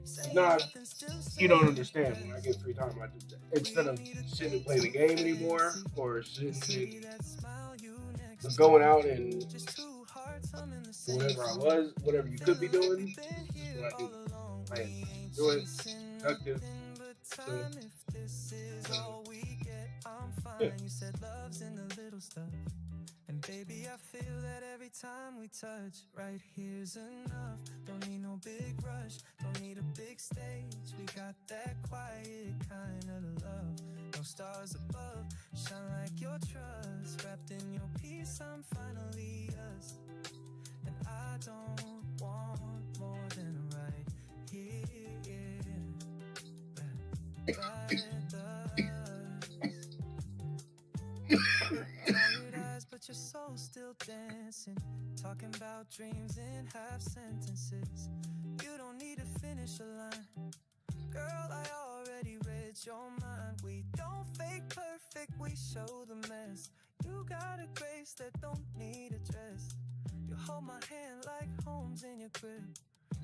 It's not. You don't understand. When I get free time, I just instead of sitting and playing the game anymore or sitting and going out and whatever you could be doing, this is what I do. I enjoy it, productive. So, yeah. And baby, I feel that every time we touch, right here's enough. Don't need no big rush, don't need a big stage. We got that quiet kind of love. No stars above, shine like your trust. Wrapped in your peace, I'm finally us. And I don't want more than right here. Tired eyes, but your soul's still dancing. Talking about dreams in half sentences. You don't need to finish a line. Girl, I already read your mind. We don't fake perfect, we show the mess. You got a grace that don't need a dress. You hold my hand like home's in your crib.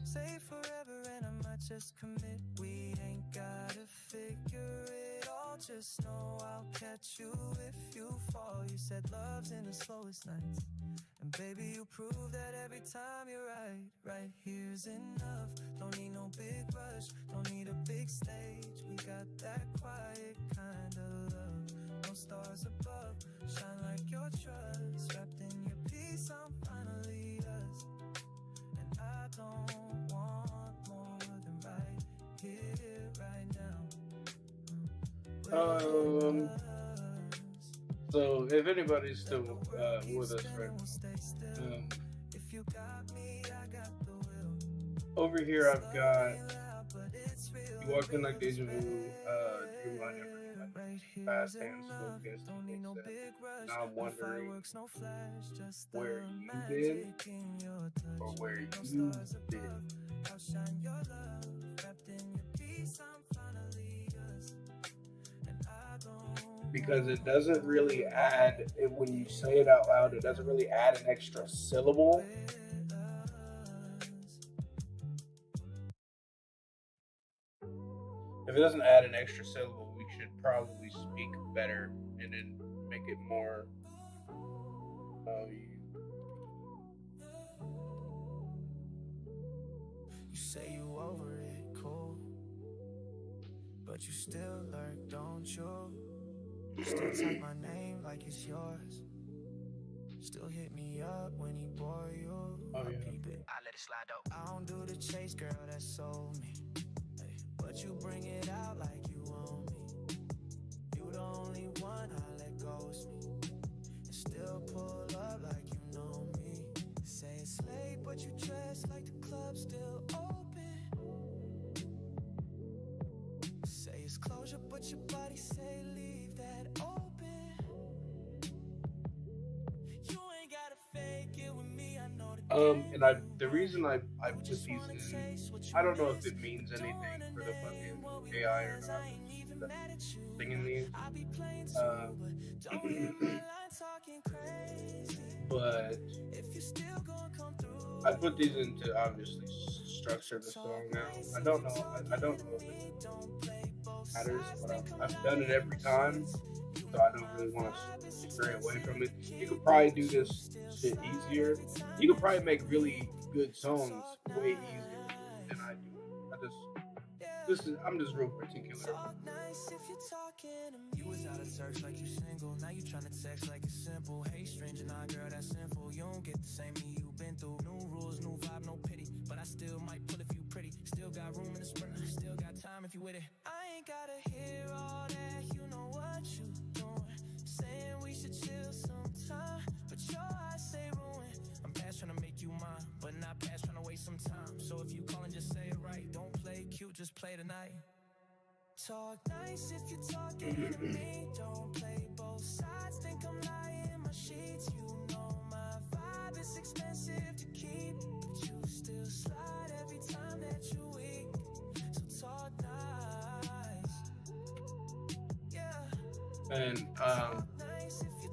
Say forever and I might just commit. We ain't gotta figure it all. Just know I'll catch you if you fall. You said love's in the slowest nights. And baby, you prove that every time you're right. Right here's enough. Don't need no big rush. Don't need a big stage. We got that quiet kind of love. No stars above. Shine like your trust. Wrapped in your peace, I'm finally us. And I don't want more than right here, right now. So if anybody's still with us right now, over here I've got You Walked In Like Deja Vu, Dreamline Every Fast Hands, Slow Kiss, Now I'm wondering where you've been or where you've been. Because it doesn't really add, when you say it out loud, it doesn't really add an extra syllable. If it doesn't add an extra syllable, we should probably speak better and then make it more. You say you over it, cool, but you still lurk, don't you? Still type my name like it's yours. Still hit me up when he bore you. Oh, yeah. Peep it. I let it slide though. I don't do the chase, girl, that's so me. Hey, but you bring it out like you own me. You the only one I let go is me. And still pull up like you know me. Say it's late, but you dress like the club's still open. Say it's closure, but your body say leave that open. You ain't gotta fake it with me, I know And the reason I put these in, I don't know if it means anything for the fucking AI or not. Singing these, but I put these in to obviously structure the song now. I don't know if it matters, but I've done it every time, so I don't really want to stray away from it. You could probably do this shit easier. You could probably make really good songs way easier than I do. I'm just real particular. You was out of search like you single. Now you tryna text like it's simple. Hey stranger, nah girl, that's simple. You don't get the same me you been through. New rules, new vibe, no pity. But I still might pull if you pretty. Still got room in the sprinter. Still got time if you with it. I ain't gotta hear all that. You know what you doing. Saying we should chill sometime, but your eyes say ruin. I'm past tryna make you mine, but not past tryna waste some time. So if you callin', just say it right. Don't play cute, just play tonight. talk nice if you're talking to me. Don't play both sides, think I'm lying in my sheets. You know my vibe is expensive to keep, but you still slide every time that you weak. So talk nice, yeah. And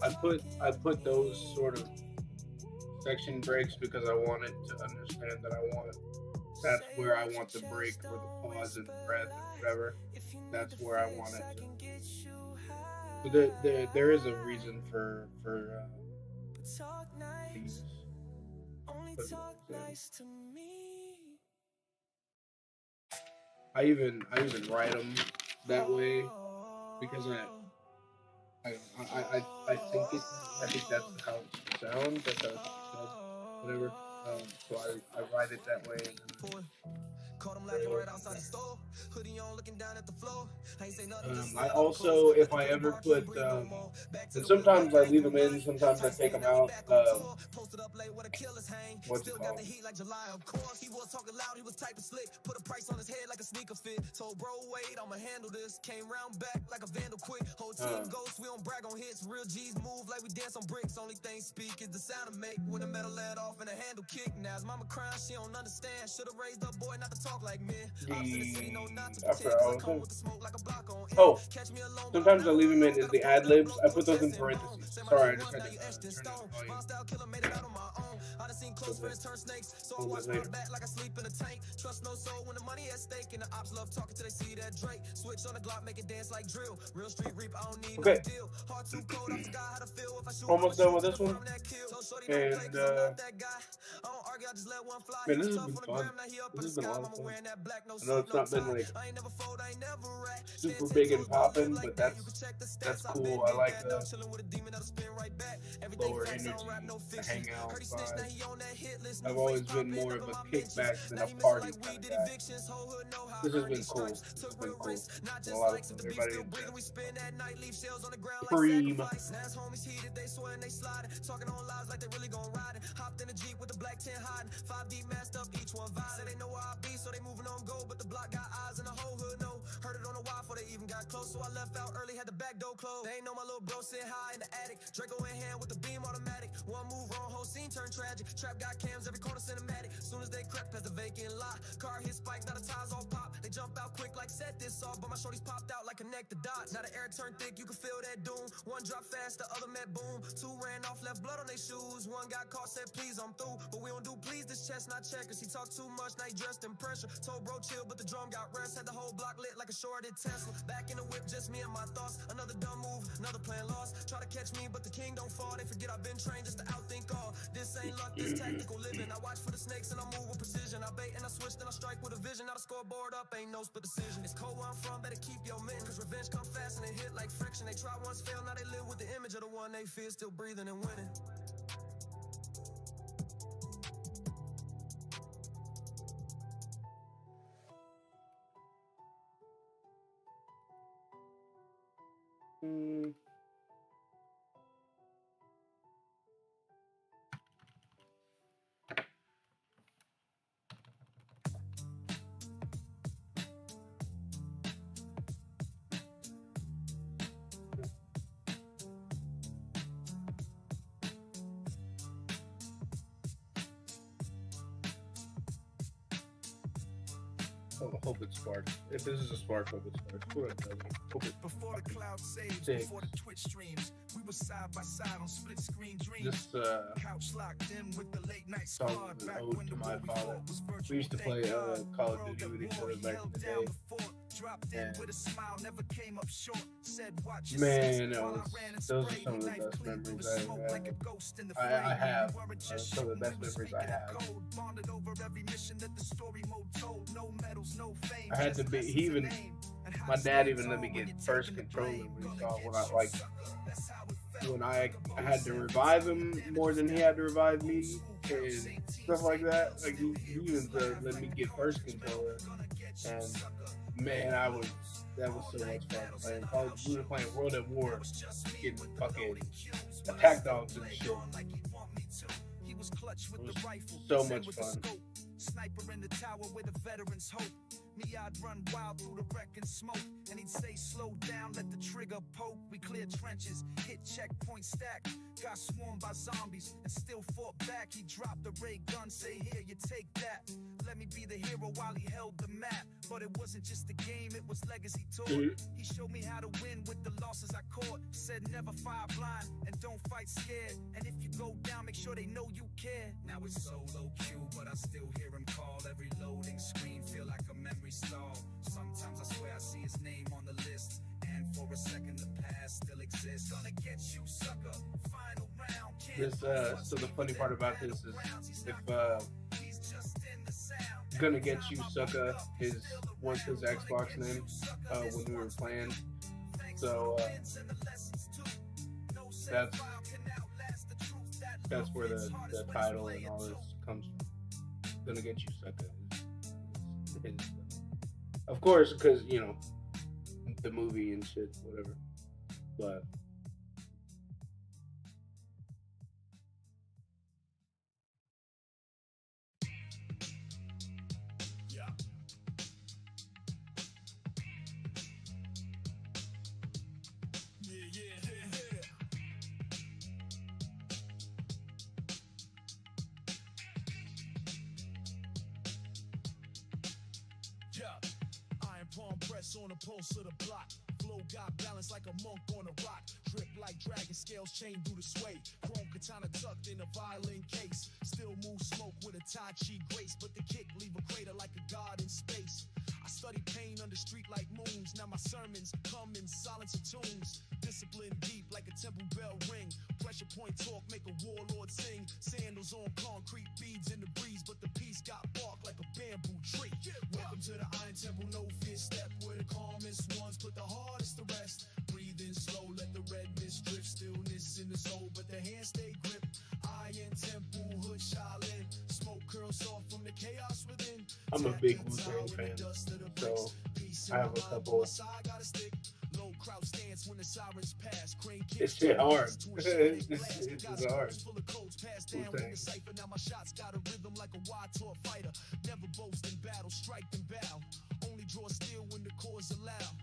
I put those sort of section breaks because I wanted to understand that that's where I want the break or the pause and the breath and whatever. That's where I want it to. So there is a reason for these. I even write them that way because I think that's how it sounds. That's how it sounds, whatever. So I write it that way. Caught him lacking right outside the store. Hoodie on, looking down at the floor. I ain't say nothing. I also, if I ever put, and sometimes I leave them in, sometimes I take them out. What's it called? He was talking loud, he was typing slick. Put a price on his head like a sneaker fit. Told bro, wait, I'ma handle this. Came round back like a vandal quick. Whole team ghost, we don't brag on hits. Real G's move like we dance on bricks. Only thing speak is the sound I make. When the metal let off and the handle kick. Now his mama crying, she don't understand. Should've raised up boy not to talk like me. Oh, sometimes I leave them in as the ad libs. I put those in parentheses. Sorry, I just had to turn it I done seen close friends turn snakes, so I watch my back like I sleep in a tank. Trust no soul when the money at stake, and the ops love talking till they see that Drake. Switch on the Glock, make it dance like drill. Real street reap, I don't need no deal. Heart too cold, I forgot how to feel if I shoot. Almost done with this one, and man, this has been fun. This has been a lot of fun. I know it's not been like super big and popping, but that's cool. I like the lower energy, the hangout vibe. I've always been more of a kickback than a party kind of guy. This has been cool. This has been cool. A lot of fun. Everybody in chat. Cream. Talking on lives like they really gon' ride it. Hopped in a Jeep with the black 10 hiding. 5 deep masked up, each one vibe. Say they know where I be, so they moving on go. But the block got eyes and the whole hood know. Heard it on the wire before they even got close. So I left out early, had the back door closed. They ain't know my little bro sitting high in the attic. Draco in hand with the beam automatic. One move wrong, whole scene turned tragic. Trap got cams, every corner cinematic. Soon as they crept past the vacant lot. Car hit spikes, now the tires all pop. They jump out quick like set this off. But my shorties popped out like connected dots. Now the air turned thick, you can feel that doom. One dropped fast, the other met boom. Two ran off, left blood on their shoes. One got caught, said please I'm through. But we don't do please, this chest not checkers. He talked too much, now he dressed in pressure. Told bro chill, but the drum got rest. Had the whole block lit like a shorted Tesla. Back in the whip, just me and my thoughts. Another dumb move, another plan lost. Try to catch me, but the king don't fall. They forget I've been trained just to outthink all. This ain't luck, this tactical living. I watch for the snakes and I move with precision. I bait and I switch, then I strike with a vision. Now the scoreboard up, ain't no split decision. It's cold where I'm from, better keep your mitten. Cause revenge come fast and they hit like friction. They try once, fail, now they live with the image of the one they fear, still breathing and winning. I hope it sparks. If this is a spark, hope it sparks. Hope it Before the cloud saves, sticks. before the Twitch streams, we were side by side on split screen dreams. This Couch locked in with the late night song squad. is an Back ode when to the my world father. was virtual. We used to play Thank God. Call of World Duty with at each war, other he back in held the down day. the fort, dropped in And with a smile, never came up short. Said, watch your man, six, while I ran and those are sprayed some of the knife best clean through memories the I smoke have. like a ghost in the I flame. have. We weren't just Some of the shooting, best we was memories I speaking have. code. Bonded over every mission that the story mode told. No medals, no fame. I had to just be. lessons He even. in aim. And how My to dad stand even let me tall when get you're first taking the controller blame. when he Gonna saw get when I you, like sucker. That's how it felt. when I had to revive him more than he had to revive me and stuff like that. Like he even said, let me get first controller, and man, that was so much fun. Like, we were playing World at War, getting fucking attack dogs and shit. He was clutch with It was the rifle, so sent much with the fun. scope. Sniper in the tower where the veterans hope. Me, I'd run wild through the wreck and smoke. And he'd say, slow down, let the trigger poke. We cleared trenches, hit checkpoint stack. Got swarmed by zombies and still fought back. He dropped the ray gun, say, here, you take that. Let me be the hero while he held the map. But it wasn't just a game, it was legacy taught. He showed me how to win with the losses I caught. Said never fire blind and don't fight scared. And if you go down, make sure they know you care. Now it's solo queue, but I still hear him call. Every loading screen feel like a memory stall. Sometimes I swear I see his name on the list. And for a second the past still exists. Gonna get you, sucker. Final round. This so the funny part about this is if Gonna Get You Sucker was his Xbox name when we were playing. So that's where the title and all this comes from. Gonna Get You Sucker. Of course, because you know the movie and shit, whatever. But palm press on the pulse of the block. Flow got balance like a monk on a rock. Drip like dragon scales, chain through the sway. Chrome katana tucked in a violin case. Still move smoke with a Tai Chi grace, but the kick leave a crater like a god in space. I study pain under street like moons. Now my sermons come in silence of tunes. Discipline deep like a temple bell ring. Pressure point talk make a warlord sing. Sandals on concrete, beads in the breeze, but the piece got bark like a bamboo tree. Welcome to the Iron Temple, no fear step where the calmest ones put the hardest to rest. Breathe in slow, let the redness drift. Stillness in the soul, but the hands stay gripped. Iron Temple, hood Shaolin. Smoke curls off from the chaos within. I'm a big Wu-Tang fan, so I have a couple. This shit hard. This is hard. Wu-Tang. Now my shots got a rhythm like a wide-tour fighter. Never boast in battle, strike and bow. Only draw steel when the cause allow.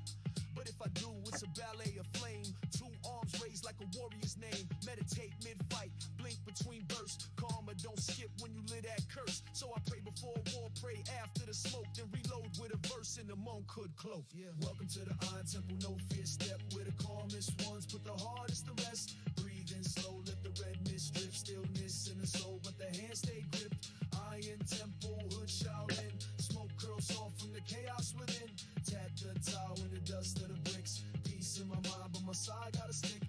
But if I do, it's a ballet of flame. Two arms raised like a warrior's name. Meditate mid-fight, blink between bursts. Karma don't skip when you live that curse. So I pray before war, pray after the smoke. Then reload with a verse in the monkhood cloak. Yeah. Welcome to the Iron Temple, no fear step. Where the calmest ones put the hardest to rest. Breathe in slow, let the redness drip. Stillness in the soul, but the hands stay gripped. Iron Temple, hood Shaolin. Smoke curls off from the chaos within. Tat the towel in the dust of the bricks. Peace in my mind, but my side got a stick.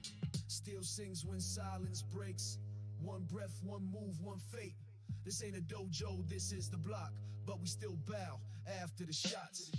Still sings when silence breaks. One breath, one move, one fate. This ain't a dojo, this is the block. But we still bow after the shots.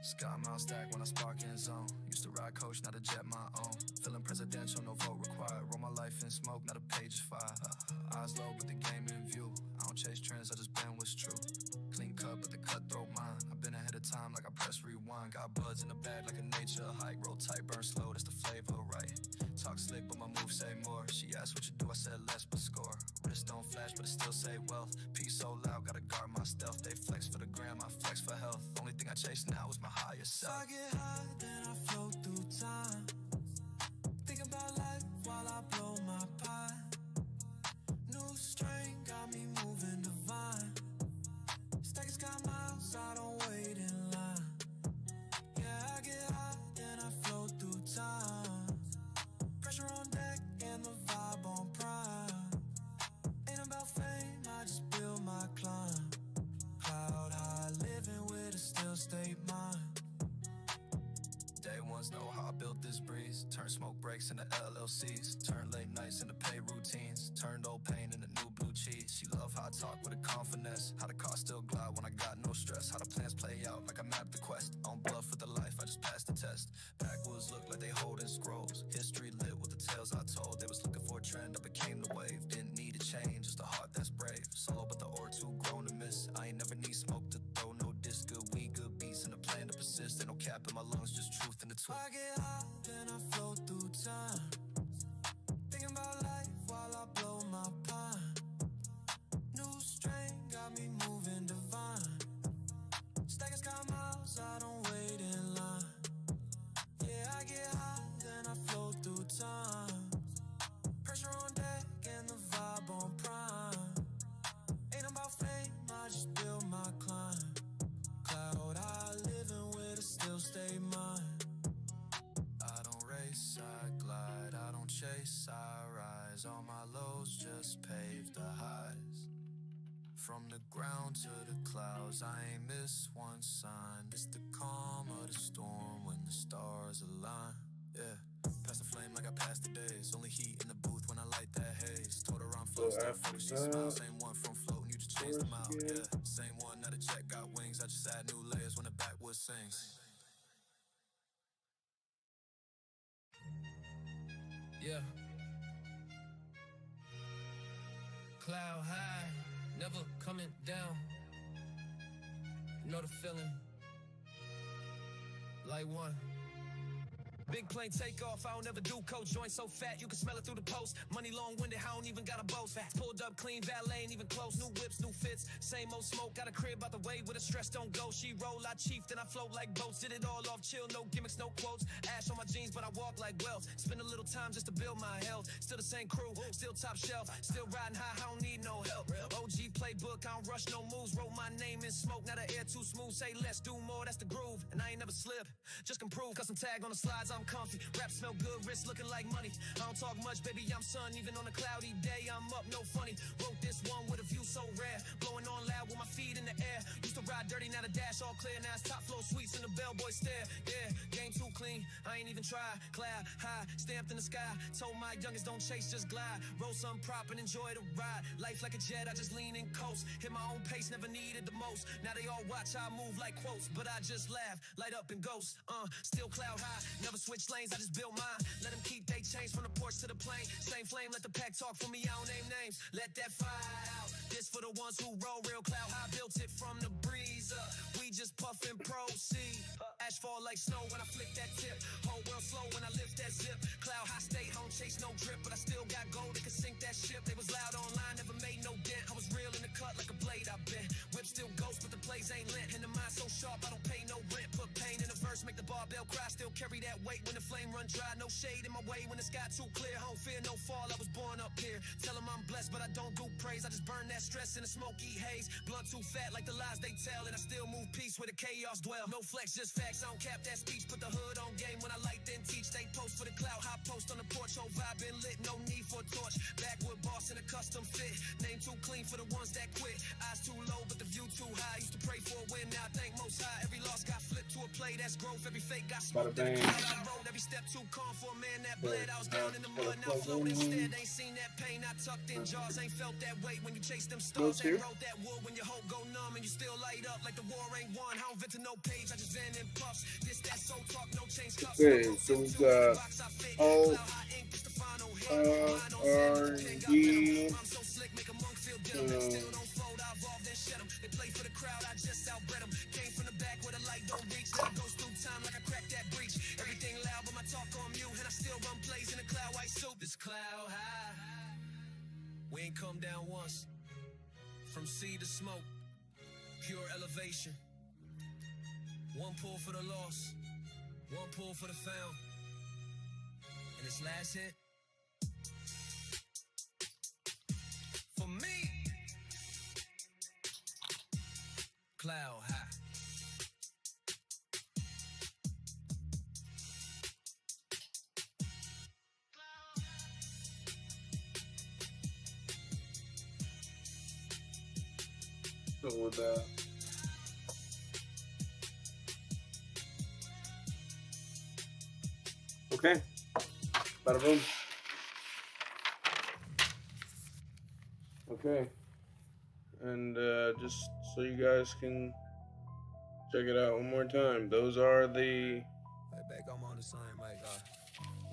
Sky mile stack when I spark in zone. Used to ride coach, not a jet my own. Feeling presidential, no vote required. Roll my life in smoke, not a page is fire. Eyes low, but the game in view. I don't chase trends, I just bend what's true. Clean cut, but the cutthroat mine. I've been ahead of time like I press rewind. Got buds in the bag like a nature hike. Roll tight, burn slow, that's the flavor, right? Talk slick, but my moves say more. She asked what you do, I said less, but score. Wrist don't flash, but it still say wealth. Peace so loud, gotta guard my stealth. They flex for the gram, I flex for health. Only thing I chase now is my higher self. I get high, then I float through time. Think about life while I blow my pie. New strain got me moving divine. Stackers got miles, I don't wait in line. Yeah, I get high, then I float through time. Pressure on deck and the vibe on prime. Ain't about fame, I just build my climb. Cloud high, living with a still state mind. Day ones know how I built this breeze. Turn smoke breaks into LLCs. Turn late nights into pay routines. Turned old pain into new blue cheese. She love how I talk with a confidence. How the car still glide when cap in my lungs, just truth in the tune. I get high, then I float through time. Thinking about life while I blow my pine. New strain got me moving divine. Stacking sky miles, I don't wait in line. Yeah, I get high, then I float through time. Pressure on deck and the vibe on prime. Ain't about fame, I just build my climb. Cloud high, living with a still stay mine. I don't race, I glide, I don't chase, I rise. All my lows just pave the highs. From the ground to the clouds, I ain't miss one sign. It's the calm of the storm when the stars align. Yeah, past the flame like I passed the days. Only heat in the booth when I light that haze. Told her I'm flow, start focus, she smiles. Same one from floating, you just changed them out. Yeah, same one, now the jet got wings. I just add new layers when the backwood sings. Yeah. Cloud high, never coming down. Know the feeling. Like one. Big plane takeoff, I don't ever do coach. Joint so fat, you can smell it through the post. Money long-winded, I don't even got a boast. Pulled up clean, valet ain't even close. New whips, new fits, same old smoke. Got a crib out the way where the stress don't go. She roll, I chief, then I float like boats. Did it all off chill, no gimmicks, no quotes. Ash on my jeans, but I walk like wealth. Spend a little time just to build my health. Still the same crew, still top shelf. Still riding high, I don't need no help. OG playbook, I don't rush no moves. Wrote my name in smoke, now the air too smooth. Say let's do more, that's the groove. And I ain't never slip, just can prove. Custom tag on the slides, I'm comfy. Rap smell good, wrist looking like money. I don't talk much, baby, I'm sun. Even on a cloudy day, I'm up, no funny. Wrote this one with a view so rare. Blowing on loud with my feet in the air. Used to ride dirty, now the dash all clear. Now it's top flow suites in the bellboy stare. Yeah, game too clean, I ain't even try. Cloud high, stamped in the sky. Told my youngest don't chase, just glide. Roll some prop and enjoy the ride. Life like a jet, I just lean and coast. Hit my own pace, never needed the most. Now they all watch how I move like quotes. But I just laugh, light up and ghost. Still cloud high, never switch lanes, I just built mine. Let them keep they change from the porch to the plane. Same flame, let the pack talk for me, I don't name names. Let that fire out. This for the ones who roll real cloud high. Built it from the breeze up. We just puff and proceed. Ash fall like snow when I flick that tip. Whole world slow when I lift that zip. Cloud high, stay home, chase no drip. But I still got gold that could sink that ship. They was loud online, never made no dent. I was real in the cut like a blade, I bent. Whip still ghost, but the plays ain't lent. And the mind so sharp, I don't pay no rent. Put pain in the verse, make the barbell cry. Still carry that weight when the flame run dry. No shade in my way when the sky too clear. I don't fear no fall, I was born up here. Tell them I'm blessed, but I don't do praise. I just burn that stress in the smoky haze. Blunt too fat like the lies they tell. And I still move peace where the chaos dwell. No flex, just facts, I don't cap that speech. Put the hood on game when I light then teach. They post for the clout, high post on the porch. Whole vibe been lit, no need for a torch. Backwood boss in a custom fit. Name too clean for the ones that quit. Eyes too low, but the view too high. Used to pray for a win, now I thank most high. Every loss got flipped to a play, that's growth. Every fake got smoked. Every cloud I rode, every step too calm for a man that bled. I was down in the mud, now float instead. Ain't seen that pain, I tucked in jaws. Ain't felt that weight when you chase them stars. Ain't wrote that wood when your hope go numb and you still light up like the war ain't won. I don't vent to no page, I just vent in puffs. This that soul talk, no change cups. Okay, so we got all R&B. They play for the crowd, I just outbred them. Came from the back where the light don't reach. Now it goes through time like I cracked that breach. Everything loud, but my talk on mute. And I still run plays in a cloud white suit. This cloud high, we ain't come down once. From sea to smoke, pure elevation. One pull for the loss, one pull for the found. And this last hit, for me, cloud high. So with that. Okay. Bada boom. Okay. And just so you guys can check it out one more time. Those are the Right back, I'm on the sign, Mike.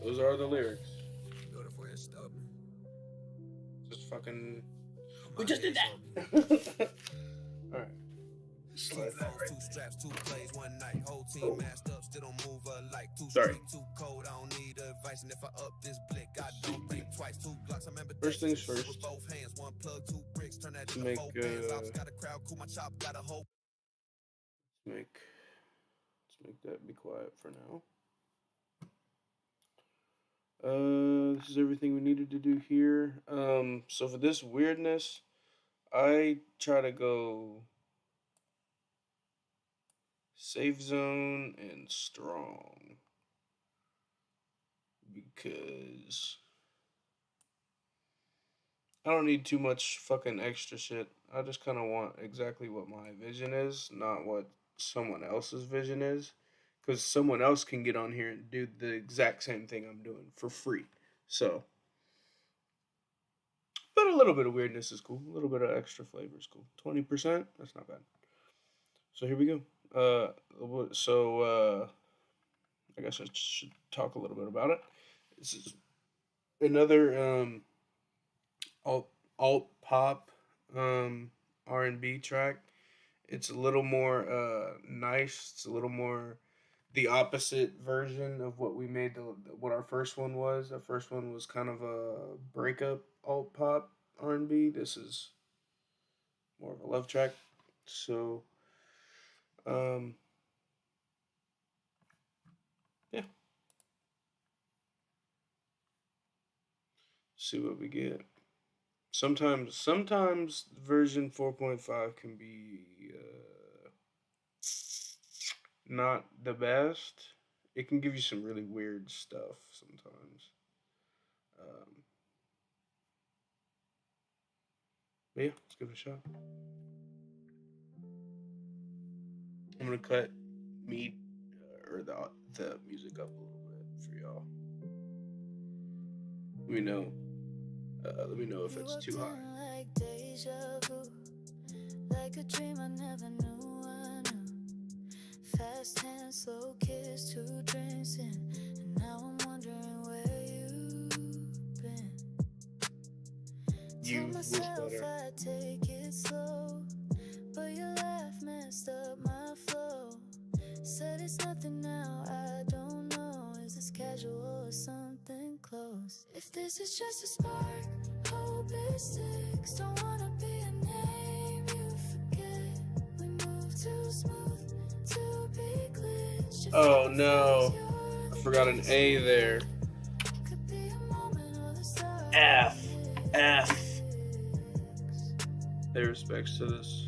those are the lyrics. Do it for your stub. Just fucking We just did that. Alright. Slide that right. Two straps, two plays, one night. Whole team masked up, still don't move alike. Too Sorry. street, too cold. I don't need advice, and if I up this blick, I don't think twice. Two blocks, I remember First things with first. both hands. One plug, two bricks, turn that into Make, 4 bands. Ops got a crowd, cool. My chop got a whole. Let's make that be quiet for now. This is everything we needed to do here. So for this weirdness, I try to go safe zone and strong because I don't need too much fucking extra shit. I just kind of want exactly what my vision is, not what someone else's vision is. Because someone else can get on here and do the exact same thing I'm doing for free. So, but a little bit of weirdness is cool. A little bit of extra flavor is cool. 20%, that's not bad. So here we go. I guess I should talk a little bit about it. This is another alt pop R&B track. It's a little more nice. It's a little more the opposite version of what we made what our first one was. Our first one was kind of a breakup alt pop R&B. This is more of a love track. So yeah. See what we get. Sometimes version 4.5 can be not the best. It can give you some really weird stuff sometimes. But yeah, let's give it a shot. I'm gonna cut me or the music up a little bit for y'all. Let me know if it's too high. Like deja vu, like a dream I never knew I knew. Fast hands, slow kiss, 2 drinks in, and now I'm wondering where you've been. Tell myself I take it slow, but your laugh messed up my flow. Said it's nothing now, I don't know. Is this casual or something close? If this is just a spark, hope it sticks. Don't wanna be a name you forget. We move too smooth to be glitched. Oh no, I forgot an A there. Could be a moment or the start. F. Pay respects to this.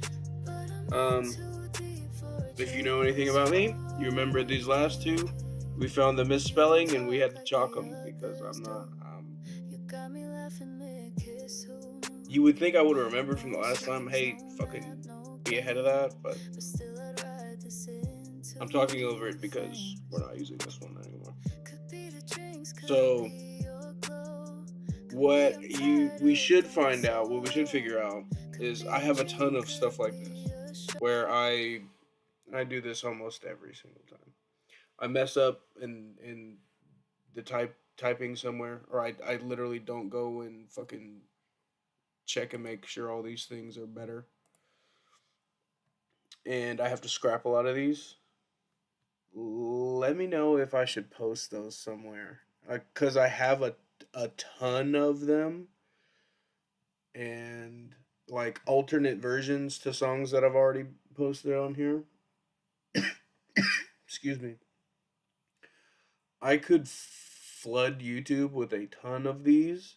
If you know anything about me, you remember these last two. We found the misspelling and we had to chalk them because I'm not. You would think I would have remembered from the last time. Hey, fucking be ahead of that, but I'm talking over it because we're not using this one anymore. So what we should figure out is I have a ton of stuff like this where I do this almost every single time. I mess up in the typing somewhere, or I literally don't go and fucking check and make sure all these things are better. And I have to scrap a lot of these. Let me know if I should post those somewhere. Because I have a ton of them. And like alternate versions to songs that I've already posted on here. Excuse me. I could flood YouTube with a ton of these.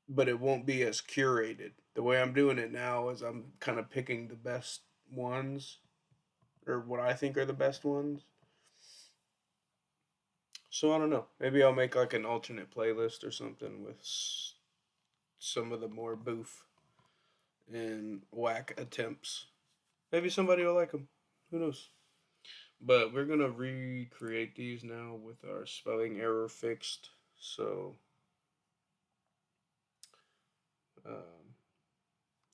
But it won't be as curated. The way I'm doing it now is I'm kind of picking the best ones, or what I think are the best ones. So I don't know. Maybe I'll make like an alternate playlist or something with some of the more boof and whack attempts. Maybe somebody will like them. Who knows? But we're going to recreate these now with our spelling error fixed. So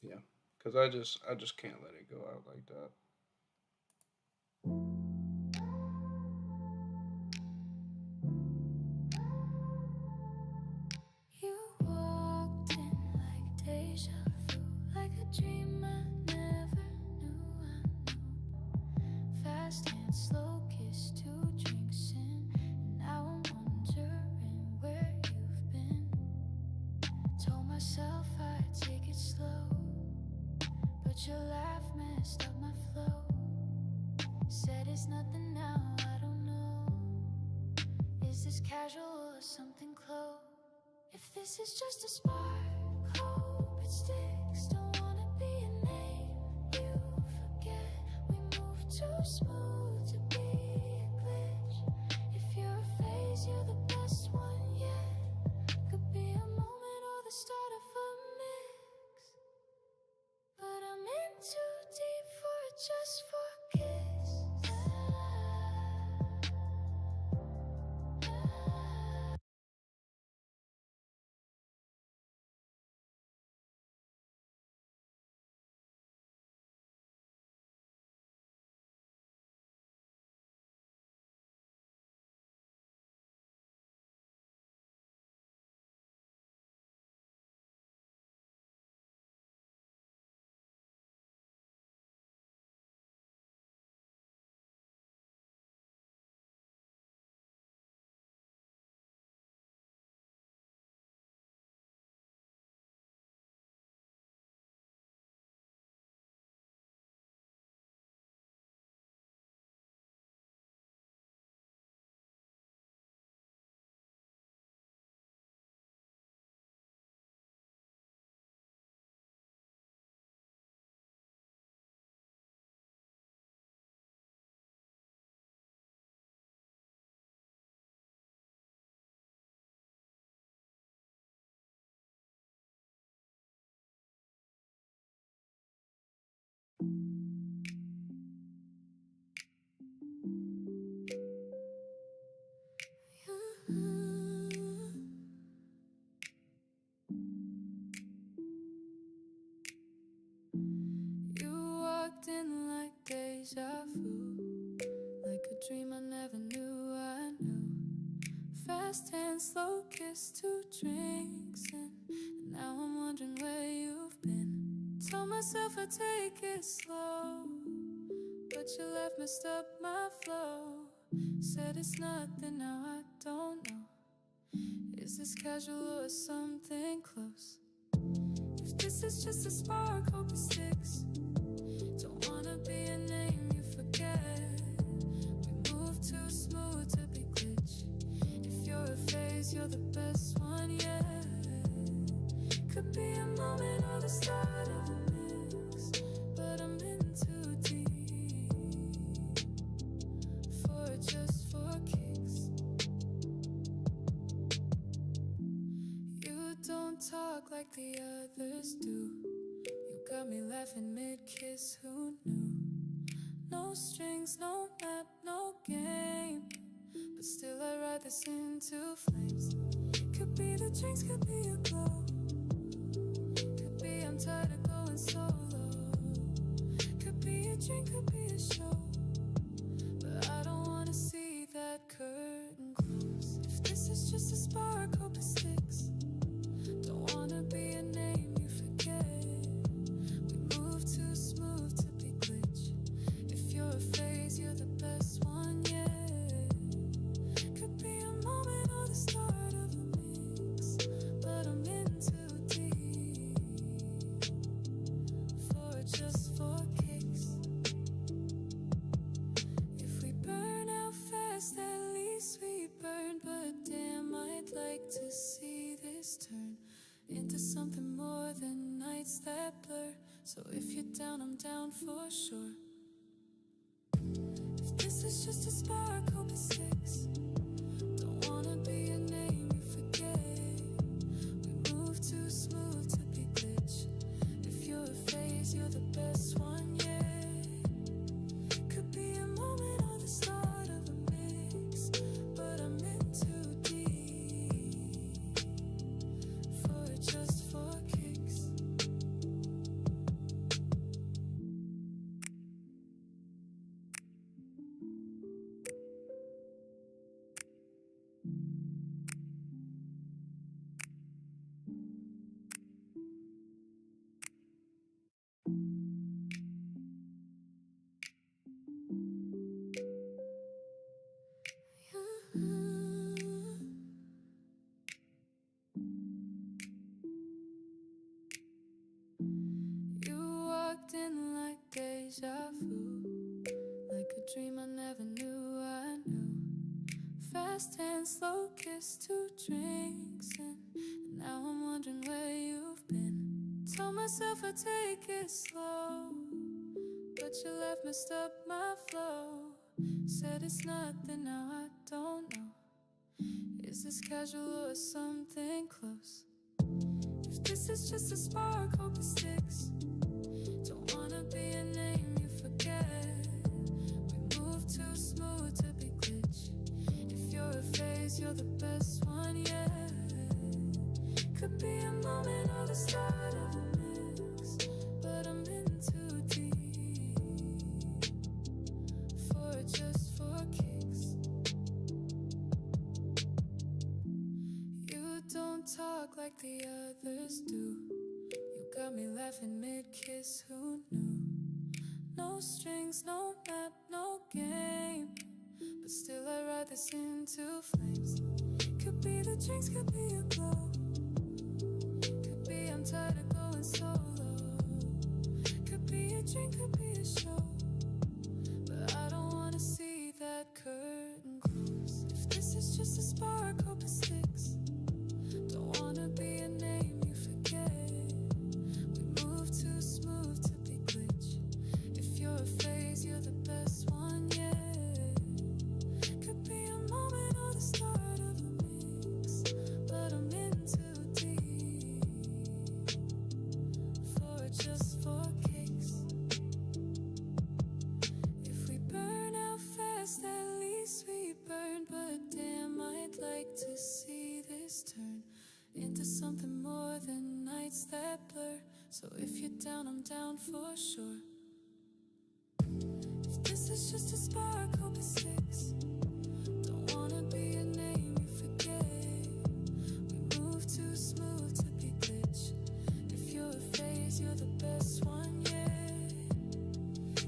yeah, because I just can't let it go out like that. You walked in like deja vu, like a dream I never fast hand, slow kiss, 2 drinks in. And now I'm wondering where you've been. Told myself I'd take it slow, but your laugh messed up my flow. Said it's nothing now, I don't know. Is this casual or something close? If this is just a spark, hope it sticks. Don't wanna be a name you forget. We move too smooth to be a glitch. If you're a phase, you're the best one yet. Could be a moment or the start of a mix. But I'm in too deep for it just for a kiss. You walked in like deja vu, like a dream I never knew I knew. Fast hand, slow kiss, 2 drinks in. And now I'm wondering where you've been. Told myself I'd take it slow, but your laugh messed up my flow. Said it's nothing, now I don't know. Is this casual or something close? If this is just a spark, hope it sticks. Don't wanna be a name you forget. We move too smooth to be glitch. If you're a phase, you're the best one yet. Could be a moment or the start of a mix. But I'm in too deep for it just for kicks. You don't talk like the others do. You got me laughing mid-kiss, who knew? No strings, no map, no game. But still I ride this into flames. Could be the drinks, could be a glow. Could be I'm tired of going solo. Could be a drink, could be a show. But I don't wanna see that curtain close. If this is just a spark, hope it sticks. Don't wanna be a name you forget. We move too smooth to be glitch. If you're a phase, you're the best one yet. Could be a moment or the start of a mix. But I'm in too deep for it just for kicks. If we burn out fast, at least we burn. But damn, I'd like to see this turn into something more than nights that blur. So if you're down, I'm down for sure. If this is just a spark, hope it sticks. Don't wanna be a name you forget. We move too smooth to be glitch. If you're a phase, you're the best one yet. Could be a moment or the start of a mix. But I'm in too deep for it just for kicks. vu, like a dream I never knew I knew. Fast and slow kiss, 2 drinks in, and now I'm wondering where you've been. Told myself I'd take it slow, but your life messed up my flow. Said it's nothing, now I don't know. Is this casual or something close? If this is just a spark, hope it sticks. Don't wanna be a name you forget. We move too smooth to be glitch. If you're a phase, you're the best one yet. Could be a moment or the start of a mix, but I'm in too deep for just for kicks. You don't talk like the others do. You got me laughing mid-kiss, who knew? No strings, no map, no game, but still I ride this into flames. Could be the drinks, could be a glow, could be I'm tired of going solo. Could be a drink, could be a show, but I don't wanna see that curtain close. If this is just a spark, hope it sticks. Don't wanna be a name you forget. We move too smooth to be glitch. If you're a phase, you're the best one yet. Could be a moment or the start of a mix, but I'm in too deep for just for kicks. If we burn out fast, at least we burn. But damn, I'd like to see this turn into something more than nights that blur. So if you're down, I'm down for sure. If this is just a spark, hope it sticks. Don't wanna be a name you forget. We move too smooth to be glitch. If you're a phase, you're the best one yet.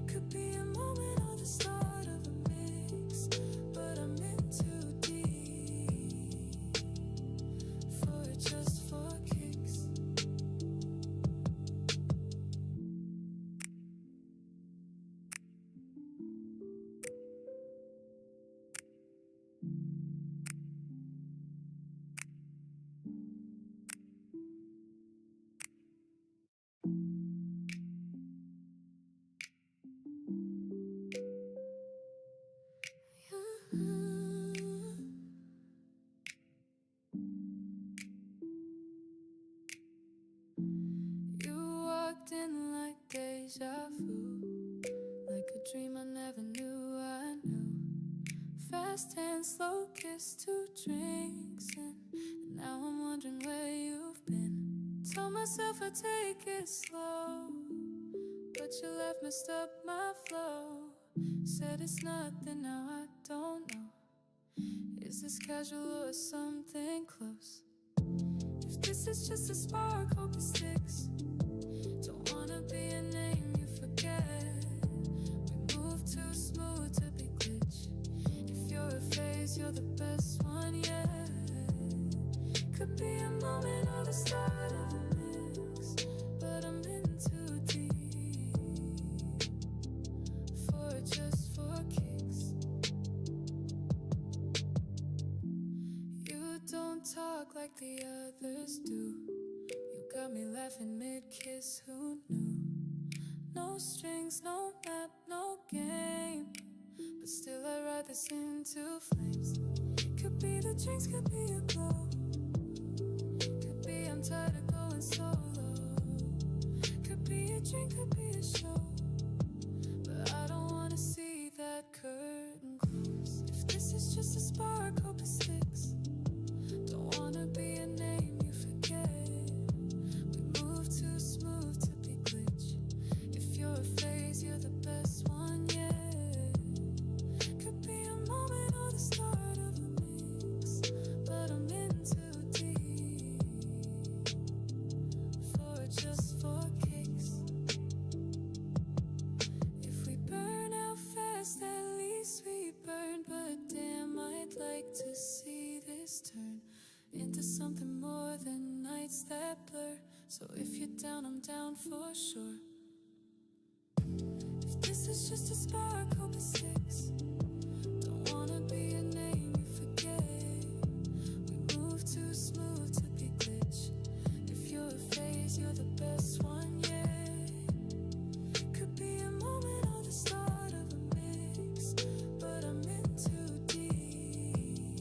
Could be a moment or the start of a mix, but I'm in too deep for just for kicks. You walked in like deja vu, like a dream I never knew I knew. Fast and slow kiss, 2 drinks in, and now I'm wondering where you've been. Told myself I'd take it slow, but your life messed up my flow. Said it's nothing, now I don't know. Is this casual or something close? If this is just a spark, hope it sticks. Don't wanna be a name you forget. We move too smooth to be glitch. If you're a phase, you're the best one yet. Could be a moment or the start of a mix, but I'm in too deep for just for kicks. You don't talk like the others do. You got me laughing mid-kiss, who knew? No strings, no map, no game, but still I ride this into flames. Could be the drinks, could be a glow, could be I'm tired of going solo. Could be a drink, could be a show, but I don't wanna see that curtain close. If this is just a spark, hope it sticks. Don't wanna be a name you forget. We move too smooth to be glitch. If you're a phase, you're the best one yet. Could be a moment or the start of a mix, but I'm in too deep for just for kicks. If we burn out fast, at least we burn. But damn, I'd like to see this turn into something more than nights that blur. So if you're down, I'm down for sure. If this is is just a spark, hope it sticks. Don't wanna be a name you forget. We move too smooth to be glitch. If you're a phase, you're the best one yet. Could be a moment or the start of a mix, but I'm in too deep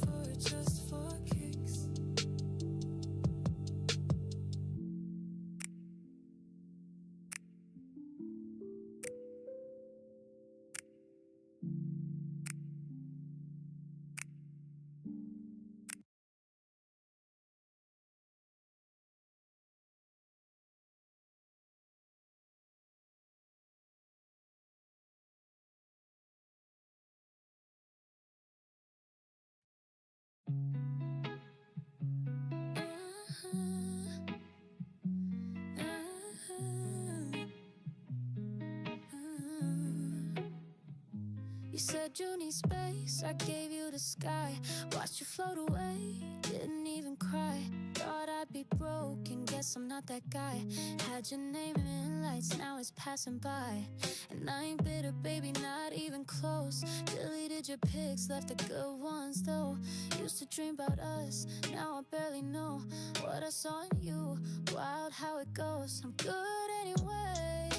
for it just for kicks. You said you need space, I gave you the sky. Watched you float away, didn't even cry. Thought I'd be broken, guess I'm not that guy. Had your name in lights, now it's passing by. And I ain't bitter, baby, not even close. Deleted your pics, left the good ones though. Used to dream about us, now I barely know what I saw in you. Wild how it goes, I'm good anyway.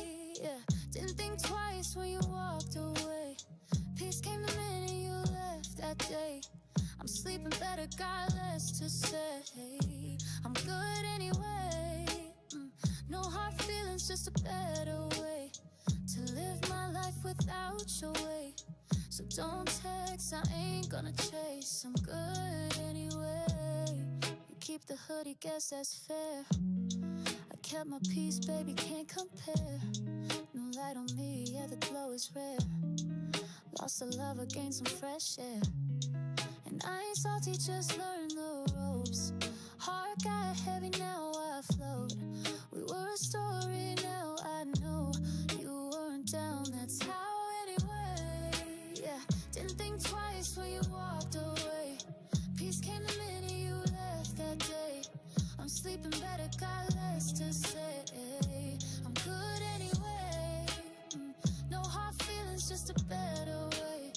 Yeah, didn't think twice when you walked away. Peace came the minute you left that day. I'm sleeping better, got less to say. I'm good anyway. No hard feelings, just a better way to live my life without your way. So don't text, I ain't gonna chase. I'm good anyway. You keep the hoodie, guess that's fair. I kept my peace, baby, can't compare. No light on me, yeah, the glow is rare. Lost a lover, gained some fresh air. And I ain't salty, just learned the ropes. Heart got heavy, now I float. We were a story, now I know you weren't down, that's how anyway. Yeah, didn't think twice when you walked away. Peace came the minute you left that day. I'm sleeping better, got less to say. I'm good anyway. No hard feelings, just a better way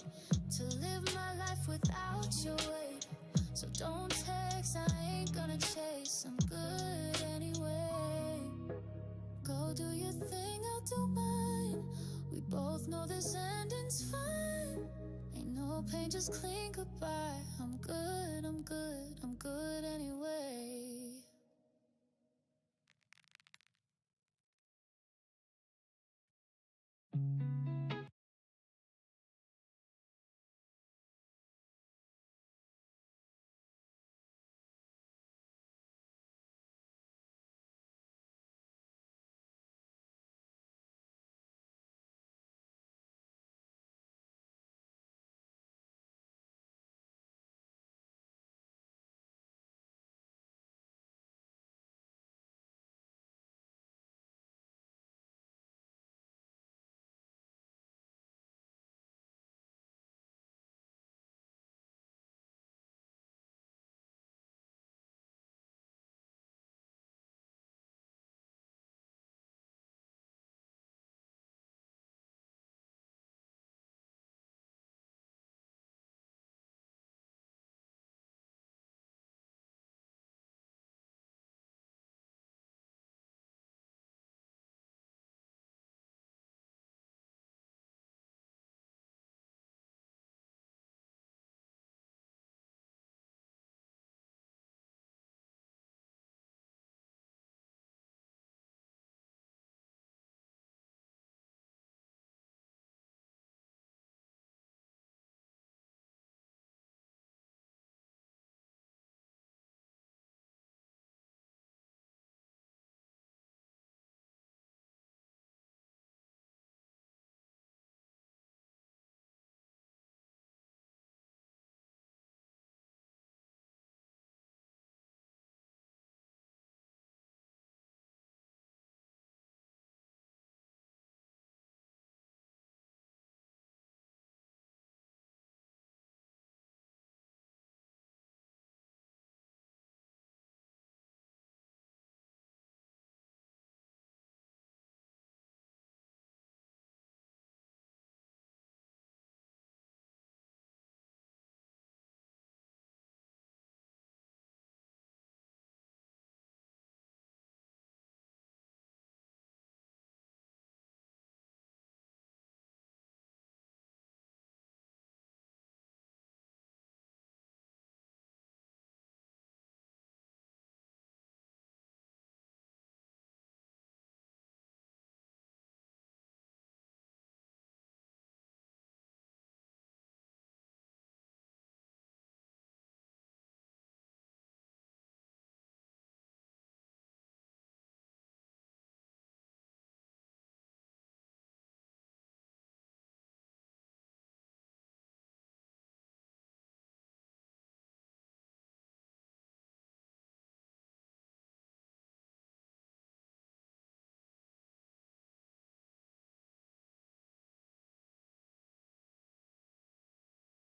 to live my life without your weight. So don't text, I ain't gonna chase. I'm good anyway. Go do your thing, I'll do mine. We both know this ending's fine. Ain't no pain, just clean goodbye. I'm good, I'm good, I'm good anyway.